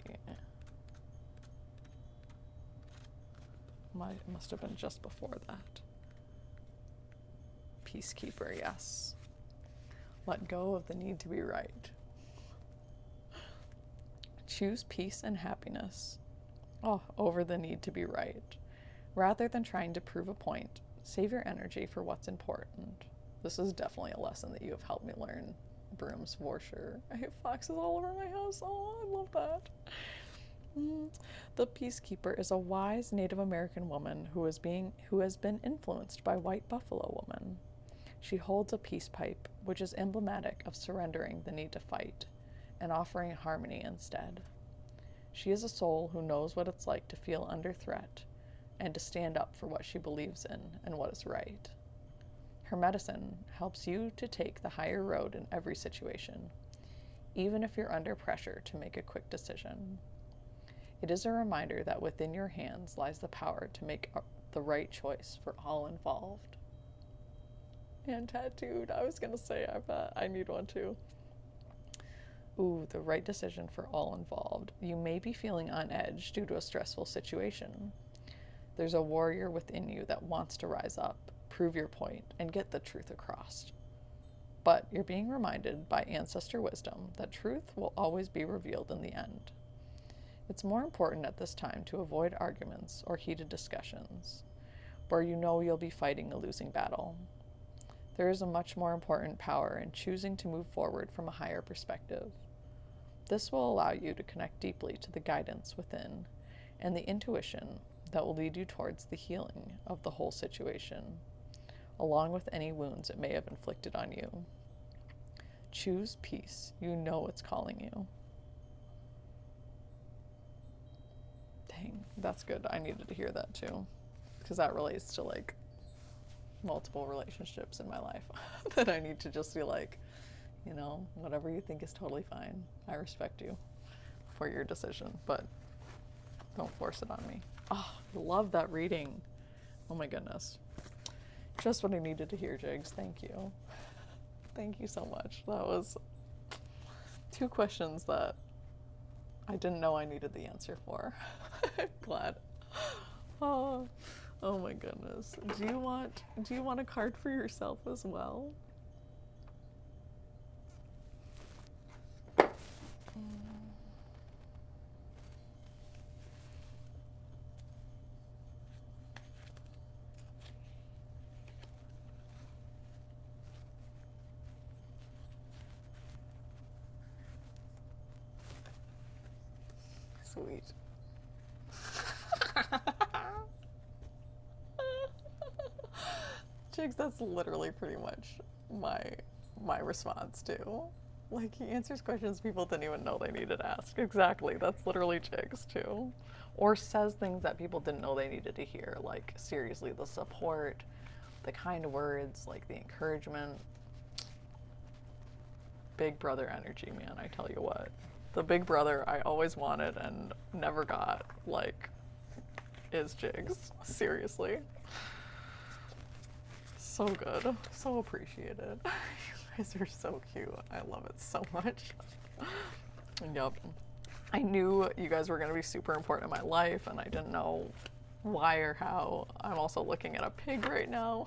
Must have been just before that. Peacekeeper, yes. Let go of the need to be right. Choose peace and happiness over the need to be right. Rather than trying to prove a point, save your energy for what's important. This is definitely a lesson that you have helped me learn. Brooms for sure. I have foxes all over my house. Oh, I love that. The Peacekeeper is a wise Native American woman who has been influenced by White Buffalo Woman. She holds a peace pipe, which is emblematic of surrendering the need to fight and offering harmony instead. She is a soul who knows what it's like to feel under threat and to stand up for what she believes in and what is right. Her medicine helps you to take the higher road in every situation, even if you're under pressure to make a quick decision. It is a reminder that within your hands lies the power to make the right choice for all involved. And tattooed. I was gonna say, I bet I need one too. Ooh, the right decision for all involved. You may be feeling on edge due to a stressful situation. There's a warrior within you that wants to rise up, prove your point, and get the truth across. But you're being reminded by ancestor wisdom that truth will always be revealed in the end. It's more important at this time to avoid arguments or heated discussions, where you know you'll be fighting a losing battle. There is a much more important power in choosing to move forward from a higher perspective. This will allow you to connect deeply to the guidance within and the intuition that will lead you towards the healing of the whole situation, along with any wounds it may have inflicted on you. Choose peace. You know it's calling you. Dang, that's good. I needed to hear that too, because that relates to like multiple relationships in my life that I need to just be like, you know, whatever you think is totally fine. I respect you for your decision, but don't force it on me. Oh, I love that reading. Oh my goodness. Just what I needed to hear, Jigs. Thank you. Thank you so much. That was 2 questions that I didn't know I needed the answer for. I'm glad. Oh, Oh my goodness. Do you want a card for yourself as well? Sweet. Jigs, that's literally pretty much my my response too. Like he answers questions people didn't even know they needed to ask. Exactly. That's literally Jigs too. Or says things that people didn't know they needed to hear. Like seriously, the support, the kind words, like the encouragement. Big brother energy, man, I tell you what. The big brother I always wanted and never got, like, is Jigs. Seriously. So good. So appreciated. You guys are so cute. I love it so much. Yup. I knew you guys were going to be super important in my life, and I didn't know why or how. I'm also looking at a pig right now.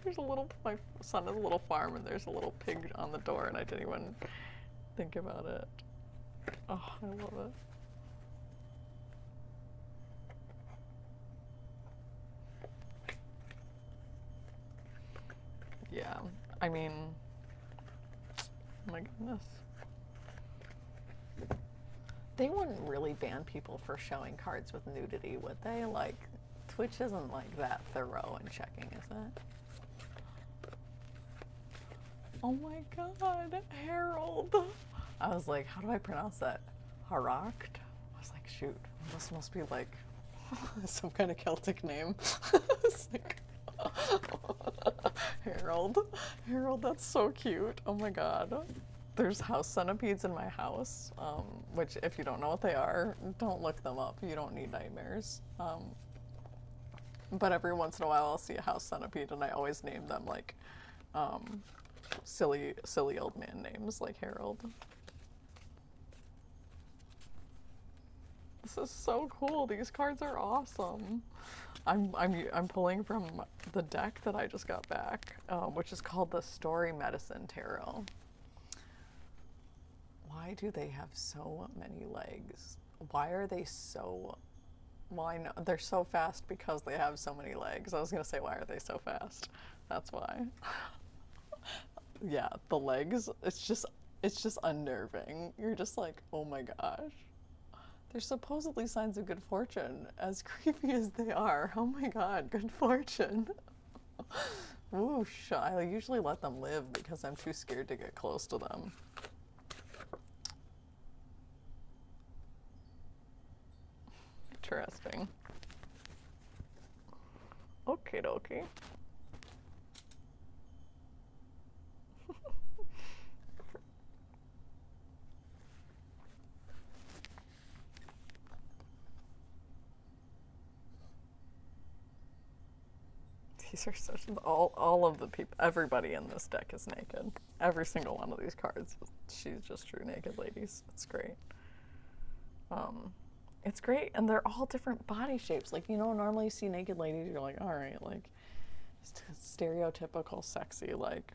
There's a little, my son has a little farm, and there's a little pig on the door, and I didn't even think about it. Oh, I love it. Yeah, I mean, oh my goodness. They wouldn't really ban people for showing cards with nudity, would they? Like, Twitch isn't like that thorough in checking, is it? Oh my god, Harold. I was like, how do I pronounce that? Harakt? I was like, shoot, this must be like some kind of Celtic name. It's like, Harold. Harold, that's so cute. Oh my god. There's house centipedes in my house, which if you don't know what they are, don't look them up. You don't need nightmares. But every once in a while I'll see a house centipede and I always name them like silly old man names like Harold. This is so cool. These cards are awesome. I'm pulling from the deck that I just got back, which is called the Story Medicine Tarot. Why do they have so many legs? Why are they so... Well, I know they're so fast because they have so many legs. I was gonna say, why are they so fast? That's why. Yeah, the legs, it's just unnerving. You're just like, oh my gosh. They're supposedly signs of good fortune, as creepy as they are. Oh my god, good fortune. Whoosh. I usually let them live because I'm too scared to get close to them. Interesting. Okie dokie. These are such, all of the people, everybody in this deck is naked. Every single one of these cards, she's just true naked ladies. It's great. It's great, and they're all different body shapes. Like, you know, normally you see naked ladies, you're like, all right, like, stereotypical sexy, like,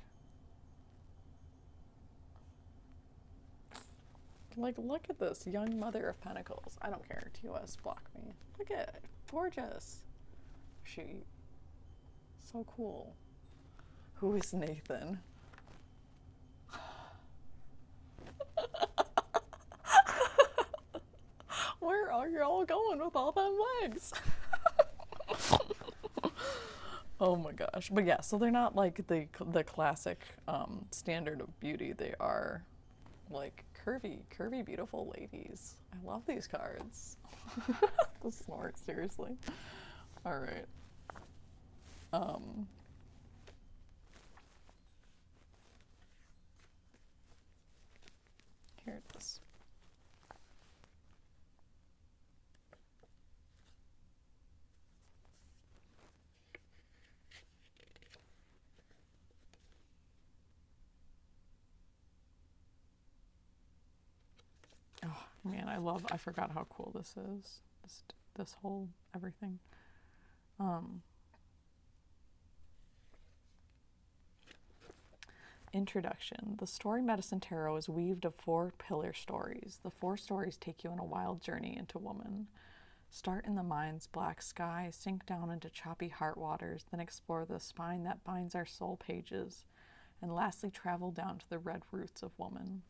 look at this young mother of pentacles. I don't care. TOS, block me. Look at it. Gorgeous. She, so cool. Who is Nathan? Where are you all going with all them legs? Oh my gosh. But yeah, so they're not like the classic standard of beauty. They are like curvy, beautiful ladies. I love these cards. The snort, seriously. All right. Here it is. Oh man, I forgot how cool this is. This whole everything. Um, Introduction. The story Medicine Tarot is weaved of 4 pillar stories. The 4 stories take you on a wild journey into woman. Start in the mind's black sky, sink down into choppy heart waters, then explore the spine that binds our soul pages, and lastly travel down to the red roots of woman.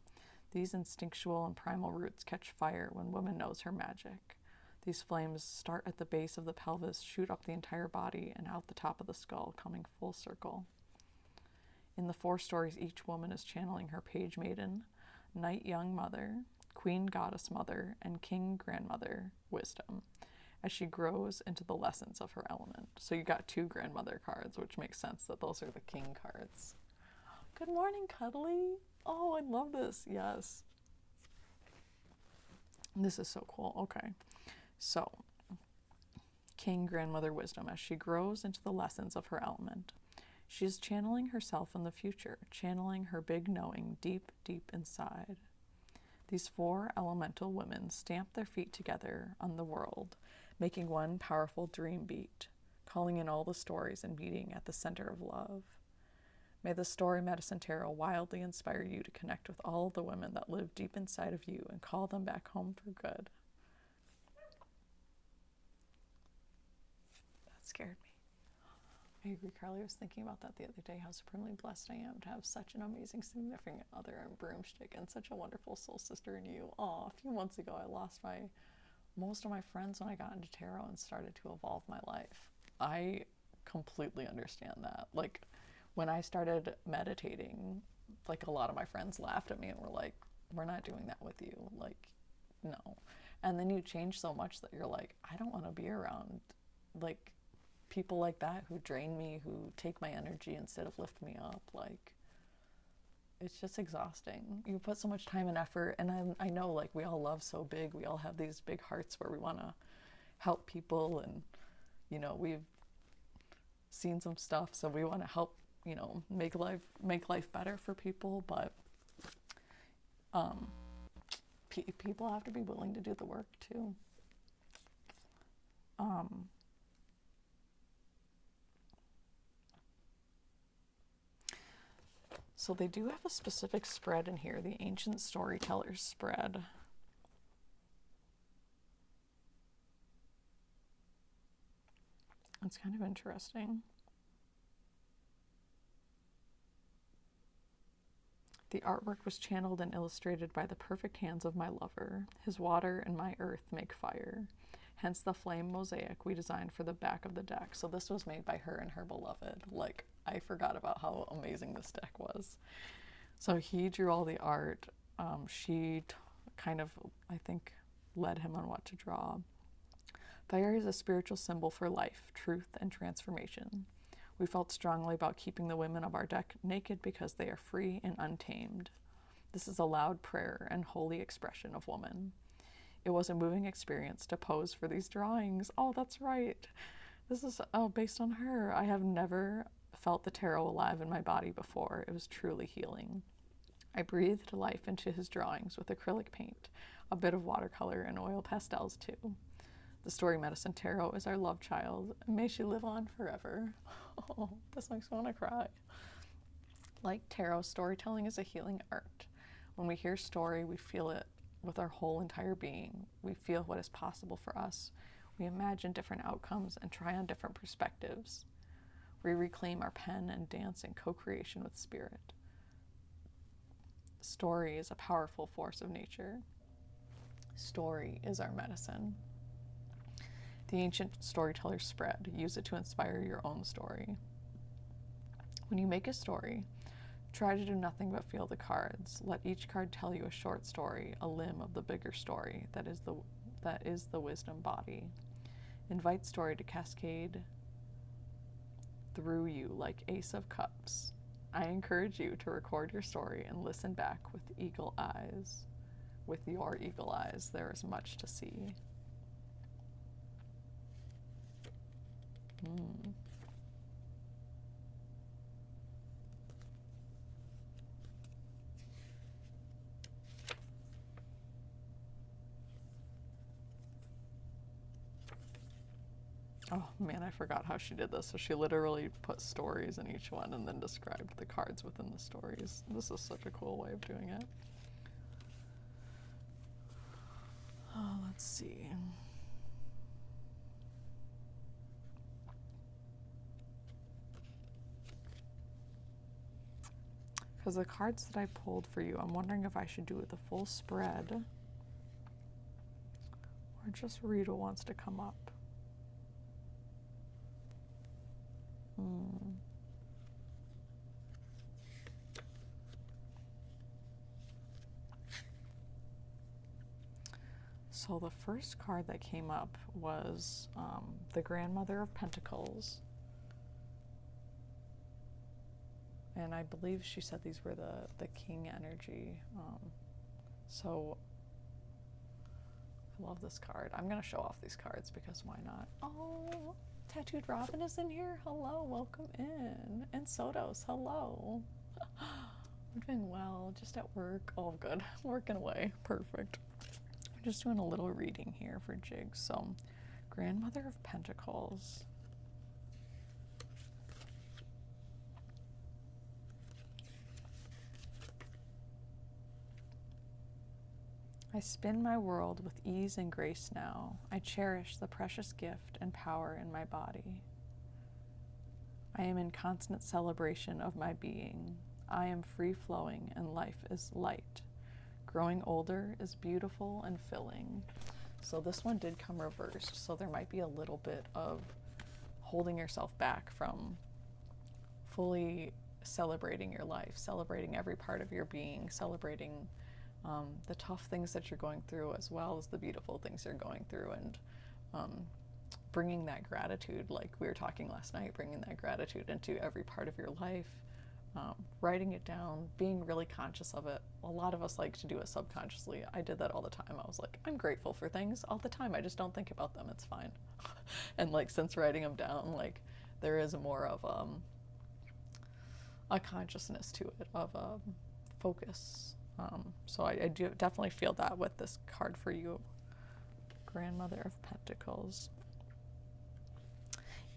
These instinctual and primal roots catch fire when woman knows her magic. These flames start at the base of the pelvis, shoot up the entire body, and out the top of the skull, coming full circle. In the 4 stories, each woman is channeling her page maiden, knight young mother, queen goddess mother, and king grandmother wisdom as she grows into the lessons of her element. So you got 2 grandmother cards, which makes sense that those are the king cards. Good morning, Cuddly. Oh, I love this. Yes. This is so cool. Okay. So, king grandmother wisdom as she grows into the lessons of her element. She is channeling herself in the future, channeling her big knowing deep, deep inside. These 4 elemental women stamp their feet together on the world, making one powerful dream beat, calling in all the stories and meeting at the center of love. May the story Medicine Tarot wildly inspire you to connect with all the women that live deep inside of you and call them back home for good. That scared me. I agree, Carly. I was thinking about that the other day, how supremely blessed I am to have such an amazing significant other and broomstick and such a wonderful soul sister in you. A few months ago, I lost most of my friends when I got into tarot and started to evolve my life. I completely understand that. Like, when I started meditating, like, a lot of my friends laughed at me and were like, we're not doing that with you. Like, no. And then you change so much that you're like, I don't want to be around, like, people like that who drain me, who take my energy instead of lift me up. Like, it's just exhausting. You put so much time and effort, and I know, like, we all love so big. We all have these big hearts where we want to help people, and, you know, we've seen some stuff, so we want to help, you know, make life better for people, but people have to be willing to do the work too. So they do have a specific spread in here, the Ancient Storytellers spread. It's kind of interesting. The artwork was channeled and illustrated by the perfect hands of my lover. His water and my earth make fire. Hence the flame mosaic we designed for the back of the deck. So this was made by her and her beloved. Like, I forgot about how amazing this deck was. So he drew all the art. She kind of, I think, led him on what to draw. Fire is a spiritual symbol for life, truth, and transformation. We felt strongly about keeping the women of our deck naked because they are free and untamed. This is a loud prayer and holy expression of woman. It was a moving experience to pose for these drawings. Oh, that's right. This is based on her. I have never felt the tarot alive in my body before. It was truly healing. I breathed life into his drawings with acrylic paint, a bit of watercolor, and oil pastels too. The story Medicine Tarot is our love child, and may she live on forever. Oh, this makes me want to cry. Like tarot, storytelling is a healing art. When we hear story, we feel it with our whole entire being. We feel what is possible for us. We imagine different outcomes and try on different perspectives. We reclaim our pen and dance in co-creation with spirit. Story is a powerful force of nature. Story is our medicine. The Ancient Storyteller spread. Use it to inspire your own story. When you make a story, try to do nothing but feel the cards. Let each card tell you a short story, a limb of the bigger story that is the wisdom body. Invite story to cascade through you like Ace of Cups. I encourage you to record your story and listen back with eagle eyes. With your eagle eyes, there is much to see. Oh man, I forgot how she did this. So she literally put stories in each one and then described the cards within the stories. This is such a cool way of doing it. Oh, let's see. Because the cards that I pulled for you, I'm wondering if I should do the full spread or just read what wants to come up. So the first card that came up was the Grandmother of Pentacles. And I believe she said these were the King energy. So I love this card. I'm going to show off these cards because why not? Oh, Tattooed Robin is in here. Hello, welcome in. And Sotos, hello. I'm doing well, just at work. Oh, good. Working away. Perfect. I'm just doing a little reading here for jigs. So, Grandmother of Pentacles. I spin my world with ease and grace now. I cherish the precious gift and power in my body. I am in constant celebration of my being. I am free-flowing and life is light. Growing older is beautiful and filling. So this one did come reversed, so there might be a little bit of holding yourself back from fully celebrating your life, celebrating every part of your being, celebrating the tough things that you're going through as well as the beautiful things you're going through, and bringing that gratitude, like we were talking last night, bringing that gratitude into every part of your life, writing it down, being really conscious of it. A lot of us like to do it subconsciously. I did that all the time. I was like, I'm grateful for things all the time. I just don't think about them. It's fine. And like since writing them down, like there is more of a consciousness to it, of focus. So I do definitely feel that with this card for you, Grandmother of Pentacles.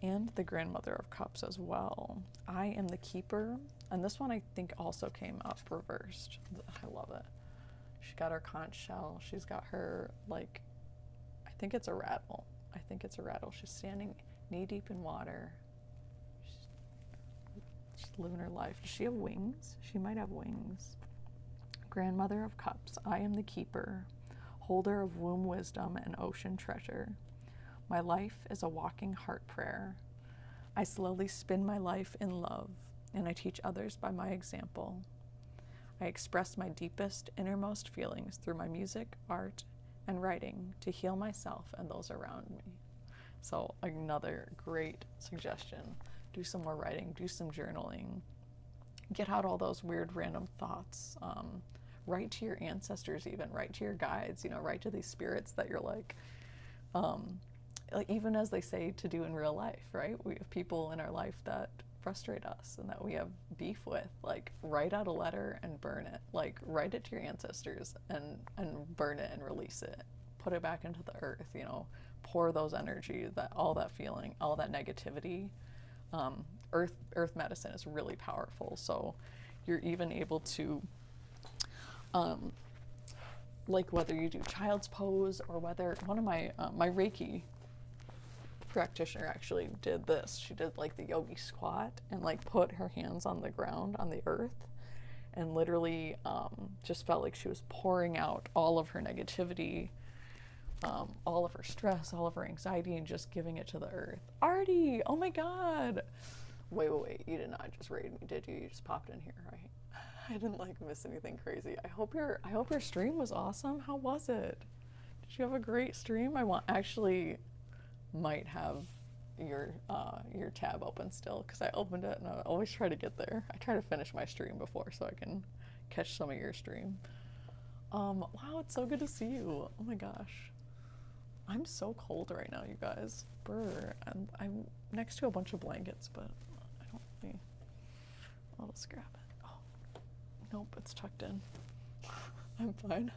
And the Grandmother of Cups as well. I am the keeper. And this one I think also came up reversed. I love it. She got her conch shell. She's got her, like, I think it's a rattle. I think it's a rattle. She's standing knee deep in water. She's living her life. Does she have wings? She might have wings. Grandmother of Cups, I am the keeper, holder of womb wisdom and ocean treasure. My life is a walking heart prayer. I slowly spin my life in love, and I teach others by my example. I express my deepest, innermost feelings through my music, art, and writing to heal myself and those around me. So another great suggestion. Do some more writing, do some journaling. Get out all those weird random thoughts. Write to your ancestors even, write to your guides, write to these spirits that you're like even as they say to do in real life, right? We have people in our life that frustrate us and that we have beef with. Like, write out a letter and burn it. Like, write it to your ancestors and burn it and release it. Put it back into the earth, pour those energy, all that feeling, all that negativity. Earth medicine is really powerful. So you're even able to like whether you do child's pose or whether one of my Reiki practitioner actually did this. She did like the yogi squat and like put her hands on the ground on the earth and literally just felt like she was pouring out all of her negativity, all of her stress, all of her anxiety, and just giving it to the earth. Artie, oh my God. Wait, you did not just raid me, did you? You just popped in here, right? I didn't like miss anything crazy. I hope your stream was awesome. How was it? Did you have a great stream? Actually might have your tab open still because I opened it and I always try to get there. I try to finish my stream before so I can catch some of your stream. Wow, it's so good to see you. Oh my gosh. I'm so cold right now, you guys. Brr. I'm next to a bunch of blankets, but I don't really. I'll just grab it. Nope, it's tucked in. I'm fine.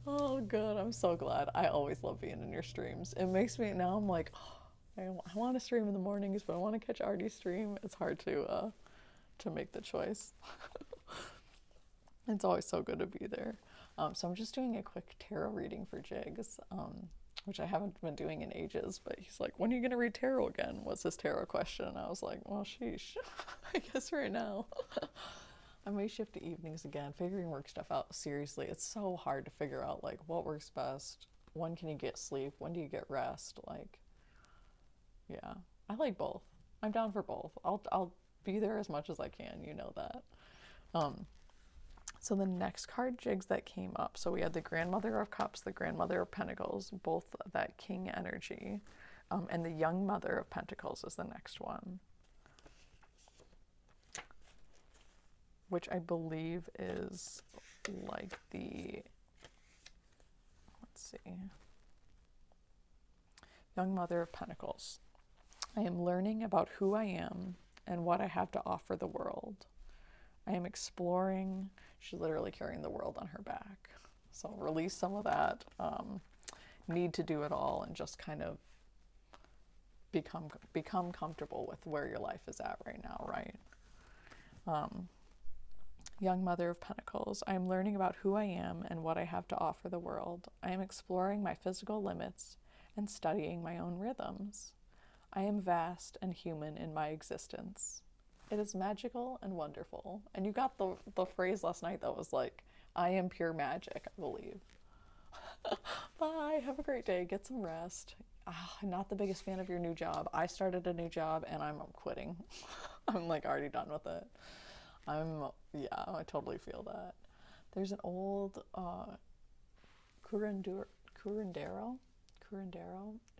Oh, good. I'm so glad. I always love being in your streams. It makes me, now I'm like, oh, I want to stream in the mornings, but I want to catch Artie's stream. It's hard to make the choice. It's always so good to be there. So I'm just doing a quick tarot reading for Jigs, which I haven't been doing in ages, but he's like, when are you going to read tarot again? Was his tarot question. And I was like, well, sheesh, I guess right now. I may shift to evenings again, figuring work stuff out. Seriously, it's so hard to figure out like what works best. When can you get sleep? When do you get rest? Like, yeah, I like both. I'm down for both. I'll be there as much as I can. You know that. So the next card jigs that came up, so we had the Grandmother of Cups, the Grandmother of Pentacles, both that King energy, and the Young Mother of Pentacles is the next one, which I believe is like the, let's see, Young Mother of Pentacles. I am learning about who I am and what I have to offer the world. I am exploring. She's literally carrying the world on her back. So release some of that need to do it all and just kind of become comfortable with where your life is at right now, right? Young Mother of Pentacles. I am learning about who I am and what I have to offer the world. I am exploring my physical limits and studying my own rhythms. I am vast and human in my existence. It is magical and wonderful. And you got the phrase last night that was like, I am pure magic, I believe. Bye, have a great day, get some rest. I'm not the biggest fan of your new job. I started a new job and I'm quitting. I'm like already done with it. Yeah, I totally feel that. There's an old curandero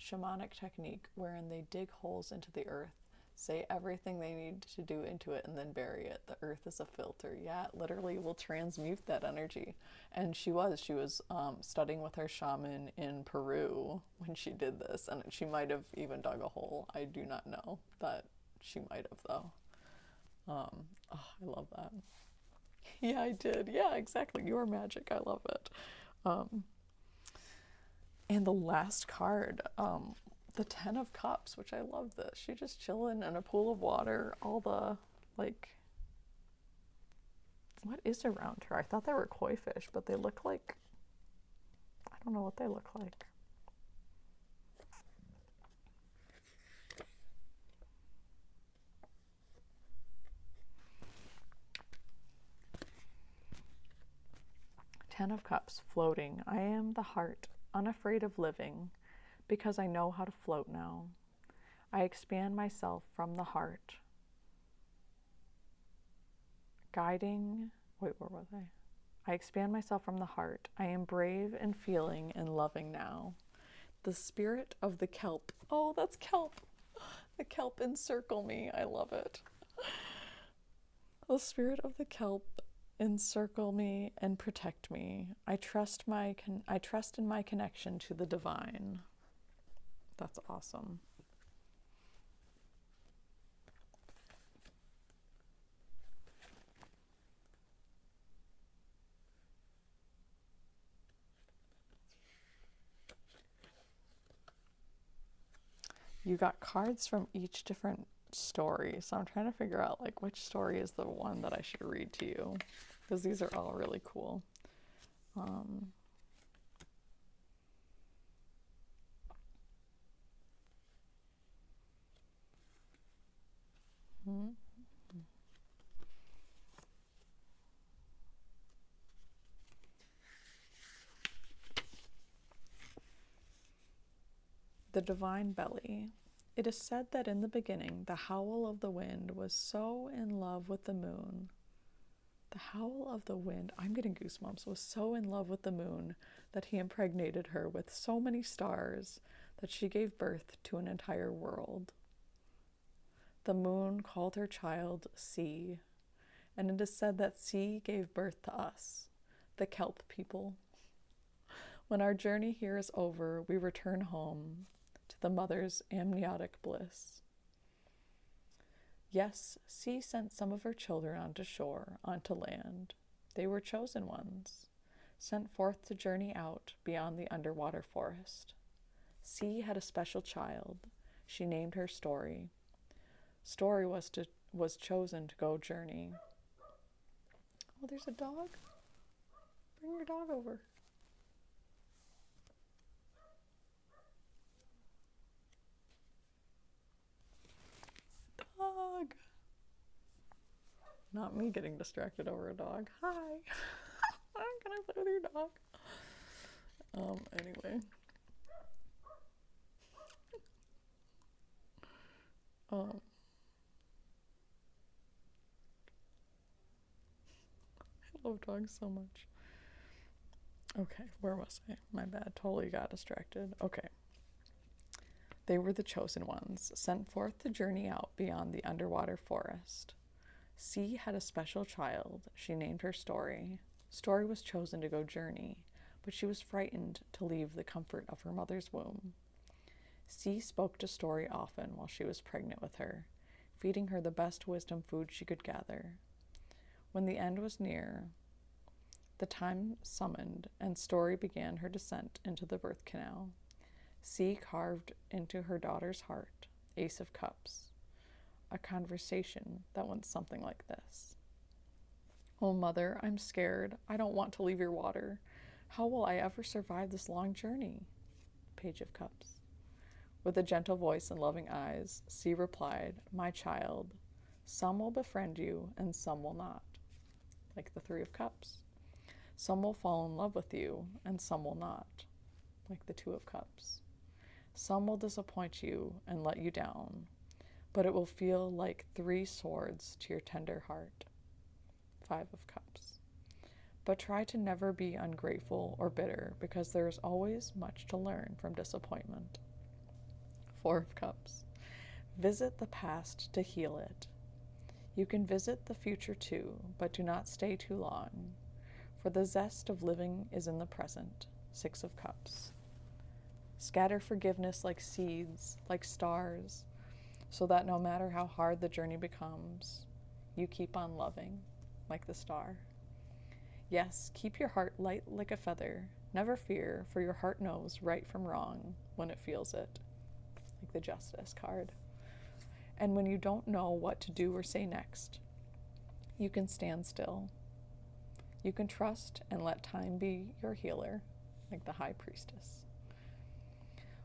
shamanic technique wherein they dig holes into the earth, say everything they need to do into it, and then bury it. The earth is a filter. Yeah, it literally will transmute that energy. And she was studying with her shaman in Peru when she did this, and she might have even dug a hole. I do not know, that she might have though. Oh, I love that. Yeah, I did. Yeah, exactly. Your magic. I love it. And the last card, the Ten of Cups, which I love this. She's just chilling in a pool of water. All the, like, what is around her? I thought they were koi fish, but they look like, I don't know what they look like. Ten of Cups, floating. I am the heart, unafraid of living, because I know how to float now. I expand myself from the heart. Guiding, wait, where was I? I expand myself from the heart. I am brave and feeling and loving now. The spirit of the kelp. Oh, that's kelp. The kelp encircle me. I love it. The spirit of the kelp encircle me and protect me. I trust in my connection to the divine. That's awesome. You got cards from each different story, so I'm trying to figure out like which story is the one that I should read to you, because these are all really cool. The Divine Belly. It is said that in the beginning, the howl of the wind was so in love with the moon. The howl of the wind, I'm getting goosebumps, was so in love with the moon that he impregnated her with so many stars that she gave birth to an entire world. The moon called her child Sea, and it is said that Sea gave birth to us, the kelp people. When our journey here is over, we return home to the mother's amniotic bliss. Yes, Sea sent some of her children onto shore, onto land. They were chosen ones, sent forth to journey out beyond the underwater forest. Sea had a special child. She named her Story. Story was chosen to go journey. Oh, there's a dog. Bring your dog over. Dog. Not me getting distracted over a dog. Hi. Can I play with your dog? Anyway. I love dogs so much. Okay, where was I? My bad, totally got distracted. Okay. They were the chosen ones, sent forth to journey out beyond the underwater forest. Sea had a special child. She named her Story. Story was chosen to go journey, but she was frightened to leave the comfort of her mother's womb. Sea spoke to Story often while she was pregnant with her, feeding her the best wisdom food she could gather. When the end was near, the time summoned, and Story began her descent into the birth canal. Sea carved into her daughter's heart, Ace of Cups, a conversation that went something like this. Oh, Mother, I'm scared. I don't want to leave your water. How will I ever survive this long journey? Page of Cups. With a gentle voice and loving eyes, Sea replied, My child, some will befriend you and some will not, like the Three of Cups. Some will fall in love with you and some will not, like the Two of Cups. Some will disappoint you and let you down, but it will feel like 3 swords to your tender heart. 5 of Cups. But try to never be ungrateful or bitter, because there is always much to learn from disappointment. 4 of Cups. Visit the past to heal it. You can visit the future too, but do not stay too long, for the zest of living is in the present. 6 of Cups. Scatter forgiveness like seeds, like stars, so that no matter how hard the journey becomes, you keep on loving, like the star. Yes, keep your heart light like a feather. Never fear, for your heart knows right from wrong when it feels it, like the Justice card. And when you don't know what to do or say next, you can stand still. You can trust and let time be your healer, like the High Priestess.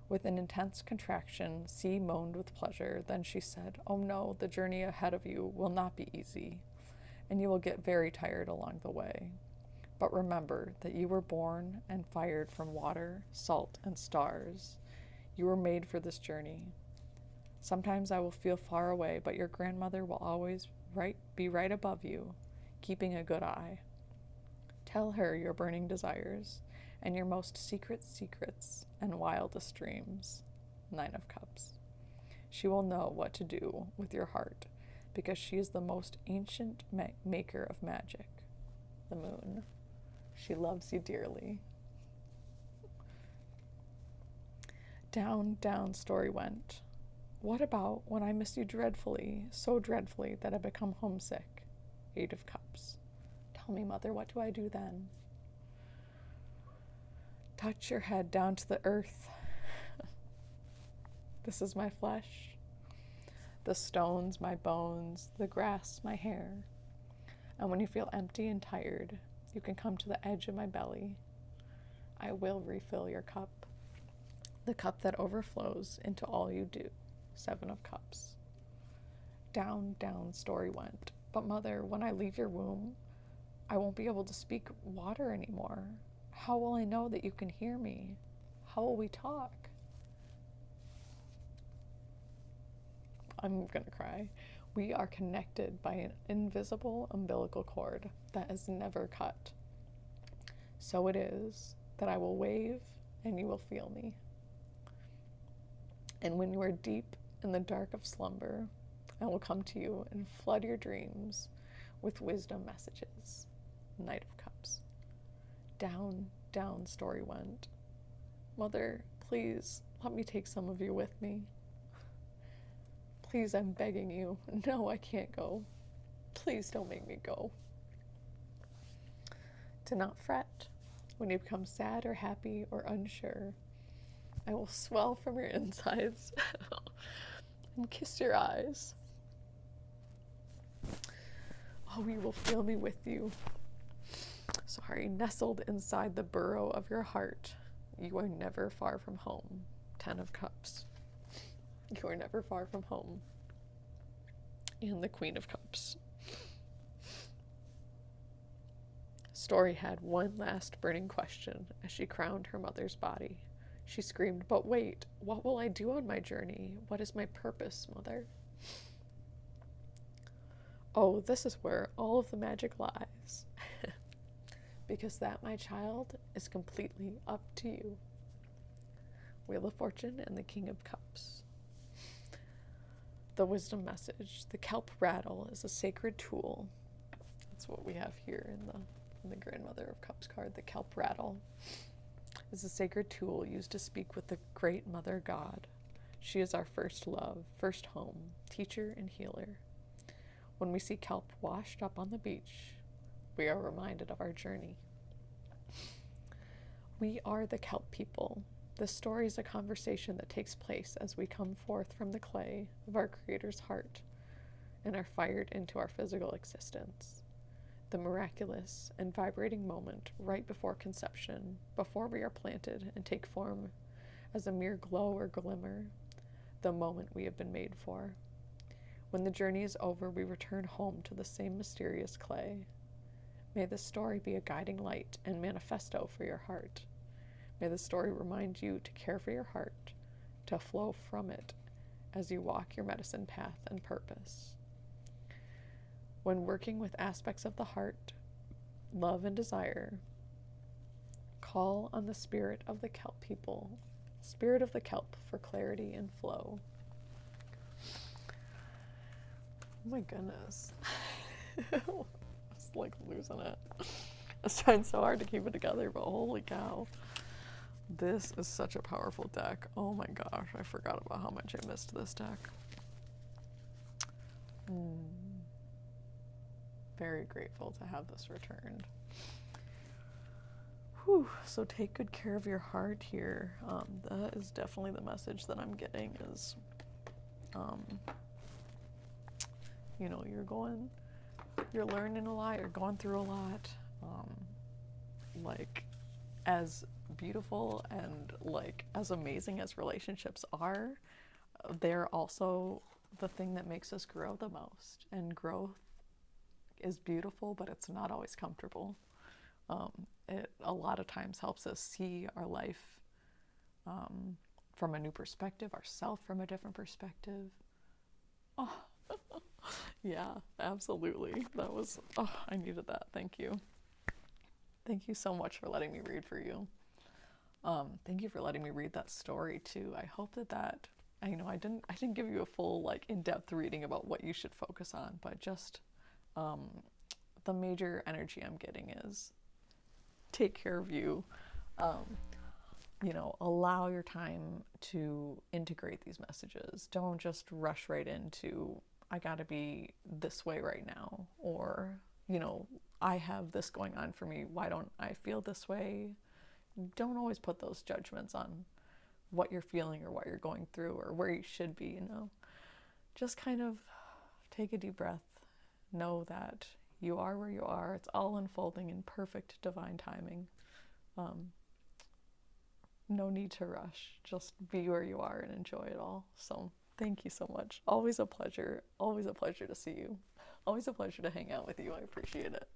With an intense contraction, Sea moaned with pleasure. Then she said, Oh no, the journey ahead of you will not be easy, and you will get very tired along the way. But remember that you were born and fired from water, salt, and stars. You were made for this journey. Sometimes I will feel far away, but your grandmother will always be right above you, keeping a good eye. Tell her your burning desires and your most secret secrets and wildest dreams. 9 of Cups. She will know what to do with your heart, because she is the most ancient maker of magic, the moon. She loves you dearly. Down, down Story went. What about when I miss you dreadfully, so dreadfully that I become homesick? 8 of Cups. Tell me, Mother, what do I do then? Touch your head down to the earth. This is my flesh, the stones, my bones, the grass, my hair. And when you feel empty and tired, you can come to the edge of my belly. I will refill your cup, the cup that overflows into all you do. 7 of Cups. Down, down Story went. But Mother, when I leave your womb, I won't be able to speak water anymore. How will I know that you can hear me? How will we talk? I'm gonna cry. We are connected by an invisible umbilical cord that is never cut. So it is that I will wave and you will feel me. And when you are deep in the dark of slumber, I will come to you and flood your dreams with wisdom messages. Knight of Cups. Down, down Story went. Mother, please let me take some of you with me. Please, I'm begging you. No, I can't go. Please don't make me go. Do not fret. When you become sad or happy or unsure, I will swell from your insides and kiss your eyes. Oh, you will feel me with you. Sorry, nestled inside the burrow of your heart, you are never far from home. 10 of Cups. You are never far from home. And the Queen of Cups. Story had one last burning question as she crowned her mother's body. She screamed, "But wait, what will I do on my journey? What is my purpose, Mother?" Oh, this is where all of the magic lies. Because that, my child, is completely up to you. Wheel of Fortune and the King of Cups. The wisdom message. The kelp rattle is a sacred tool. That's what we have here in the Grandmother of Cups card. The kelp rattle is a sacred tool used to speak with the great Mother God. She is our first love, first home, teacher, and healer. When we see kelp washed up on the beach, we are reminded of our journey. We are the kelp people. This story is a conversation that takes place as we come forth from the clay of our Creator's heart and are fired into our physical existence. The miraculous and vibrating moment right before conception, before we are planted and take form as a mere glow or glimmer, the moment we have been made for. When the journey is over, we return home to the same mysterious clay. May this story be a guiding light and manifesto for your heart. May the story remind you to care for your heart, to flow from it as you walk your medicine path and purpose. When working with aspects of the heart, love and desire, call on the spirit of the kelp people, spirit of the kelp, for clarity and flow. Oh my goodness. I was like losing it. I was trying so hard to keep it together, but holy cow. This is such a powerful deck. Oh my gosh, I forgot about how much I missed this deck. Very grateful to have this returned. Whew, so take good care of your heart here. That is definitely the message that I'm getting is, you know, you're learning a lot, you're going through a lot. Like, as beautiful and like as amazing as relationships are, they're also the thing that makes us grow the most. And growth is beautiful, but it's not always comfortable. It a lot of times helps us see our life from a new perspective, ourself from a different perspective. Oh, yeah, absolutely. That was, oh, I needed that. Thank you. Thank you so much for letting me read for you. Thank you for letting me read that story too. I hope that I know I didn't give you a full like in-depth reading about what you should focus on, but just the major energy I'm getting is take care of you. You know, allow your time to integrate these messages. Don't just rush right into, I gotta be this way right now, or, you know, I have this going on for me, why don't I feel this way? Don't always put those judgments on what you're feeling or what you're going through or where you should be, you know. Just kind of take a deep breath. Know that you are where you are. It's all unfolding in perfect divine timing. No need to rush. Just be where you are and enjoy it all. So thank you so much. Always a pleasure. Always a pleasure to see you. Always a pleasure to hang out with you. I appreciate it.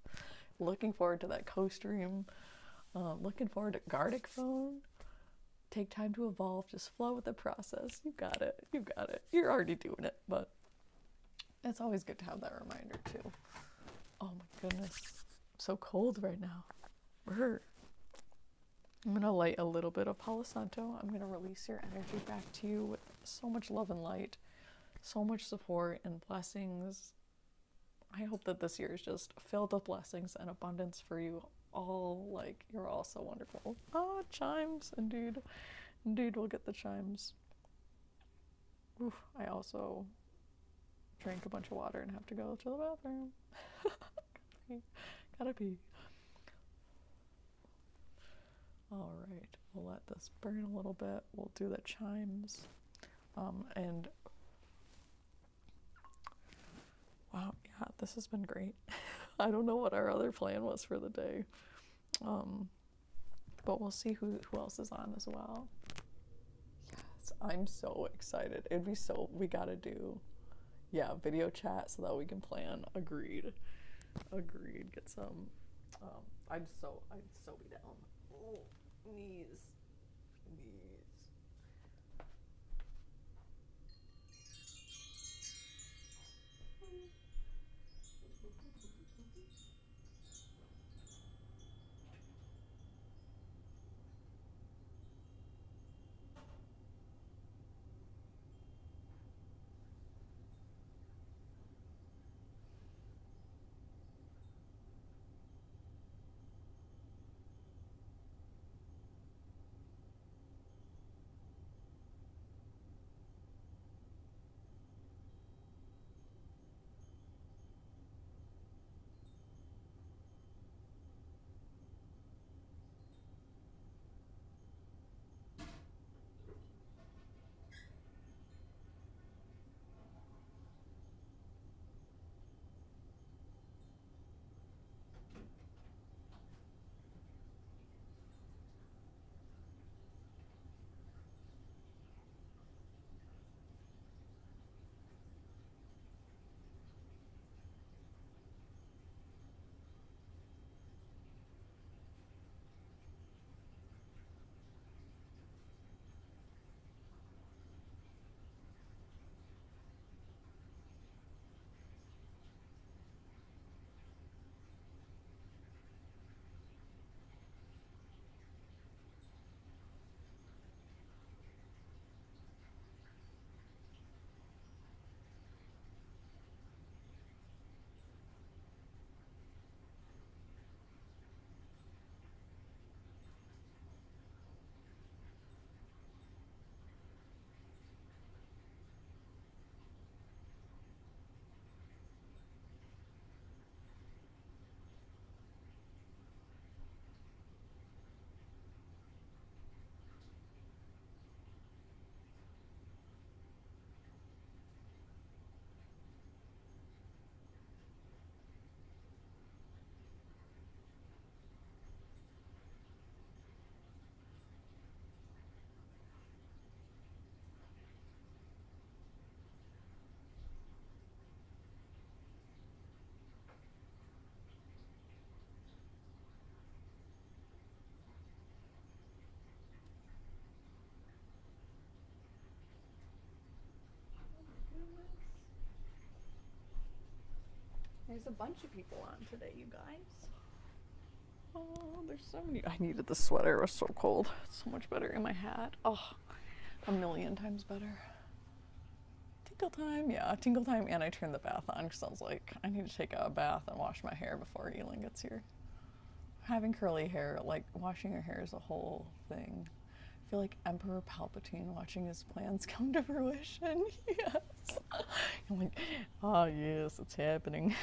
Looking forward to that co-stream. Looking forward to Gardic phone. Take time to evolve. Just flow with the process. You got it. You got it. You're already doing it, but it's always good to have that reminder too. Oh my goodness. I'm so cold right now. Brr. I'm going to light a little bit of Palo Santo. I'm going to release your energy back to you with so much love and light, so much support and blessings. I hope that this year is just filled with blessings and abundance for you all. Like, you're all so wonderful. Ah, chimes. Indeed. Indeed, we'll get the chimes. Oof, I also drank a bunch of water and have to go to the bathroom. Gotta pee. All right, we'll let this burn a little bit. We'll do the chimes. And Wow, yeah, this has been great. I don't know what our other plan was for the day. But we'll see who else is on as well. Yes, I'm so excited. We gotta do, yeah, video chat so that we can plan. Agreed. Get some, I'd so be down. Oh, knees. There's a bunch of people on today, you guys. Oh, there's so many. I needed the sweater. It was so cold. It's so much better in my hat. Oh, a million times better. Tinkle time, yeah, tinkle time. And I turned the bath on because I was like, I need to take a bath and wash my hair before Elin gets here. Having curly hair, like washing your hair is a whole thing. I feel like Emperor Palpatine watching his plans come to fruition. Yes. I'm like, oh yes, it's happening.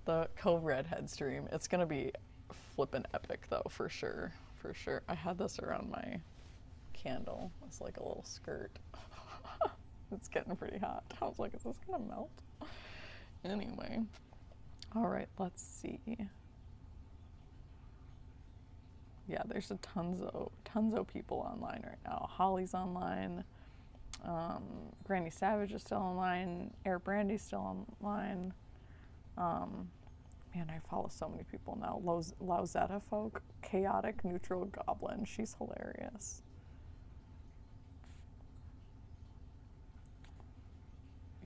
the co-redhead stream. It's gonna be flippin' epic though, for sure. For sure. I had this around my candle. It's like a little skirt. It's getting pretty hot. I was like, is this gonna melt? Anyway. Alright, let's see. Yeah, there's a tons of people online right now. Holly's online. Granny Savage is still online. Air Brandy's still online. Man, I follow so many people now. Lauzetta folk. Chaotic Neutral Goblin. She's hilarious.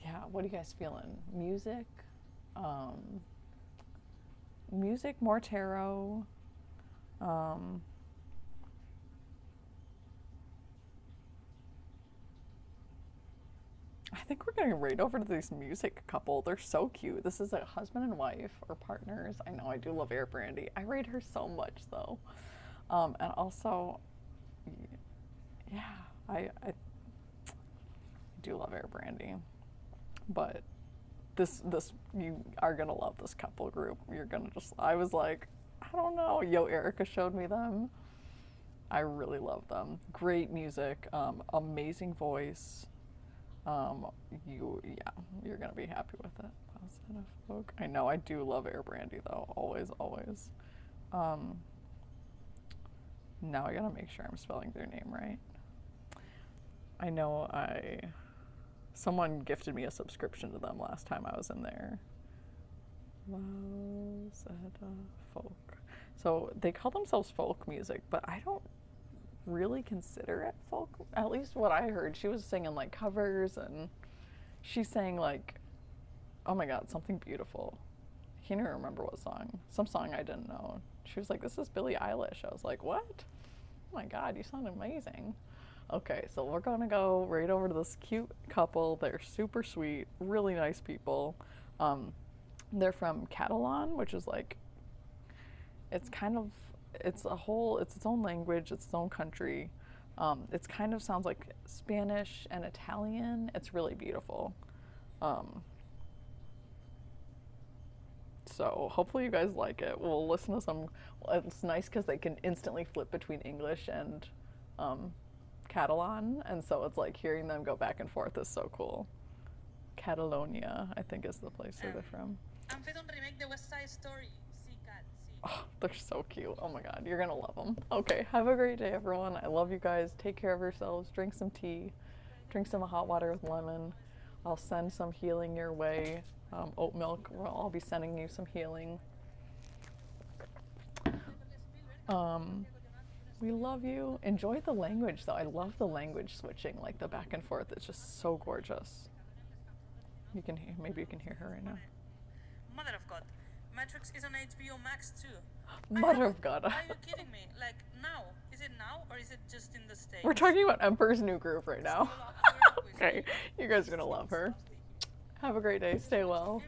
Yeah, what are you guys feeling? Music? Music, more tarot. I think we're getting right over to this music couple. They're so cute. This is a husband and wife or partners. I know I do love Air Brandy. I rate her so much though. And also, yeah, I do love Air Brandy. But this you are gonna love this couple group. You're gonna I was like, I don't know. Yo, Erica showed me them. I really love them. Great music, amazing voice. You're gonna be happy with it. Positive folk. I know, I do love Air Brandy though. Always, always. Now I gotta make sure I'm spelling their name right. I know someone gifted me a subscription to them last time I was in there. Lausetta folk. So they call themselves folk music, but I don't really consider it folk. At least what I heard, she was singing like covers, and she sang like, oh my god, something beautiful. I can't even remember what song. Some song I didn't know. She was like, this is Billie Eilish. I was like, what? Oh my god, you sound amazing. Okay, so we're gonna go right over to this cute couple. They're super sweet, really nice people. They're from Catalan, which is like, it's its own language, it's its own country. It's kind of sounds like Spanish and Italian. It's really beautiful. So hopefully you guys like it. We'll listen to some. It's nice because they can instantly flip between English and Catalan, and so it's like hearing them go back and forth is so cool. Catalonia, I think, is the place where they're from. Han fet un remake de West Side Story. Sí, Cat, sí. Oh, they're so cute. Oh my god, you're gonna love them. Okay, have a great day, everyone. I love you guys. Take care of yourselves. Drink some tea. Drink some hot water with lemon. I'll send some healing your way. Oat milk. Well, I'll be sending you some healing. We love you. Enjoy the language, though. I love the language switching, like the back and forth. It's just so gorgeous. You can hear. Maybe you can hear her right now. Mother of God. Matrix is on HBO Max too. Mother of God. Are you kidding me? Like now? Is it now or is it just in the States? We're talking about Emperor's New Groove right now. Okay, you guys are gonna love her. Have a great day. Stay well.